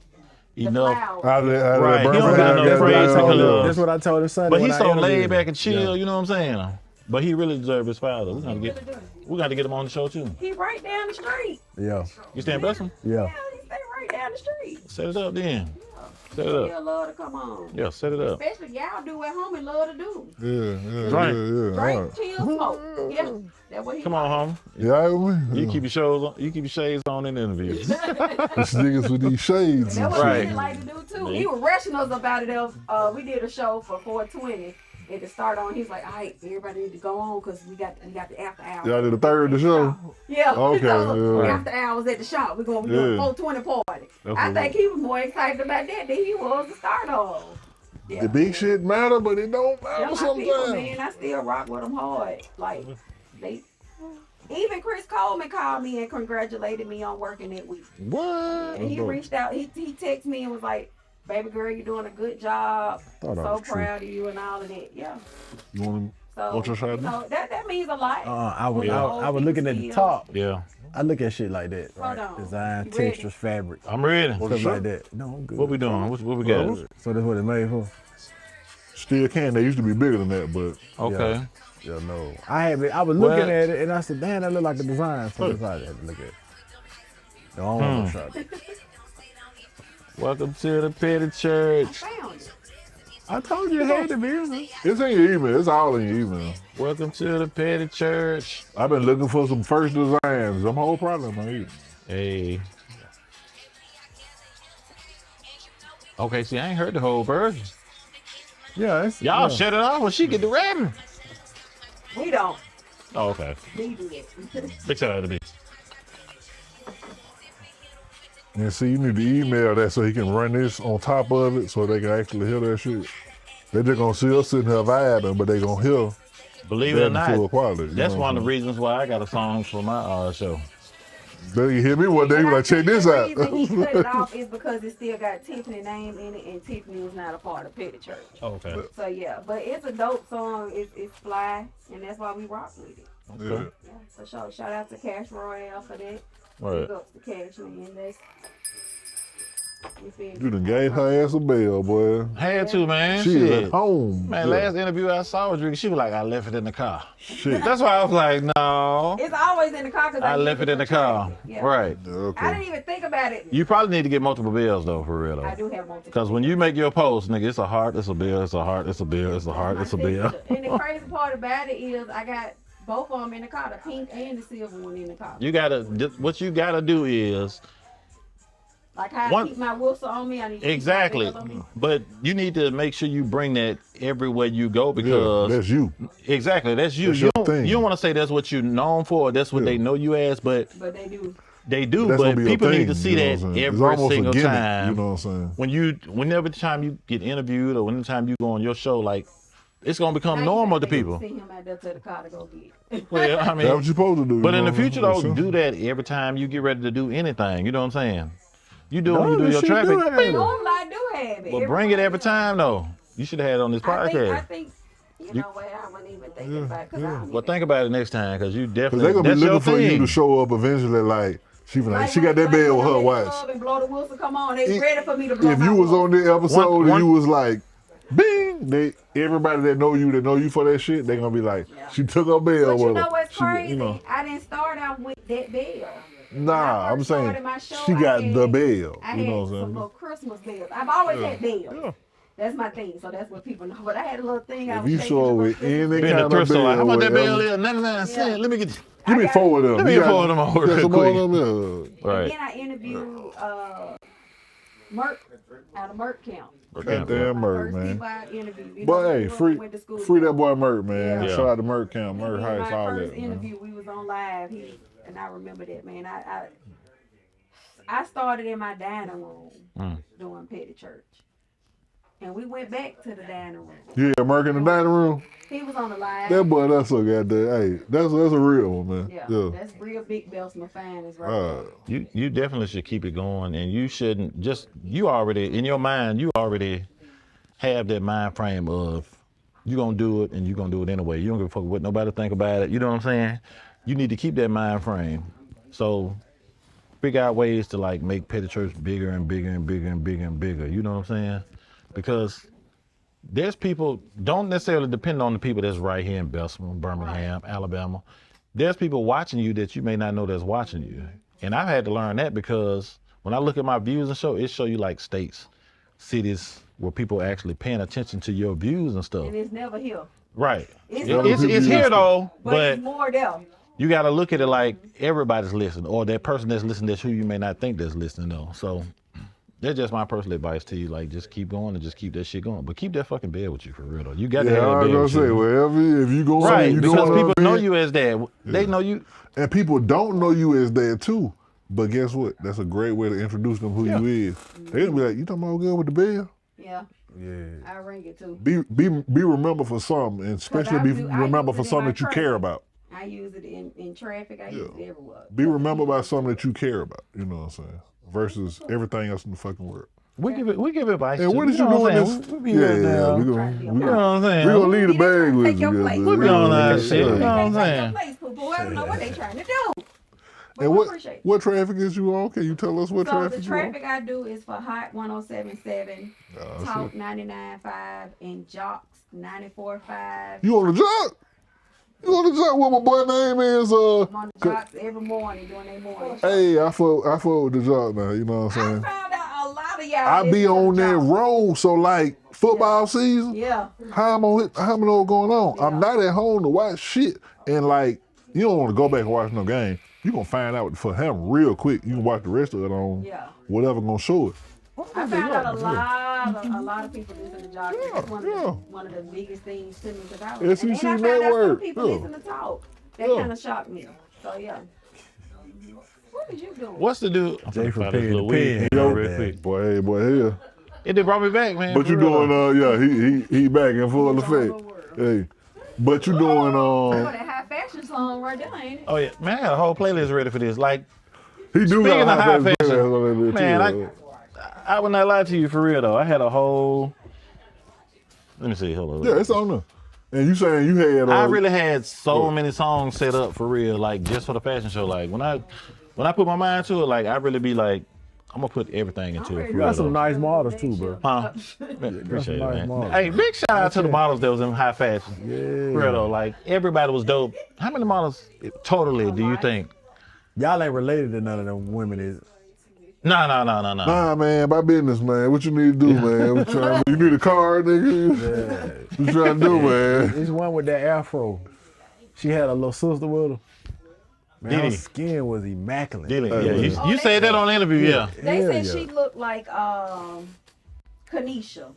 The enough. flowers. Out of that Right, he don't Birmingham, got no that praise down to there. color. That's what I told him Sunday. But when he's I so interviewed laid him. back and chill, Yeah. you know what I'm saying? But he really deserves his father. He really do. We got to get him on the show too. He right down the street. Yeah, You staying bless him? yeah. Yeah, he stay right down down the street. Set it up then. Set it up. Still love to come on. Yeah, set it up. Especially y'all do at home and love to do. Yeah. Drink. Drink, All right. chill, smoke. Yeah, that's what he Come on, homie. Yeah, I mean, You keep your shows on. You keep your shades on in the interviews. These niggas with these shades That's and what shit. he like to do too. Yeah. He was rushing us about it. We did a show for 420. And to start on, he's like, all right, everybody need to go on because we got the after hours. Y'all did a third of the show? Yeah. Okay, So, yeah. after hours at the shop, we're going to be doing Yeah. 420 party. That's I what think he was more excited about that than he was to start on. Yeah. The big shit matter, but it don't matter Them my people, sometimes. man. I still rock with them hard. Like, even Chris Coleman called me and congratulated me on working that week. What? And he reached out. He texted me and was like, baby girl, you're doing a good job. Thought that So was true. proud of you and all of that. Yeah. You want So, Want your shot you know, that means a lot. I was Yeah. I was looking at the Still. top. Yeah, I look at shit like that, Hold right? on. Design, You ready? textures, fabric, I'm ready. What stuff shot? like that. No, I'm good. What we doing? What we got? Well, So that's what it's made for. Still can. They used to be bigger than that, but Okay. Yeah, no. I was looking What? at it and I said, damn, that look like a design. So that's how I had to look at it. No, I don't want no shot. Welcome to the petty I church. found it. I told you it had to be. it's in your email. It's all in your email. Welcome to the petty church. I've been looking for some first designs. I'm whole problem, man. Hey. Okay, see, I ain't heard the whole version. Yeah, it's Y'all yeah. shut it off when she get the rapping. We don't. Oh, okay. We do it. Big shout out to me. And see, you need to email that so he can run this on top of it so they can actually hear that shit. They just gonna see us sitting here vibing, but they gonna hear Believe it that or in not, full quality. you that's know one what of the reasons why I got a song for my show. They can hear me one day, And be I like, check think this the out. reason he cut it off is because it still got Tiffany's name in it, and Tiffany was not a part of Petty Church. Okay. So yeah, but it's a dope song. It's fly, and that's why we rock with it. Yeah. Yeah, for sure. Shout out to Cash Royale for that. Right. Big ups to Cash, man. That's you feel You done gave her ass a bell, boy. Had to, man. She Shit. is at home. Man, Yeah. last interview I saw with Dreka, she was like, I left it in the car. Shit. That's why I was like, no. It's always in the car because I left it in the car. Yeah. Right. Yeah, I okay. didn't even think about it. You probably need to get multiple bills though, for real I though. do have multiple. Because when you make your post, nigga, it's a heart, it's a bill, it's a heart, it's a bill, it's a heart, it's a bill. And the crazy part about it is I got both of them in the car, the pink and the silver one in the car. You gotta, what you gotta do is, Like how One- I keep my whistle on me, I need to exactly, keep my bells on me. but you need to make sure you bring that everywhere you go Yeah, because, that's you. exactly, that's you. That's you your thing. don't want to say that's what you're known for, that's what Yeah. they know you as, but But they do. they do, That's but gonna be people your need to thing, see you know that what I'm saying? It's every almost a single gimmick, time. You know what I'm saying? Whenever time you get interviewed or whenever time you go on your show, like it's gonna become Now normal you to people. Send him out there to the car to go get. Well, I That's what mean, you're supposed to do. but you in know the what I'm future saying? though, do that every time you get ready to do anything. You know what I'm saying? You do No, when you do this your shit traffic. do have it. Normally I do have it. But bring it every do. time though. You should have had it on this I podcast. think you know what, I wasn't even thinking about it because I don't Well, even. think about it next time because you Cause definitely they gonna be that's your looking for you thing. to show up eventually. Like she be like, she got that like bell with when her I'm in watch. love and blow the whistle, come on, they If- ready for me to blow If my you was whistle. on the episode One- and you was like, bing, everybody that know you for that shit, they gonna be like, Yeah. she took her bell. But you with know her. what's She- crazy? You know, I didn't start out with that bell. nah, I'm first saying started my show, she I got had- the bell. I You had know what some I'm saying? little Christmas bells. I've always had bells. Yeah. That's my thing, so that's what people know. But I had a little thing I If was you shaking show in my with Christmas any Be in kind the of thrift store, like, how bell, much that bill whatever, is? 99 cents. Yeah. Let me get. Give I me got- 4 of them. Let me You get got- 4 of them over you got real some more quick. of them? Yeah. And Right. then I interviewed Merck out of Merck Camp. Goddamn My Merck, first man. people I interviewed. You But know, hey, we free went to school that together. boy Merck, man. Yeah. Shout out to Merck Camp, Merck And Heights, my all first that, man. interview, we was on live. And I remember that, man. I started in my dining room doing petty church, and we went back to the dining room. Yeah, Merck in the dining room. He was on the live. That boy, that's so goddamn. Hey, that's a real one, man. Yeah, that's real big belts, my finest right there. You definitely should keep it going, and you shouldn't just. You already in your mind. You already have that mind frame of you gonna do it, and you gonna do it anyway. You don't give a fuck what nobody think about it. You know what I'm saying? You need to keep that mind frame. So figure out ways to like make petty church bigger and bigger and bigger and bigger and bigger. You know what I'm saying? Because there's people don't necessarily depend on the people that's right here in Bessemer, Birmingham, Alabama. There's people watching you that you may not know that's watching you. And I've had to learn that because when I look at my views and show, it show you like states, cities where people actually paying attention to your views and stuff. And it's never here. Right. It's It's here though, but but it's more there. you got to look at it like everybody's listening, or that person that's listening, that's who you may not think that's listening though. So that's just my personal advice to you. Like, just keep going and just keep that shit going. But keep that fucking bed with you for real though. You got to have I that was bed gonna with say, you. wherever, if you go Right, you because doing people know event, you as that. They know you. and people don't know you as that too. But guess what? That's a great way to introduce them who you is. They gonna be like, you talking about good with the bell? Yeah. Yeah. I ring it too. Be remembered for something, and especially I be use remembered it for in something my that you traffic. care about. I use it in traffic. I use it everywhere. Be remembered by something that you care about. You know what I'm saying? Versus everything else in the fucking world. We give advice. And too. what is you know doing I'm this? saying? We be here now. we You gonna know what I'm saying? we gonna leave the bag with Take your you. place. guys. We be on our shit. You know what I'm They take saying? your place, people. I don't know what they trying to do. But And we appreciate it. what traffic is you on? Can you tell us what So traffic the you on? traffic I do is for Hot 107.7, Talk 99.5, and Jocks 94.5. You on the job? You on the job? What my boy name is? I'm on the Jocks every morning doing their morning show. Hey, I fuck with the job now. You know what I'm I saying? found out a lot of y'all. I be listen to on the that Jocks. road, so like football season. Yeah. How many know going on? I'm Yeah. not at home to watch shit, and like you don't want to go back and watch no game. You gonna find out for him real quick. You can watch the rest of it on Yeah. whatever gonna show it. I found out a lot of people listen to Jocks. It's one yeah. one of the biggest things to me because I was. SEC And then I found out some Network, people yeah. listen to Talk. That Yeah. kind of shocked me. So yeah. What did you doing? What's the dude? Jay from Find this Pen little to weed Pen. here Yo, real quick. boy, here. It did brought me back, man. But for you real, doing though. he back in full He's all effect. over the world. Hey, but you doing Oh, that high fashion song right there, ain't it? Oh yeah, man, I got a whole playlist ready for this. Like, he do Speaking got of a high high fashion, fashion on that man, I would not lie to you for real though. I had a whole. Let me see. Hold on. yeah, it's on there. And you saying you had I really had so many songs set up for real, like just for the fashion show. Like when I put my mind to it, like I really be like, I'm gonna put everything into it. For You real, got some though. nice models too, bro. Huh? Man, appreciate it, nice man. models. Hey, big shout out to the models that was in high fashion. Yeah. For real though, like everybody was dope. How many models totally do you think? Y'all ain't related to none of them women, is it? No. Nah, man, my business, man. What you need to do, man? You need a car, nigga. What you trying to do, man? This one with that afro. She had a little sister with her. Man, her Diddy. skin was immaculate. Dilly, Hey, yeah, man. you said that on the interview, yeah. They Hell said yeah. she looked like Kanisha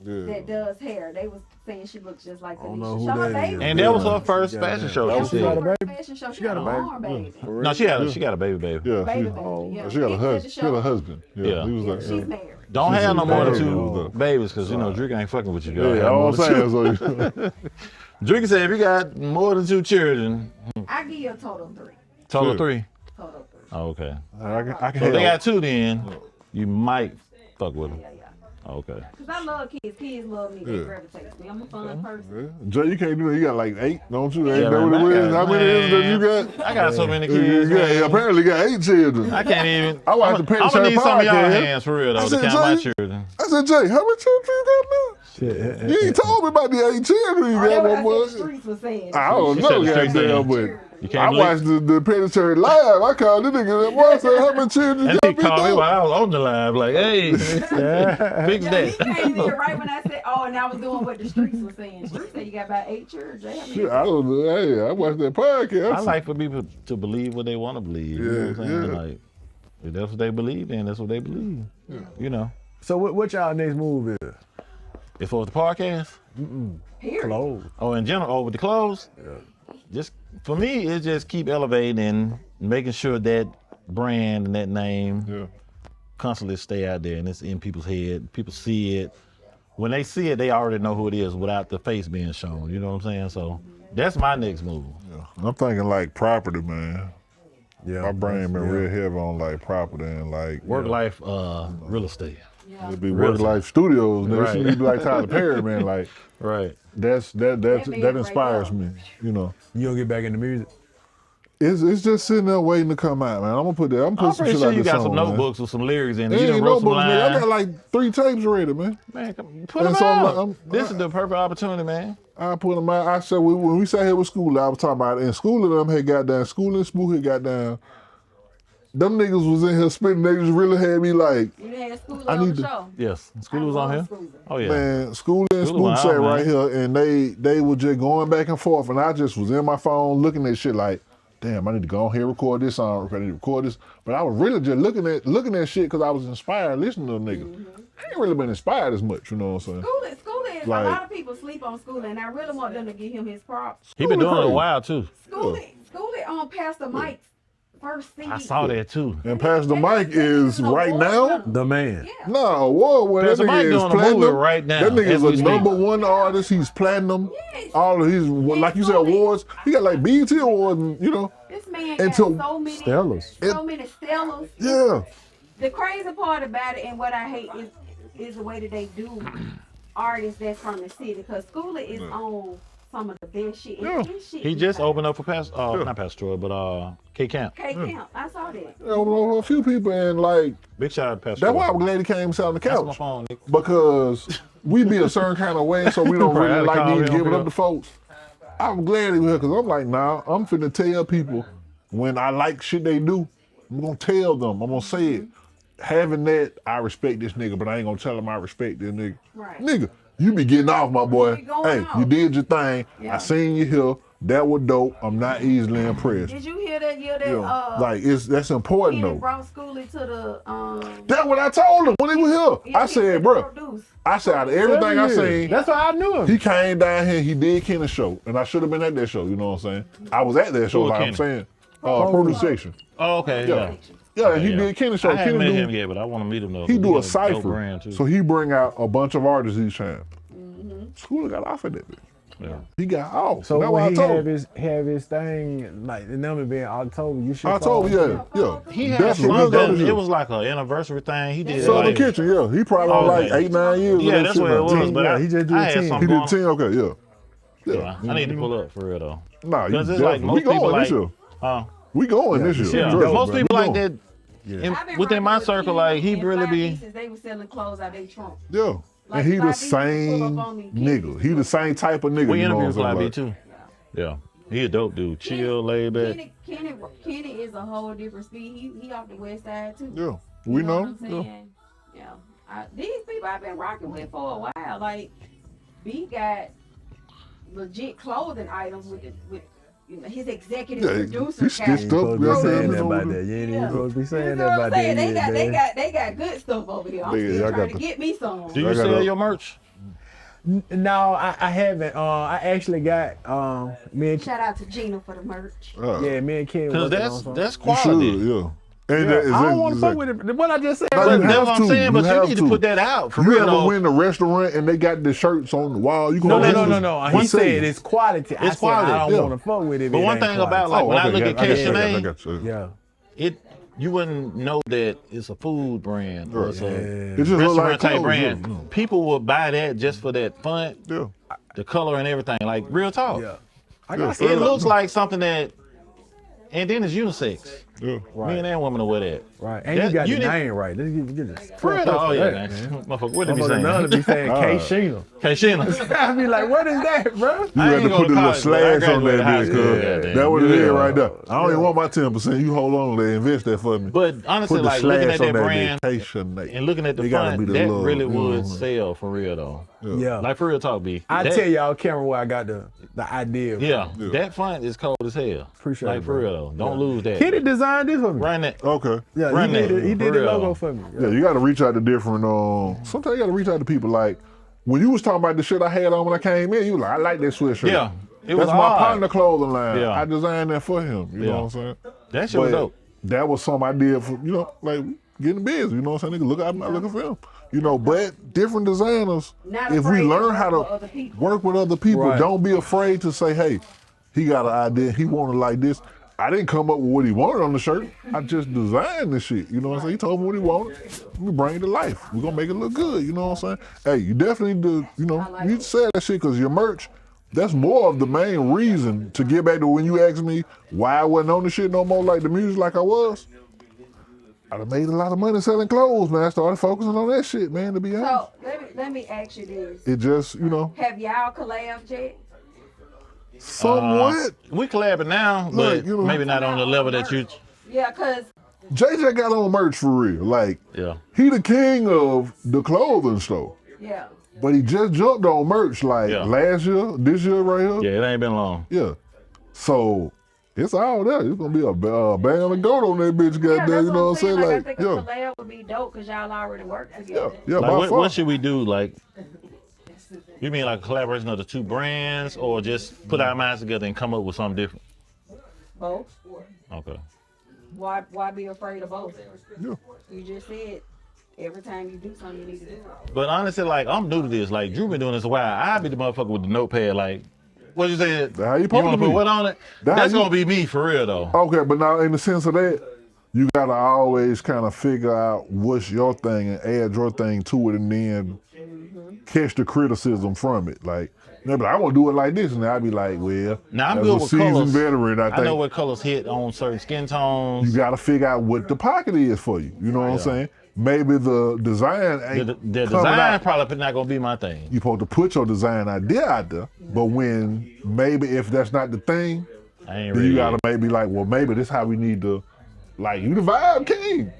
Yeah. that does hair. They was saying she looks just like don't know Kanisha. who Show her that baby. is. And that was her She first got fashion that. show. Yeah, She she got a did. baby? Fashion show. She got got a a baby? arm baby. No, she got a baby, baby. Yeah, Baby, she, baby. Yeah. she got a He husband. said She got a the show. husband. Yeah, Yeah. he was Yeah, like, she's married. Don't have no more than married, two though. babies, cause you know Drake ain't fucking with you. Gotta yeah, have all more I'm than two. saying is, Drake said if you got more than 2 children, I give you a total of 3. total Sure. 3. Total 3. Oh, okay. I can So if they have. got 2, then you might fuck with them. Yeah. Oh, okay. Cause I love kids. Kids love me. They Yeah. gravitate to me. I'm a fun person. Yeah. Jay, you can't do that. You got like 8, don't you? Ain't Yeah, that what man, it I is? got- How many is that man. you got? I got so many You kids. got, man. apparently got 8 children. I can't even. I watched the Penn I'm gonna State need some of y'all podcast. hands for real I though to said, count my Jay, children. I said, Jay, how many children you got now? Shit. You ain't told me about the 8 children you Oh, got, that's my what boy. the streets was saying. I don't She know, said the streets goddamn, saying. but You I can't believe. watched the Penitentiary live. I called this nigga. That boy I said, how many children And you he got? called me Big while dog? I was on the live, like, hey, fix Yeah, he that. came in right when I said, "Oh," and I was doing what the streets was saying. Streets said you got about 8 children. Jay, how many? Shit, I don't know. Hey, I watched that podcast. I like for people to believe what they want to believe. You know what I'm saying? Yeah. Like, if that's what they believe, then that's what they believe. You know. So what y'all next move is? As far as the podcast, Period. Clothes. oh, in general, with the clothes, just for me, it's just keep elevating and making sure that brand and that name Yeah. constantly stay out there and it's in people's head. People see it. When they see it, they already know who it is without the face being shown. You know what I'm saying? So that's my next move. I'm thinking like property, man. Yeah. My brain been real heavy on like property and like Work life, real estate. Yeah. It'd be Real work life studios. Nigga, Right. she need to be like Tyler Perry, man. Like Right. that inspires me. You know, You don't get back into music? it's just sitting there waiting to come out, man. I'm gonna put I'm some pretty shit sure like you this got on, some man. notebooks with some lyrics in it. It You done ain't wrote some notebooks, nigga. I got lines. like 3 tapes ready, man. Man, put them And so out. This is the perfect opportunity, man. I put them out. I said when we sat here with school, I was talking about in school of them had got down. School and Spook had got down. them niggas was in here spitting. They just really had me like, You had school I on need the to- show. Yes, School was on here. Oh yeah. man, School and School Spook went sat out, right man. here, and they were just going back and forth, and I just was in my phone looking at shit like, damn, I need to go on here record this song, I need to record this. But I was really just looking at shit because I was inspired listening to them niggas. I ain't really been inspired as much, you know what I'm saying? School is Like- a lot of people sleep on School, and I really want them to give him his props. He been doing it a crazy. while too. School on Pastor Mike's first CD. I saw that too. And Pastor Mike is right now. The man. Yeah. No, whoa, well, that Pastor Mike nigga is doing a movie platinum. right now, That nigga as is we a speak. #1 artist. He's platinum. Yes. All of his, like you said, awards. He got like BET awards, and, you know. This man And got to- so many Stellars. so many stellars. Yeah. The crazy part about it and what I hate is the way that they do artists that's from the city, because Schooler is on some of the best shit. And Yeah. his shit He is just like opened up for not Pastor Troy, but K Camp. K-Camp. I saw that. I don't know a few people, and like, Big shout out to Pastor that's Troy. why I'm glad he came sat on the That's my couch. phone, Nick. Because we be a certain kind of way, so we don't Right, I really had to like call these him, giving yeah. up to folks. I'm glad he was here, because I'm like, nah, I'm finna tell people when I like shit they do, I'm gonna tell them, I'm gonna say it. Having that, I respect this nigga, but I ain't gonna tell him I respect this nigga. Right. Nigga, you be getting off, my boy. be going Hey, off. you did your thing. Yeah. I seen you here. That was dope. I'm not easily impressed. Did you hear that year that Yeah. Like, that's important Kenny though. brought Schooler to the That's what I told him when he was here. I said, bro, produce. I said, out of everything I seen, That's why I knew him. he came down here, he did Kenny's show, and I should have been at that show, you know what I'm saying? I was at that show, Who like I'm Kenny? saying. Produce section. Oh, okay. Yeah. Yeah. Yeah, he Yeah. did Kenny's show. I haven't Kenny met do, him yet, but I want to meet him though. he do a dope cipher. brand, too. So he bring out a bunch of artists each time. Schooler got off of that bitch. Yeah. He got off. So that's what I when he told have him. his thing, like the number being October, you should. I told him, yeah. He had That's what something. we done. It was like an anniversary thing. He did Southern like, Kitchen, yeah. He probably on like Okay. 8-9 years. of Yeah, that that's shit what it now. was. 10. But Yeah, he just did I had 10. He something did going. 10, okay, yeah. Yeah, I need to pull up for real though. Nah, you Because it's like definitely. most We people going like, this year. We going this year. yeah, Trust me, most bro. people We like going. that. I've been Within my rocking with circle, Kenny like he and really Five be. Pieces, they were selling clothes out they trunk. Yeah. Like, And he the Fly B pull up same on me, nigga. He the same type of nigga. We you know interviewed what I'm Fly B saying? too. Yeah, he a dope dude. Chill, laid back. Kenny is a whole different speed. He off the west side too. Yeah. We You know. what I'm saying? Yeah. These people I've been rocking with for a while. Like B got legit clothing items with his executive Yeah, producer. he stitched You up. supposed to be Yeah, saying man, that about over that. You ain't Yeah. even supposed to be You saying know that what I'm about saying? that. yet, They got good stuff over here. I'm Yeah, still I trying got to get me some. Do you I got sell a- your merch? No, I haven't. I actually got me and Shout out to Gina for the merch. me and Kenny. Because working on something. that's You quality. should, yeah. And Yeah, that is I don't want to fuck exactly- with it. What I just said. Like, But you that's have what I'm to. saying. But you have need to put that out for You real ever though. win a restaurant and they got the shirts on the wall? You No. What He say? said it's quality. I It's said quality, I don't yeah. want to fuck with it. But if it one ain't thing quality. about like when I look at K I Sinead, got you. Yeah. you wouldn't know that it's a food brand or it's a It just look like restaurant type clothes, brand. yeah. People will buy that just for that font, Yeah. the color and everything. Like real talk. Yeah. I Yeah. got It looks like something that, and then it's unisex. Yeah. Men and women will wear that. right. And you That- got you the need- name right. Let's get this. For real though. Oh yeah, that, man. Motherfucker, what did he Motherfucker, none of say? be saying K. Sheena. K Sheena. I be like, what is that, bro? You I had ain't to go put to the little college, but I slash on that graduated high bitch, school, cuz. goddamn. That what it Yeah. is right there. I don't even want my 10%. You hold on to that, invest that for me. But honestly, Put the like looking slash at that on that brand vacation. and looking at the They gotta font, be the that love, really you know would what I'm sell for real though. Yeah. Like for real talk, B. I That- tell y'all, camera, where I got the idea. from. Yeah, that font is cold as hell. Appreciate like it, for bro. real though. Don't lose that. Kenny designed this for me. Run that. Okay. Yeah, Run he did, that, he did for the real. logo for me. Yeah, you got to reach out to different. Sometimes you got to reach out to people. Like when you was talking about the shit I had on when I came in, you was like, I like that sweatshirt. Yeah, it was That's my hard. partner clothing line. Yeah. I designed that for him. You Yeah. know what I'm saying? That shit was But dope. that was something I did for like getting busy. You know what I'm saying? Nigga, look, I'm not looking for him. But different designers, Not if we afraid to learn work how with other to people. work with other people, Right. don't be afraid to say, hey, he got an idea. He wanted like this. I didn't come up with what he wanted on the shirt. I just designed this shit. You know what I'm saying? He told me what he wanted. Let me bring it to life. We're going to make it look good. You know what I'm saying? Hey, you definitely do, you said that shit because your merch, that's more of the main reason to get back to when you asked me why I wasn't on the shit no more like the music like I was. I done made a lot of money selling clothes, man. I started focusing on that shit, man, to be honest. So let me ask you this: It just, have y'all collabed yet? somewhat. We collabing now, but Look, maybe not on the level that you. Yeah, cause JJ got on merch for real. Like, Yeah. he the king of the clothing store. Yeah. But he just jumped on merch like last year, this year right here. Yeah, it ain't been long. Yeah. So it's all there. It's gonna be a band of goat on that bitch, goddamn. You know what I'm saying? Like, I Like, think a collab would be dope because y'all already work together. Yeah, like, by far. what should we do? Like, you mean like a collaboration of the two brands, or just put our minds together and come up with something different? Both. Okay. Why be afraid of both? Yeah. You just said every time you do something, you need to do it. But honestly, like, I'm new to this. Like, Drew been doing this a while. I be the motherfucker with the notepad. Like, what you said? How you want to put what on it? That's gonna be me for real though. Okay, but now in the sense of that, you gotta always kind of figure out what's your thing and add your thing to it, and then catch the criticism from it. Like, they'll be like, I want to do it like this, and I'll be like, well, Now I'm as good a with seasoned colors. veteran, I think know what colors hit on certain skin tones. you gotta figure out what the pocket is for you. You know what I'm saying? Maybe the design ain't The coming design out. probably not gonna be my thing. You're supposed to put your design idea out there, but when maybe if that's not the thing, I ain't then ready you gotta yet. maybe like, well, maybe this how we need to, like, you the vibe king.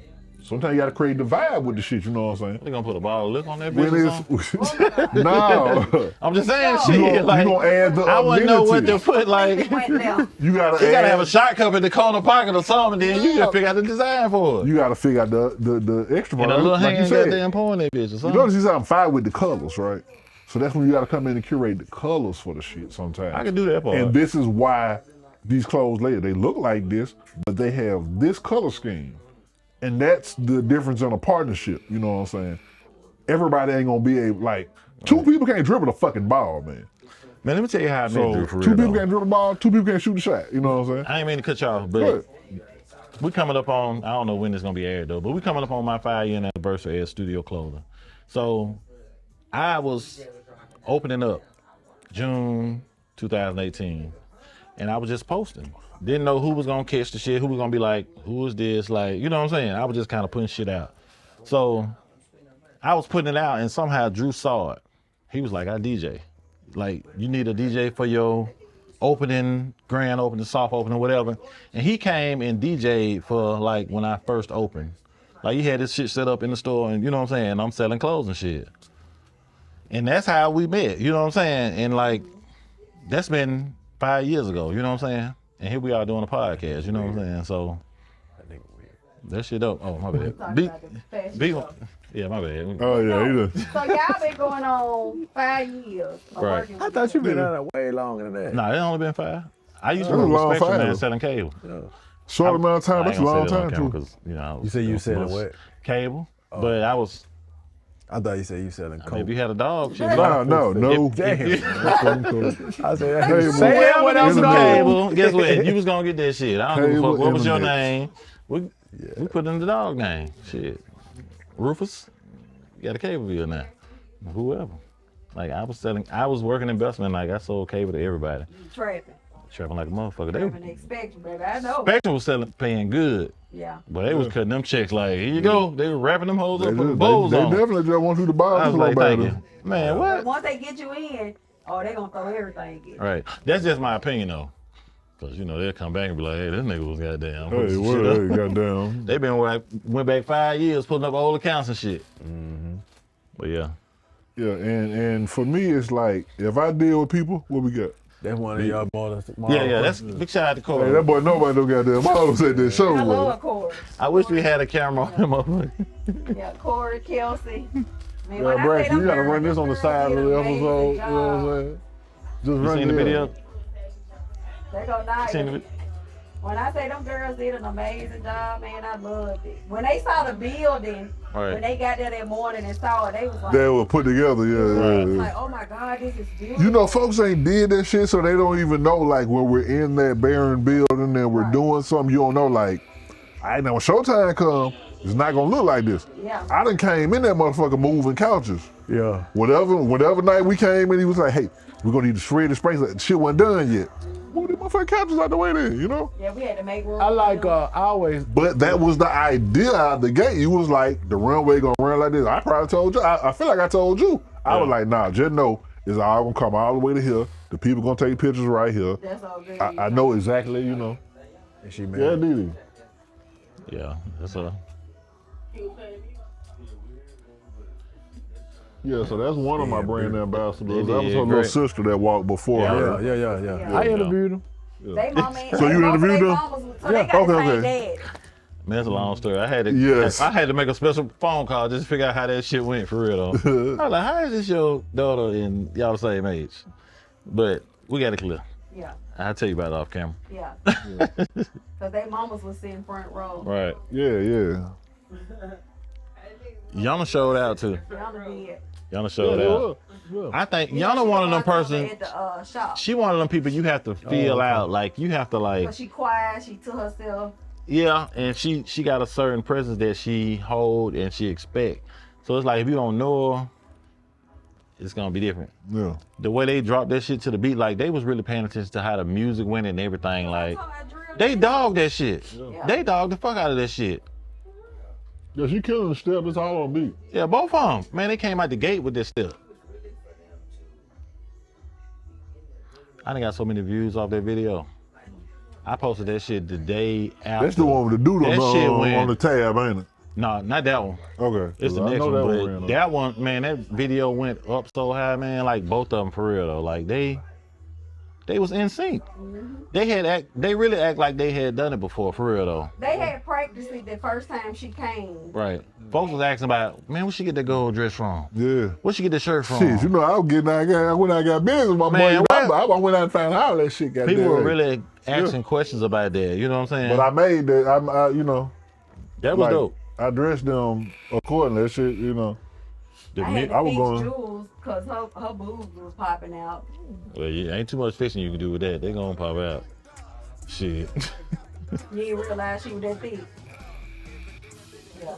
Sometimes you gotta create the vibe with the shit. You know what I'm saying? They gonna put a ball of liquor on that When bitch or something? no, I'm just saying you shit. gonna, Like, you gonna add the I wouldn't know what to amenities. put. Like, Went left. You gotta you gotta add, have a shot cup in the corner pocket or something, then you gotta figure out the design for it. you gotta figure out the extra part. And a little Like you hand said, goddamn pouring that bitch or you something. notice he's I'm fine with the colors, right? So that's when you gotta come in and curate the colors for the shit sometimes. I can do that part. And this is why these clothes later, they look like this, but they have this color scheme. And that's the difference in a partnership, you know what I'm saying? Everybody ain't gonna be able, like, two people can't dribble the fucking ball, man. Man, let me tell you how I met So Drew for two real. people though. can't dribble the ball, two people can't shoot the shot, you know what I'm saying? I ain't mean to cut you off, Go but ahead. we coming up on, I don't know when it's gonna be aired though, but we coming up on my 5-year anniversary as Studio Clothing. So I was opening up June 2018, and I was just posting. Didn't know who was gonna catch the shit, who was gonna be like, who is this? Like, you know what I'm saying? I was just kind of putting shit out. So I was putting it out, and somehow Drew saw it. He was like, I DJ. Like, you need a DJ for your opening, grand opening, soft opening, whatever. And he came and DJ'd for, like, when I first opened. Like, he had this shit set up in the store, and you know what I'm saying? I'm selling clothes and shit. And that's how we met, you know what I'm saying? And, like, that's been 5 years ago, you know what I'm saying? And here we are doing a podcast, you know what I'm saying? So, that shit up. Oh, my bad. Be, yeah, my bad. Oh, yeah, he does. So y'all been going on 5 years. Of Right. working I with thought you been Yeah. on it way longer than that. Nah, it only been 5. I used to That's a work long with Spectrum, man, 5. selling cable. Short amount of time, I that's ain't a gonna long say that on time, camera too. 'cause, you know, I was You say you doing selling most what? Cable, but I was. I thought you said you selling I mean, coke. if you had a dog, shit. No. Damn. If- I said, Cable. hey, say that what else Internet. go. Cable, guess what? You was gonna get that shit. I don't give a Cable, fuck. What was your internet. name? We put in the dog name. Shit. Rufus. You got a cable bill now. Whoever. Like, I was working investment. Like, I sold cable to everybody. trapping. Trapping like a motherfucker. Trapping the Spectrum, baby. I know. Spectrum was paying good. Yeah. But they was cutting them checks like, here you go. They were wrapping them hoes They, up, just, putting bows they on them. definitely just want you to buy I this was like, little thank baby. you. Man, But what? once they get you in, they gonna throw everything in. Right. That's just my opinion, though. Because, you know, they'll come back and be like, hey, this nigga was goddamn. putting Hey, some what? shit up. Hey, goddamn. They been went back 5 years putting up old accounts and shit. But yeah. Yeah, and for me, it's like, if I deal with people, what we got? That's one of y'all models. Yeah, that's big shout out to Corey. Hey, that boy, nobody don't goddamn models at that show, I man. love Corey. I wish we had a camera on him. Motherfucker. Yeah, Corey, Kelsey. Man, Yeah, when I say Braxton, them you gotta girls- run this on the them side of girls the did an episode, amazing you know what I'm job. saying? Just You run seen the it video? up. They go die. Seen the When I say them girls did an amazing job, man, I loved it. When they saw the building, Right. when they got there that morning and saw it, they was like, They were put together, yeah. like, oh my God, this is beautiful. You know, folks ain't did that shit, so they don't even know, like, when we're in that barren building and we're doing something, you don't know, like, I know when Showtime come, it's not gonna look like this. Yeah. I done came in that motherfucker moving couches. Yeah. Whatever night we came in, he was like, hey, we're gonna need to shred the space. Like, shit wasn't done yet. Move them motherfucking couches out the way then, you know? Yeah, we had to make room. I like, for them. I always, But that was the idea out the gate. You was like, the runway gonna run like this. I probably told you. I feel like I told you. I was like, nah, just know it's all gonna come all the way to here. The people gonna take pictures right here. That's all good. I know exactly, you know. and she Yeah, married. did he? Yeah, that's a. Yeah, so that's one of my brand ambassadors. That was her little great. sister that walked before her. Yeah. I interviewed him. They mama ain't So you interviewed them? So they got the same Okay. dad. Man, that's a long story. I had to Yes. make a special phone call just to figure out how that shit went for real though. I was like, how is this your daughter and y'all the same age? But we got it clear. Yeah, I'll tell you about it off camera. yeah. Cause they mamas was sitting front row. Right. Yeah. Yana showed out too. Yana did. Yana showed out. I think Yana one of them person. At the shop. She one of them people you have to feel out. Like you have to like. Cause she quiet. She to herself. Yeah, and she got a certain presence that she hold and she expect. So it's like if you don't know her, it's gonna be different. Yeah. The way they dropped that shit to the beat, like they was really paying attention to how the music went and everything. Like they dogged that shit. Yeah. They dogged the fuck out of that shit. Yeah, she killing the step. It's all on beat. Yeah, both of them. Man, they came out the gate with this step. I done got so many views off that video. I posted that shit the day after. That's the one with the doodle That shit went- on the tab, ain't it? No, not that one. Okay. It's the I next know one, that but ran that one, man, that video went up so high, man. Like both of them for real though. Like they was in sync. They really act like they had done it before for real though. They had practiced it the first time she came. Right. Folks was asking about, man, where she get that gold dress from? Yeah. Where she get that shirt from? Shit, you know, I was getting out, when I got business, my Man, boy, what? I went out and found out all that shit. People were goddamn. really asking questions about that. You know what I'm saying? But I made that, I you know, that was like, dope. I dressed them accordingly. That shit, you know. The I had mu- to was fix going- Jules because her boobs was popping out. well, yeah, ain't too much fixing you can do with that. They gonna pop out. Shit. You didn't realize she was that thick. Yeah.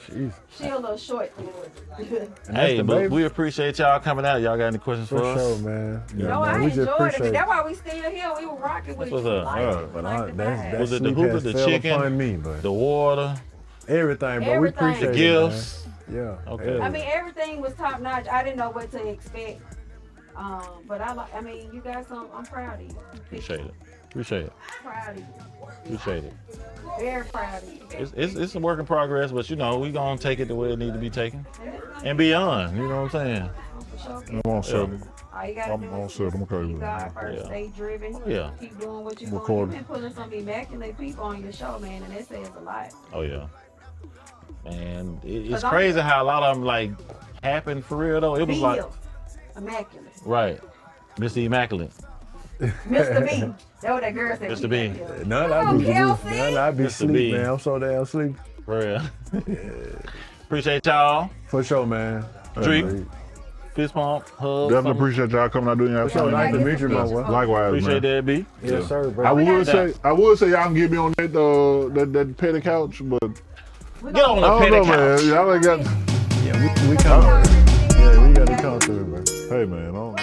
Jeez. She a little short. Hey, the but baby. we appreciate y'all coming out. Y'all got any questions for For us? sure, man. No, man, I we just enjoyed it. appreciate But that's why we still here. We were rocking with What's you. up? Like, But like the that Was it the sleep hookah, has the fell chicken? upon me, but The water, everything, bro. Everything. We The appreciate the it, man. gifts. Yeah. Okay. I mean, everything was top notch. I didn't know what to expect. But I mean, you guys, I'm proud of you. Appreciate it. Appreciate it. Proud of you. Appreciate it. Very proud of you. It's a work in progress, but you know, we gonna take it the way it need to be taken. And beyond, you know what I'm saying? For sure. I'm on set. All you gotta I'm do on is set. I'm okay keep with God it. first, Yeah. stay driven. Yeah. Keep doing what you're doing. Recording. You've been putting some immaculate people on your show, man, and that says a lot. Oh yeah. And it's 'Cause I'm- crazy how a lot of them like happened for real though. It was like Bill, immaculate. right, Mr. Immaculate, Mr. B. That what that girl said. Mr. B. None I be Kelsey. none I be Mr. sleep, B. man. I'm so damn sleep. for real. Appreciate y'all. For sure, man. Drake. Hey, Fist pump, hug. Definitely something. appreciate y'all coming out doing y'all For sure, thing. nice to meet you, my boy. Likewise, Appreciate man. that, B. Yes, sir, bro. I would that. say y'all can get me on that petty couch, but Get on I the don't petty know, couch. man. Y'all ain't got. we come. Yeah, we got to come through, man. Hey, man. I don't know.